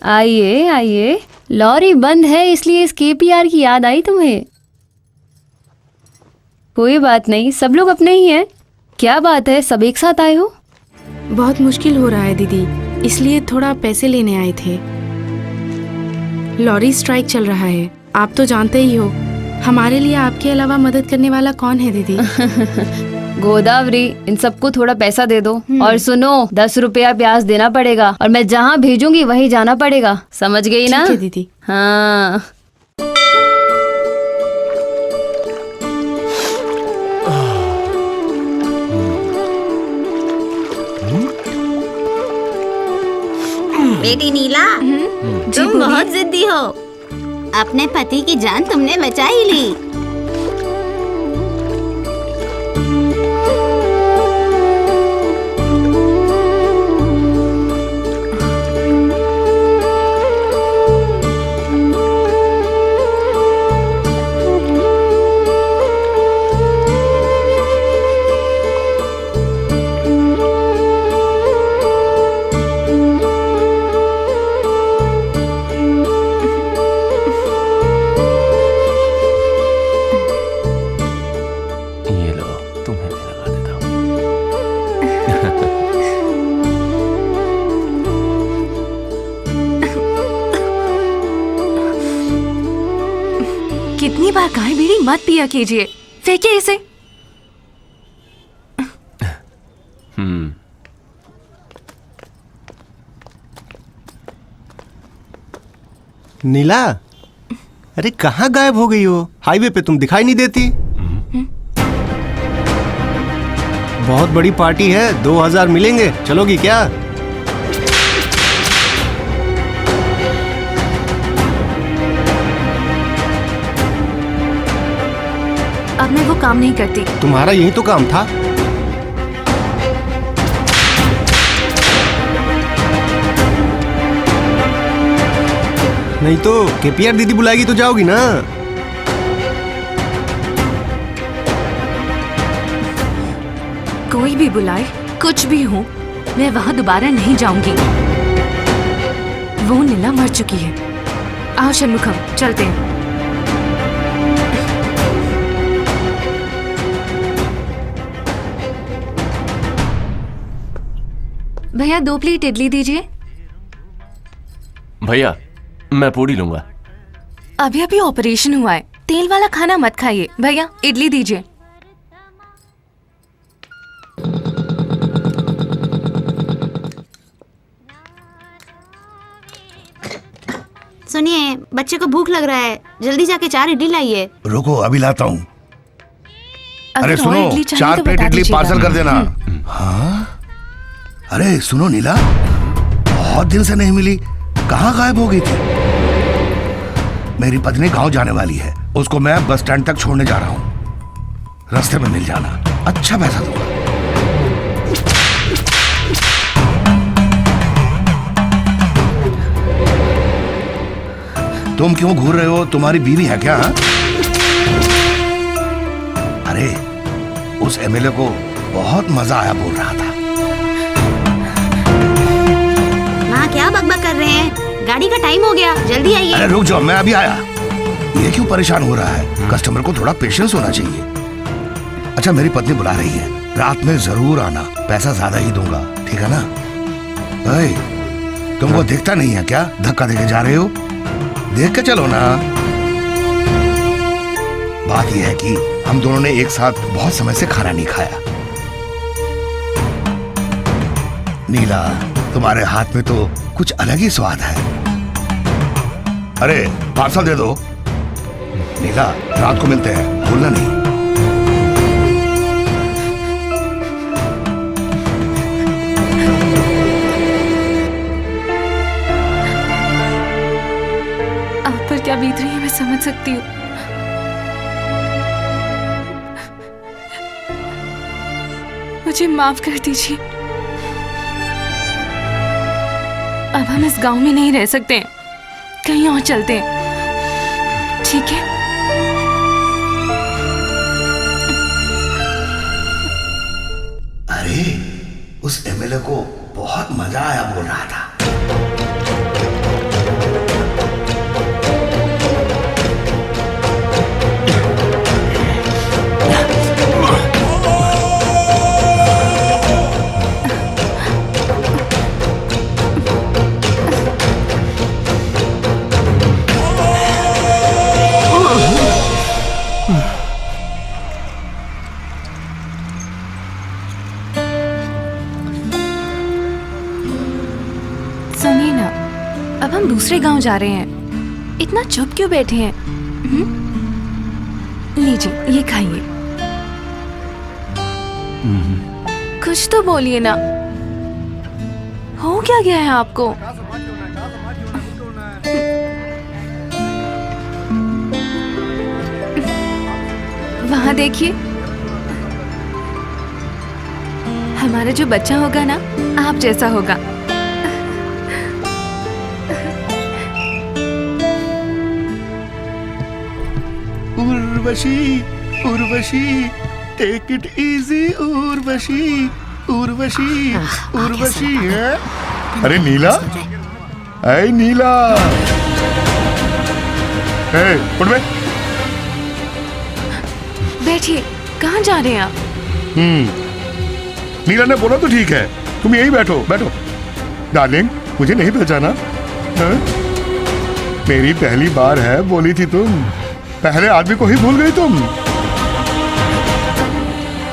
Speaker 13: आइए आइए, लॉरी बंद है इसलिए इस केपीआर की याद आई तुम्हें? कोई बात नहीं, सब लोग अपने ही हैं। क्या बात है, सब एक साथ आए हो?
Speaker 3: बहुत मुश्किल हो रहा है दीदी, इसलिए थोड़ा पैसे लेने आए थे। लॉरी स्ट्राइक चल रहा है, आप तो जानते ही हो। हमारे लिए आपके अलावा मदद करने वाला कौन है दीदी?
Speaker 13: गोदावरी, इन सबको थोड़ा पैसा दे दो। और सुनो, 10 रुपया ब्याज देना पड़ेगा, और मैं जहाँ भेजूंगी वहीं जाना पड़ेगा। समझ गई ना?
Speaker 3: ठीक है दीदी।
Speaker 13: हाँ।
Speaker 22: बेटी नीला, तुम बहुत जिद्दी हो। अपने पति की जान तुमने बचा ही ली।
Speaker 12: कितनी बार गाय बीड़ी मत पिया कीजिए, फेंकिए इसे।
Speaker 21: नीला, अरे कहाँ गायब हो गई हो? हाईवे पे तुम दिखाई नहीं देती। बहुत बड़ी पार्टी है, 2000 मिलेंगे, चलोगी क्या?
Speaker 12: अब मैं वो काम नहीं करती।
Speaker 21: तुम्हारा यही तो काम था। नहीं तो केपीआर दीदी बुलाएगी तो जाओगी ना।
Speaker 12: कोई भी बुलाए, कुछ भी हो, मैं वहां दोबारा नहीं जाऊंगी। वो नीला मर चुकी है। आओ षणमुखम, चलते हैं। भैया 2 प्लेट इडली दीजिए।
Speaker 7: भैया मैं पूरी लूंगा।
Speaker 12: अभी अभी ऑपरेशन हुआ है, तेल वाला खाना मत खाइए। भैया इडली दीजिए।
Speaker 22: सुनिए, बच्चे को भूख लग रहा है, जल्दी जाके 4 इडली लाइए।
Speaker 1: रुको अभी लाता हूँ। अरे
Speaker 12: अगर और
Speaker 1: सुनो,
Speaker 12: इडली चाहिए
Speaker 1: 4
Speaker 12: तो
Speaker 1: प्लेट
Speaker 12: बता
Speaker 1: इडली
Speaker 12: दीजिएगा।
Speaker 1: पार्सल कर देना। हाँ? अरे सुनो नीला, बहुत दिन से नहीं मिली, कहाँ गायब हो गई थी? मेरी पत्नी गांव जाने वाली है, उसको मैं बस स्टैंड तक छोड़ने जा रहा हूँ। रास्ते में मिल जाना, अच्छा पैसा दूंगा। तुम क्यों घूर रहे हो? तुम्हारी बीवी है क्या? अरे उस एमएलए को बहुत मजा आया बोल रहा था।
Speaker 22: माँ क्या बकबक कर रहे हैं? गाड़ी का टाइम हो गया, जल्दी आइए।
Speaker 1: अरे रुक जाओ, मैं अभी आया। ये क्यों परेशान हो रहा है? कस्टमर को थोड़ा पेशेंस होना चाहिए। अच्छा मेरी पत्नी बुला रही है, रात में जरूर आना, पैसा ज्यादा ही दूंगा, ठीक है ना? अरे तुमको दिखता नहीं है क्या? धक्का देके जा रहे हो, देख के चलो ना। बात यह है कि हम दोनों ने एक साथ बहुत समय से खाना नहीं खाया। नीला, तुम्हारे हाथ में तो कुछ अलग ही स्वाद है। अरे पार्सल दे दो। नीला, रात को मिलते हैं, भूलना नहीं।
Speaker 12: आप पर क्या बीत रही है मैं समझ सकती हूँ। मुझे माफ कर दीजिए। अब हम इस गांव में नहीं रह सकते हैं, कहीं और चलते हैं, ठीक है?
Speaker 1: अरे उस एमएलए को बहुत मजा आया बोल रहा था।
Speaker 12: सुनिए ना, अब हम दूसरे गांव जा रहे हैं, इतना चुप क्यों बैठे हैं? लीजिए ये खाइए। कुछ तो बोलिए ना, हो क्या गया है आपको? वहां देखिए, हमारा जो बच्चा होगा ना, आप जैसा होगा।
Speaker 1: Urvashi, Urvashi, take it easy Urvashi, Urvashi, Urvashi है? अरे नीला, अरे नीला, उठ बे।
Speaker 12: बैठिए, कहाँ जा रहे हैं आप?
Speaker 1: नीला ने बोला तो ठीक है, तुम यही बैठो, बैठो। डार्लिंग, मुझे नहीं पहचाना? हाँ? मेरी पहली बार है, बोली थी तुम। पहले आदमी को ही भूल गई तुम।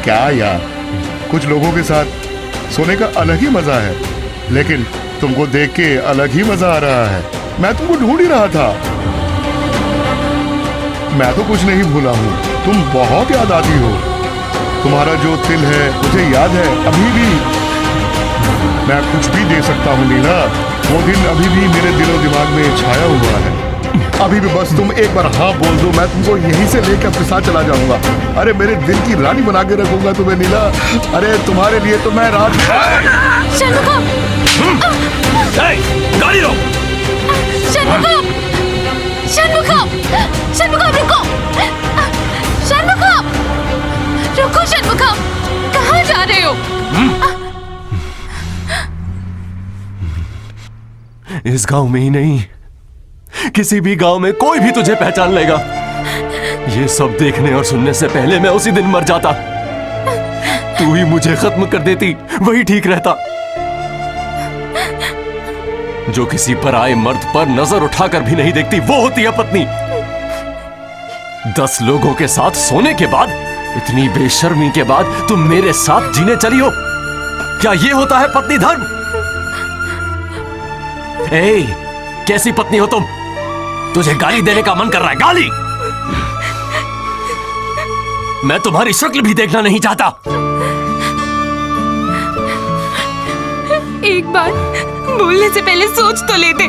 Speaker 1: क्या यार, कुछ लोगों के साथ सोने का अलग ही मजा है, लेकिन तुमको देख के अलग ही मजा आ रहा है। मैं तुमको ढूंढ ही रहा था। मैं तो कुछ नहीं भूला हूँ, तुम बहुत याद आती हो। तुम्हारा जो दिल है मुझे याद है अभी भी। मैं कुछ भी दे सकता हूँ नीला, वो दिन अभी भी मेरे दिलो दिमाग में छाया हुआ है। अभी भी बस तुम एक बार हाँ बोल दो, मैं तुमको यहीं से लेकर अपने साथ चला जाऊंगा। अरे मेरे दिल की रानी बना के रखूंगा तुम्हें नीला। अरे तुम्हारे लिए तो मैं रात
Speaker 7: गाड़ी रोक।
Speaker 12: षणमुखम, षणमुखम रुको, षणमुखम, रुको षणमुखम, कहाँ जा रहे हो?
Speaker 7: इस गांव में ही नहीं, किसी भी गांव में कोई भी तुझे पहचान लेगा। ये सब देखने और सुनने से पहले मैं उसी दिन मर जाता। तू ही मुझे खत्म कर देती, वही ठीक रहता। जो किसी पराये मर्द पर नजर उठाकर भी नहीं देखती, वो होती है पत्नी। 10 लोगों के साथ सोने के बाद, इतनी बेशर्मी के बाद तुम मेरे साथ जीने चली हो। क्या ये होता है पत्नी धर्म? ए, कैसी पत्नी हो तुम? तुझे गाली देने का मन कर रहा है? गाली? मैं तुम्हारी शक्ल भी देखना नहीं चाहता।
Speaker 12: एक बार बोलने से पहले सोच तो लेते।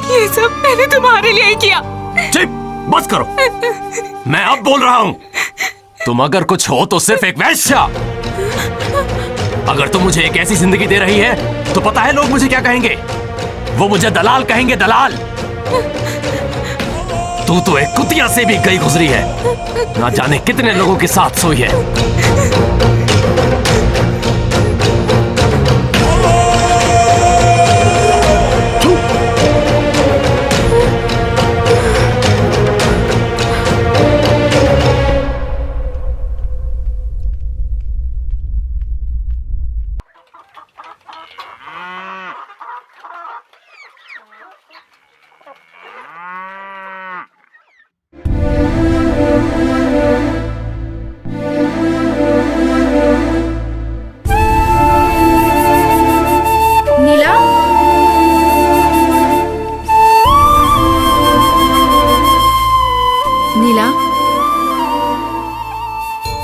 Speaker 12: ये सब मैंने तुम्हारे लिए ही किया।
Speaker 7: चुप, बस करो। मैं अब बोल रहा हूं। तुम अगर कुछ हो तो सिर्फ एक वैश्या। अगर तुम मुझे एक ऐसी जिंदगी दे रही है तो पता है लोग मुझे क्या कहेंगे? वो मुझे दलाल कहेंगे, दलाल। तू तो एक कुतिया से भी गई गुजरी है, ना जाने कितने लोगों के साथ सोई है।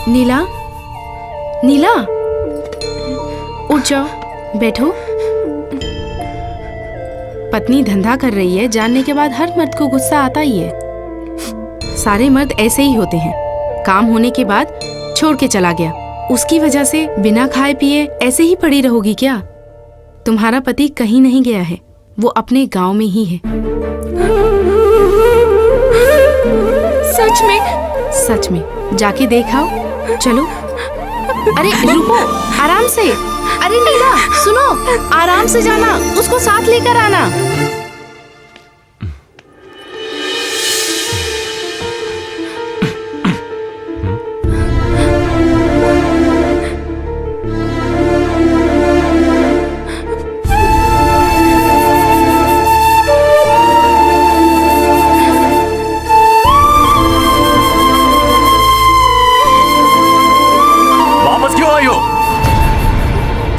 Speaker 3: नीला, नीला, उठ जाओ, बैठो। पत्नी धंधा कर रही है जानने के बाद हर मर्द को गुस्सा आता ही है। सारे मर्द ऐसे ही होते हैं। काम होने के बाद छोड़ के चला गया, उसकी वजह से बिना खाए पिए ऐसे ही पड़ी रहोगी क्या? तुम्हारा पति कहीं नहीं गया है, वो अपने गांव में ही है।
Speaker 12: सच में?
Speaker 3: सच में। जाके देखाओ, चलो। अरे रुको, आराम से। अरे नीला सुनो, आराम से जाना, उसको साथ लेकर आना।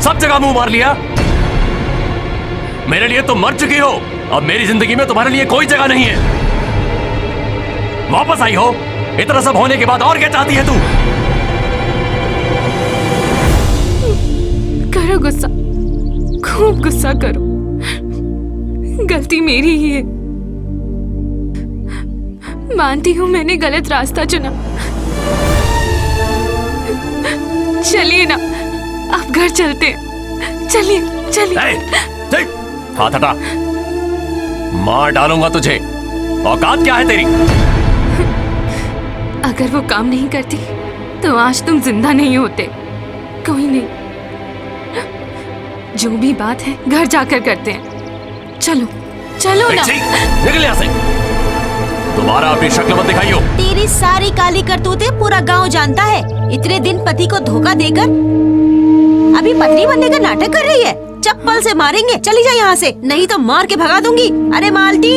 Speaker 7: सब जगह मुंह मार लिया। मेरे लिए तुम मर चुकी हो, अब मेरी जिंदगी में तुम्हारे लिए कोई जगह नहीं है। वापस आई हो, इतना सब होने के बाद और क्या चाहती है तू?
Speaker 12: करो गुस्सा, खूब गुस्सा करो। गलती मेरी ही है, मानती हूँ मैंने गलत रास्ता चुना। चलिए ना, अब घर चलते हैं। चलिए चलिए।
Speaker 7: हाथ हटा, मार डालूंगा तुझे। औकात क्या है तेरी?
Speaker 12: अगर वो काम नहीं करती तो आज तुम जिंदा नहीं होते। कोई नहीं, जो भी बात है घर जाकर करते हैं। चलो चलो ना।
Speaker 7: निकल यहाँ से, दोबारा अपनी शक्ल मत दिखाइयो।
Speaker 22: तेरी सारी काली करतूतें पूरा गांव जानता है। इतने दिन पति को धोखा देकर अभी पत्नी बनने का नाटक कर रही है। चप्पल से मारेंगे। चली जा यहाँ से, नहीं तो मार के भगा दूंगी। अरे मालती,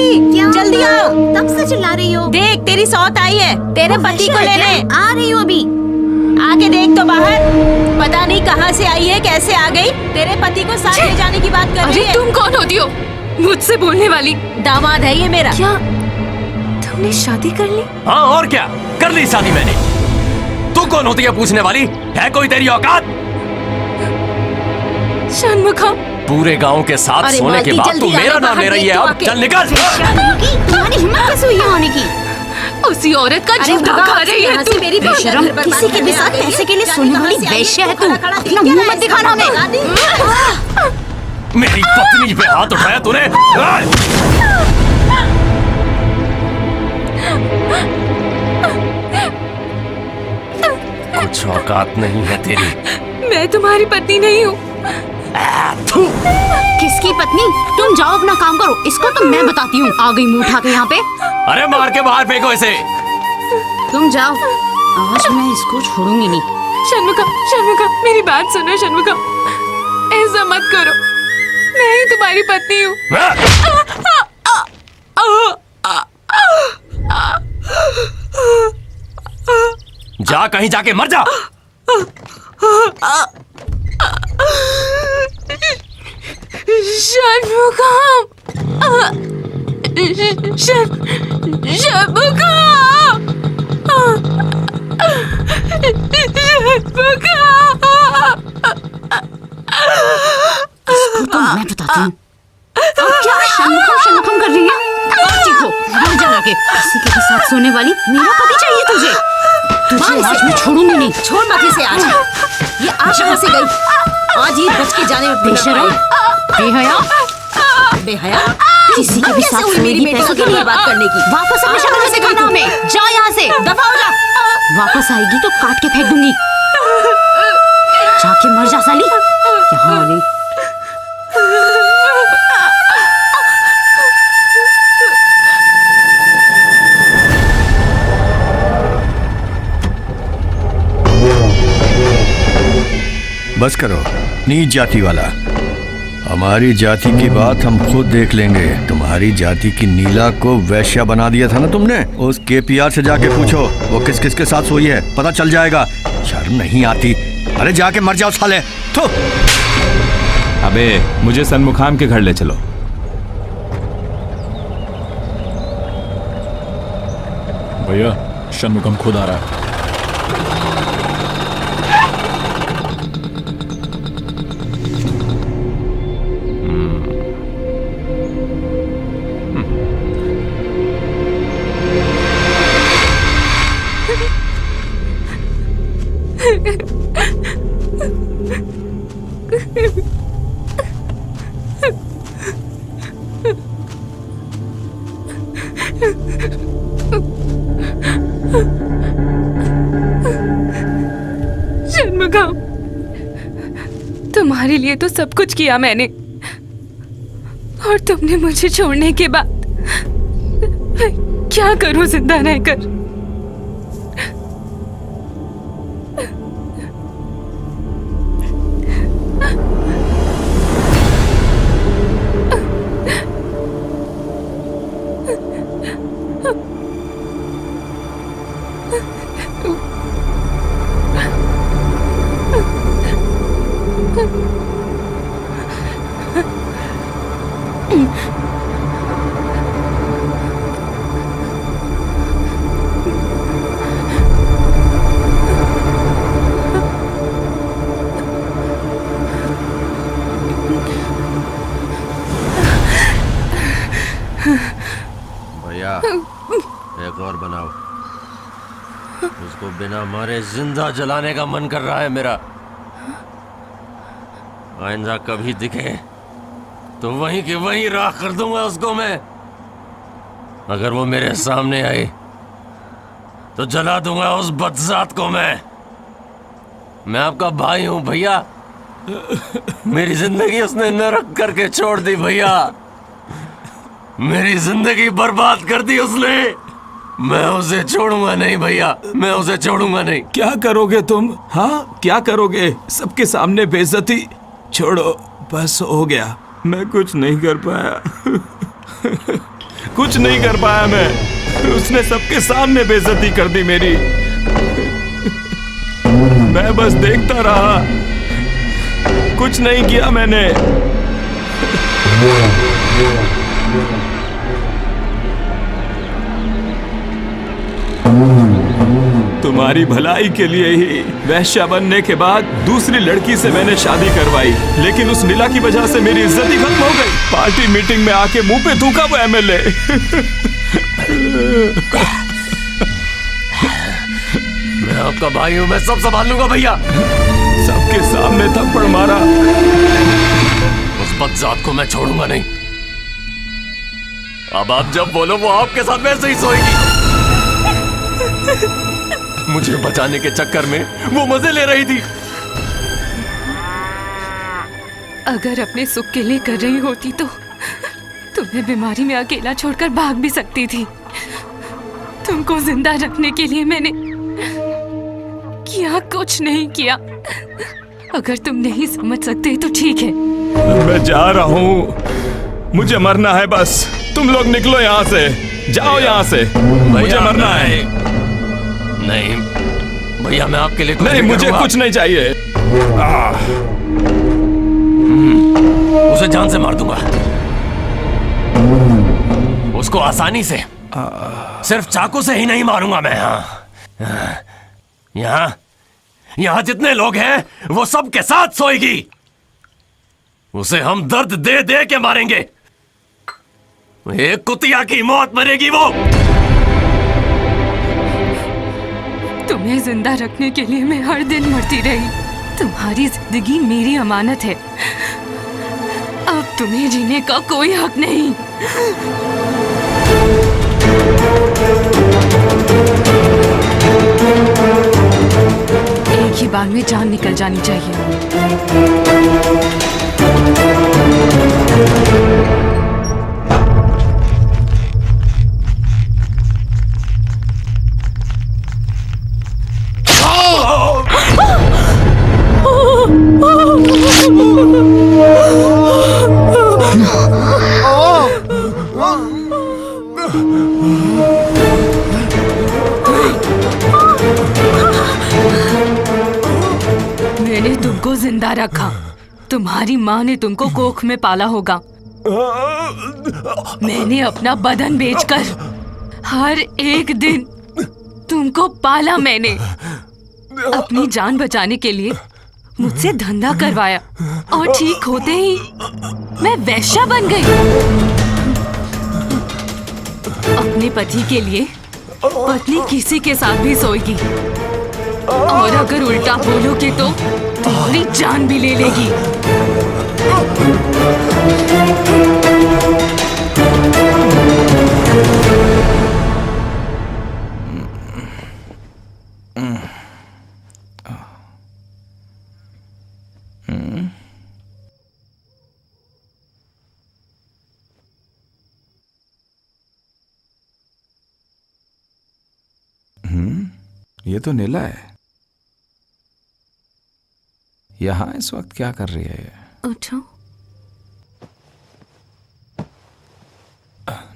Speaker 22: जल्दी आओ। तब से चिल्ला रही हो? देख तेरी सौत आई है तेरे पति को लेने। आ रही हूँ अभी। आके देख तो बाहर, पता नहीं कहाँ से आई है, कैसे आ गई। तेरे पति को साथ ले जाने की बात कर रही है।
Speaker 12: तुम कौन होती हो मुझसे बोलने वाली?
Speaker 22: दामाद है ये मेरा।
Speaker 12: क्या तुमने शादी कर ली?
Speaker 7: हाँ और क्या, कर ली शादी मैंने। तू कौन होती है पूछने वाली? है कोई तेरी औकात?
Speaker 12: षणमुखम,
Speaker 7: पूरे गांव के साथ सोने के बाद तू मेरा नाम ले रही है। अब चल निकल।
Speaker 22: तुम्हारी हिम्मत कैसे हुई आने की?
Speaker 12: उसी औरत का झूठा खा रही है तू।
Speaker 22: मेरी बेशरम, किसी के भी साथ पैसे के लिए सोने वाली वैश्य है तू। अपना मुंह मत दिखाना हमें।
Speaker 7: मेरी पत्नी पे हाथ उठाया तूने। कुछ औकात नहीं है तेरी।
Speaker 12: मैं तुम्हारी पत्नी नहीं हूँ।
Speaker 15: किसकी पत्नी? तुम जाओ अपना काम करो, इसको तो मैं बताती हूँ। आ गई मुंह उठा के यहाँ पे।
Speaker 7: अरे मार के बाहर फेंको इसे।
Speaker 15: तुम जाओ, आज मैं इसको छोड़ूंगी नहीं।
Speaker 12: शर्मुखा, मेरी बात सुनो शर्मुखा, ऐसा मत करो, मैं ही तुम्हारी पत्नी हूँ।
Speaker 7: जा कहीं जाके मर जा।
Speaker 12: शर्मुखा,
Speaker 15: तो मैं बताती हूँ। अब क्या शर्मुखम कर रही है? चीखो, मर जाना के। किसी के साथ सोने वाली मेरा पति चाहिए तुझे। तुझे आज मैं छोड़ूंगी नहीं।
Speaker 22: छोड़ मत इसे आज। ये आज कहाँ से गई? आज ये बच के जाने में
Speaker 15: बेशरम,
Speaker 22: बेहया,
Speaker 15: किसी के भी साथ
Speaker 22: मेरी पैसों की बर्बाद करने की।
Speaker 15: वापस अपने शक्ल से करना हमें।
Speaker 22: जाओ यहाँ से, दफा हो जा।
Speaker 15: वापस आएगी तो काट के फेंक दूंगी। जाके मर जा साली। यहाँ आ गई।
Speaker 18: बस करो नीच जाति वाला, हमारी जाति की बात हम खुद देख लेंगे। तुम्हारी जाति की नीला को वैश्या बना दिया था ना तुमने, उस केपीआर से जाके पूछो वो किस किस के साथ सोई है, पता चल जाएगा। शर्म नहीं आती? अरे जाके मर जाओ साले। थू।
Speaker 4: अबे मुझे सनमुखाम के घर ले चलो।
Speaker 8: भैया शनमुखम खुद आ रहा है।
Speaker 12: शर्मुखम, तुम्हारे लिए तो सब कुछ किया मैंने, और तुमने मुझे छोड़ने के बाद मैं क्या करूं जिंदा रहकर?
Speaker 10: भैया एक और बनाओ, उसको बिना मारे जिंदा जलाने का मन कर रहा है मेरा। आइंदा कभी दिखे तो वहीं के वहीं राख कर दूंगा उसको मैं। अगर वो मेरे सामने आई तो जला दूंगा उस बदजात को मैं आपका भाई हूं भैया। मेरी जिंदगी उसने नरक करके छोड़ दी भैया, मेरी जिंदगी बर्बाद कर दी उसने। मैं उसे छोड़ूंगा नहीं भैया, मैं उसे छोड़ूंगा नहीं।
Speaker 4: क्या करोगे तुम? हाँ क्या करोगे? सबके सामने बेइज्जती। छोड़ो, बस हो गया। मैं कुछ नहीं कर पाया। कुछ नहीं कर पाया मैं। उसने सबके सामने बेइज्जती कर दी मेरी। मैं बस देखता रहा, कुछ नहीं किया मैंने। तुम्हारी भलाई के लिए ही वैश्या बनने के बाद दूसरी लड़की से मैंने शादी करवाई, लेकिन उस नीला की वजह से मेरी इज्जत ही खत्म हो गई। पार्टी मीटिंग में आके मुंह पे थूका वो एमएलए।
Speaker 7: मैं आपका भाई हूं, मैं सब संभाल लूंगा भैया।
Speaker 4: सबके सामने थप्पड़ मारा।
Speaker 7: उस बदजात को मैं छोड़ूंगा नहीं। अब आप जब बोलो वो आपके साथ वैसे ही सोएगी। मुझे बचाने के चक्कर में वो मजे ले रही थी।
Speaker 12: अगर अपने सुख के लिए कर रही होती तो तुम्हें बीमारी में अकेला छोड़कर भाग भी सकती थी। तुमको जिंदा रखने के लिए मैंने किया कुछ नहीं किया। अगर तुम नहीं समझ सकते तो ठीक है।
Speaker 4: मैं जा रहा हूँ, मुझे मरना है बस। तुम लोग निकलो यहाँ से, जाओ यहाँ से, मुझे मरना है।
Speaker 7: नहीं भैया, मैं आपके लिए कुछ
Speaker 4: नहीं, मुझे कुछ नहीं चाहिए।
Speaker 7: उसे जान से मार दूंगा, उसको आसानी से, सिर्फ चाकू से ही नहीं मारूंगा मैं। यहाँ जितने लोग हैं वो सब के साथ सोएगी। उसे हम दर्द दे दे के मारेंगे। एक कुतिया की मौत मरेगी वो।
Speaker 12: तुम्हें जिंदा रखने के लिए मैं हर दिन मरती रही। तुम्हारी जिंदगी मेरी अमानत है। अब तुम्हें जीने का कोई हक नहीं। एक ही बार में जान निकल जानी चाहिए। मैंने तुमको जिंदा रखा। तुम्हारी माँ ने तुमको कोख में पाला होगा। मैंने अपना बदन बेचकर हर एक दिन तुमको पाला। मैंने अपनी जान बचाने के लिए मुझसे धंधा करवाया और ठीक होते ही मैं वैश्या बन गई। अपने पति के लिए पत्नी किसी के साथ भी सोएगी, और अगर उल्टा बोलोगे तो तुम्हारी जान भी ले लेगी।
Speaker 11: ये तो नीला है। यहाँ इस वक्त क्या कर रही है?
Speaker 12: उठो।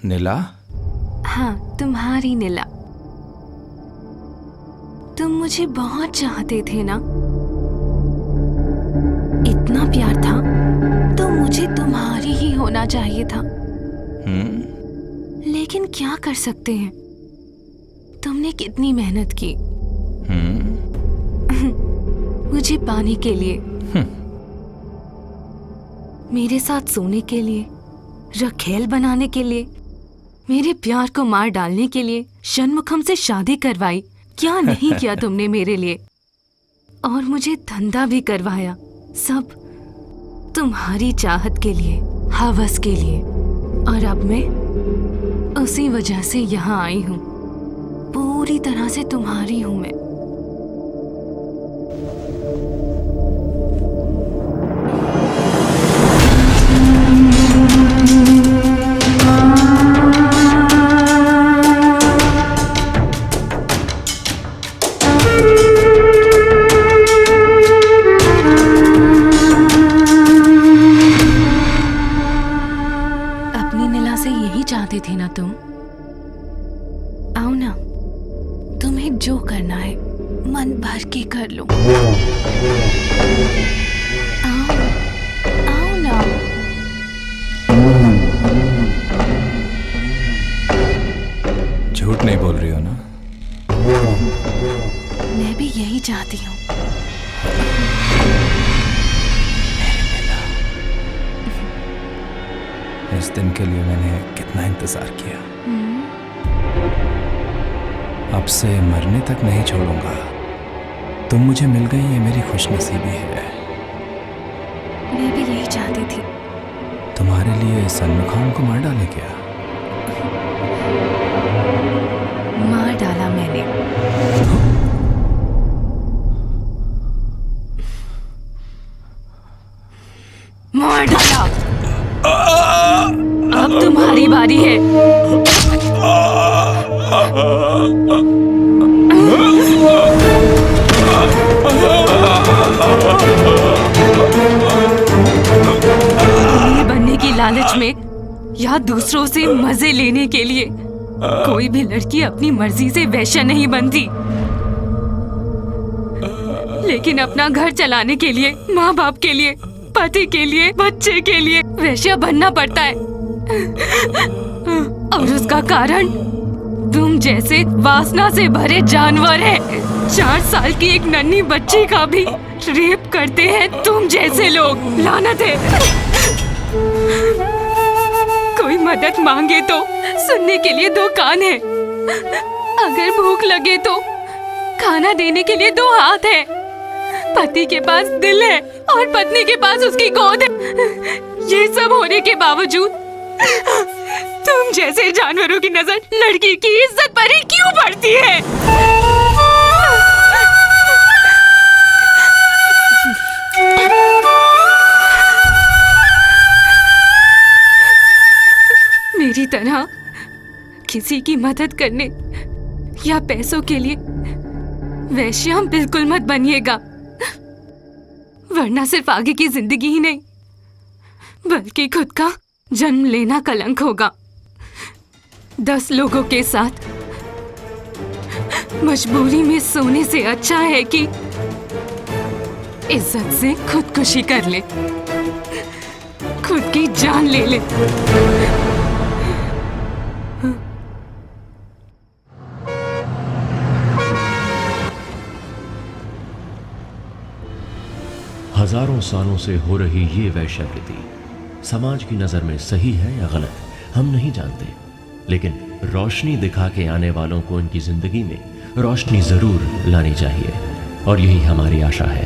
Speaker 11: नीला?
Speaker 12: हाँ, तुम्हारी नीला। तुम मुझे बहुत चाहते थे ना? इतना प्यार था तो मुझे तुम्हारी ही होना चाहिए था। लेकिन क्या कर सकते हैं? तुमने कितनी मेहनत की मुझे पाने के लिए, मेरे साथ सोने के लिए, रखेल बनाने के लिए, मेरे प्यार को मार डालने के लिए षणमुखम से शादी करवाई। क्या नहीं किया तुमने मेरे लिए? और मुझे धंधा भी करवाया, सब तुम्हारी चाहत के लिए, हवस के लिए। और अब मैं उसी वजह से यहाँ आई हूँ। पूरी तरह से तुम्हारी हूँ मैं। अपनी नीला से यही चाहते थे ना तुम? आओ ना, तुम्हें जो करना है मन भर के कर लो। आओ, आओ ना।
Speaker 11: झूठ नहीं बोल रही हो ना?
Speaker 12: मैं भी यही चाहती हूँ।
Speaker 11: इस दिन के लिए मैंने कितना इंतजार किया। अब से मरने तक नहीं छोड़ूंगा। तुम मुझे मिल गई, ये मेरी खुशनसीबी है।
Speaker 12: मैं भी यही चाहती थी।
Speaker 11: तुम्हारे लिए षणमुखम को मार डाले क्या?
Speaker 12: मार डाला मैंने। मार डाला। अब तुम्हारी बारी है। अमीर बनने की लालच में या दूसरों से मजे लेने के लिए कोई भी लड़की अपनी मर्जी से वैश्या नहीं बनती, लेकिन अपना घर चलाने के लिए, माँ बाप के लिए, पति के लिए, बच्चे के लिए वैश्या बनना पड़ता है। और उसका कारण तुम जैसे वासना से भरे जानवर है। 4 साल की एक नन्ही बच्ची का भी रेप करते हैं तुम जैसे लोग। लानत है। कोई मदद मांगे तो सुनने के लिए 2 कान है, अगर भूख लगे तो खाना देने के लिए 2 हाथ है। पति के पास दिल है और पत्नी के पास उसकी गोद है। ये सब होने के बावजूद तुम जैसे जानवरों की नजर लड़की की इज्जत पर ही क्यों पड़ती है? मेरी तरह किसी की मदद करने या पैसों के लिए वैश्या बिल्कुल मत बनिएगा, वरना सिर्फ आगे की जिंदगी ही नहीं बल्कि खुद का जन्म लेना कलंक होगा। 10 लोगों के साथ मजबूरी में सोने से अच्छा है कि इज्जत से खुदकुशी कर ले, खुद की जान ले ले।
Speaker 2: हजारों सालों से हो रही ये वैश्यावृत्ति समाज की नजर में सही है या गलत, हम नहीं जानते, लेकिन रोशनी दिखा के आने वालों को उनकी जिंदगी में रोशनी जरूर लानी चाहिए, और यही हमारी आशा है।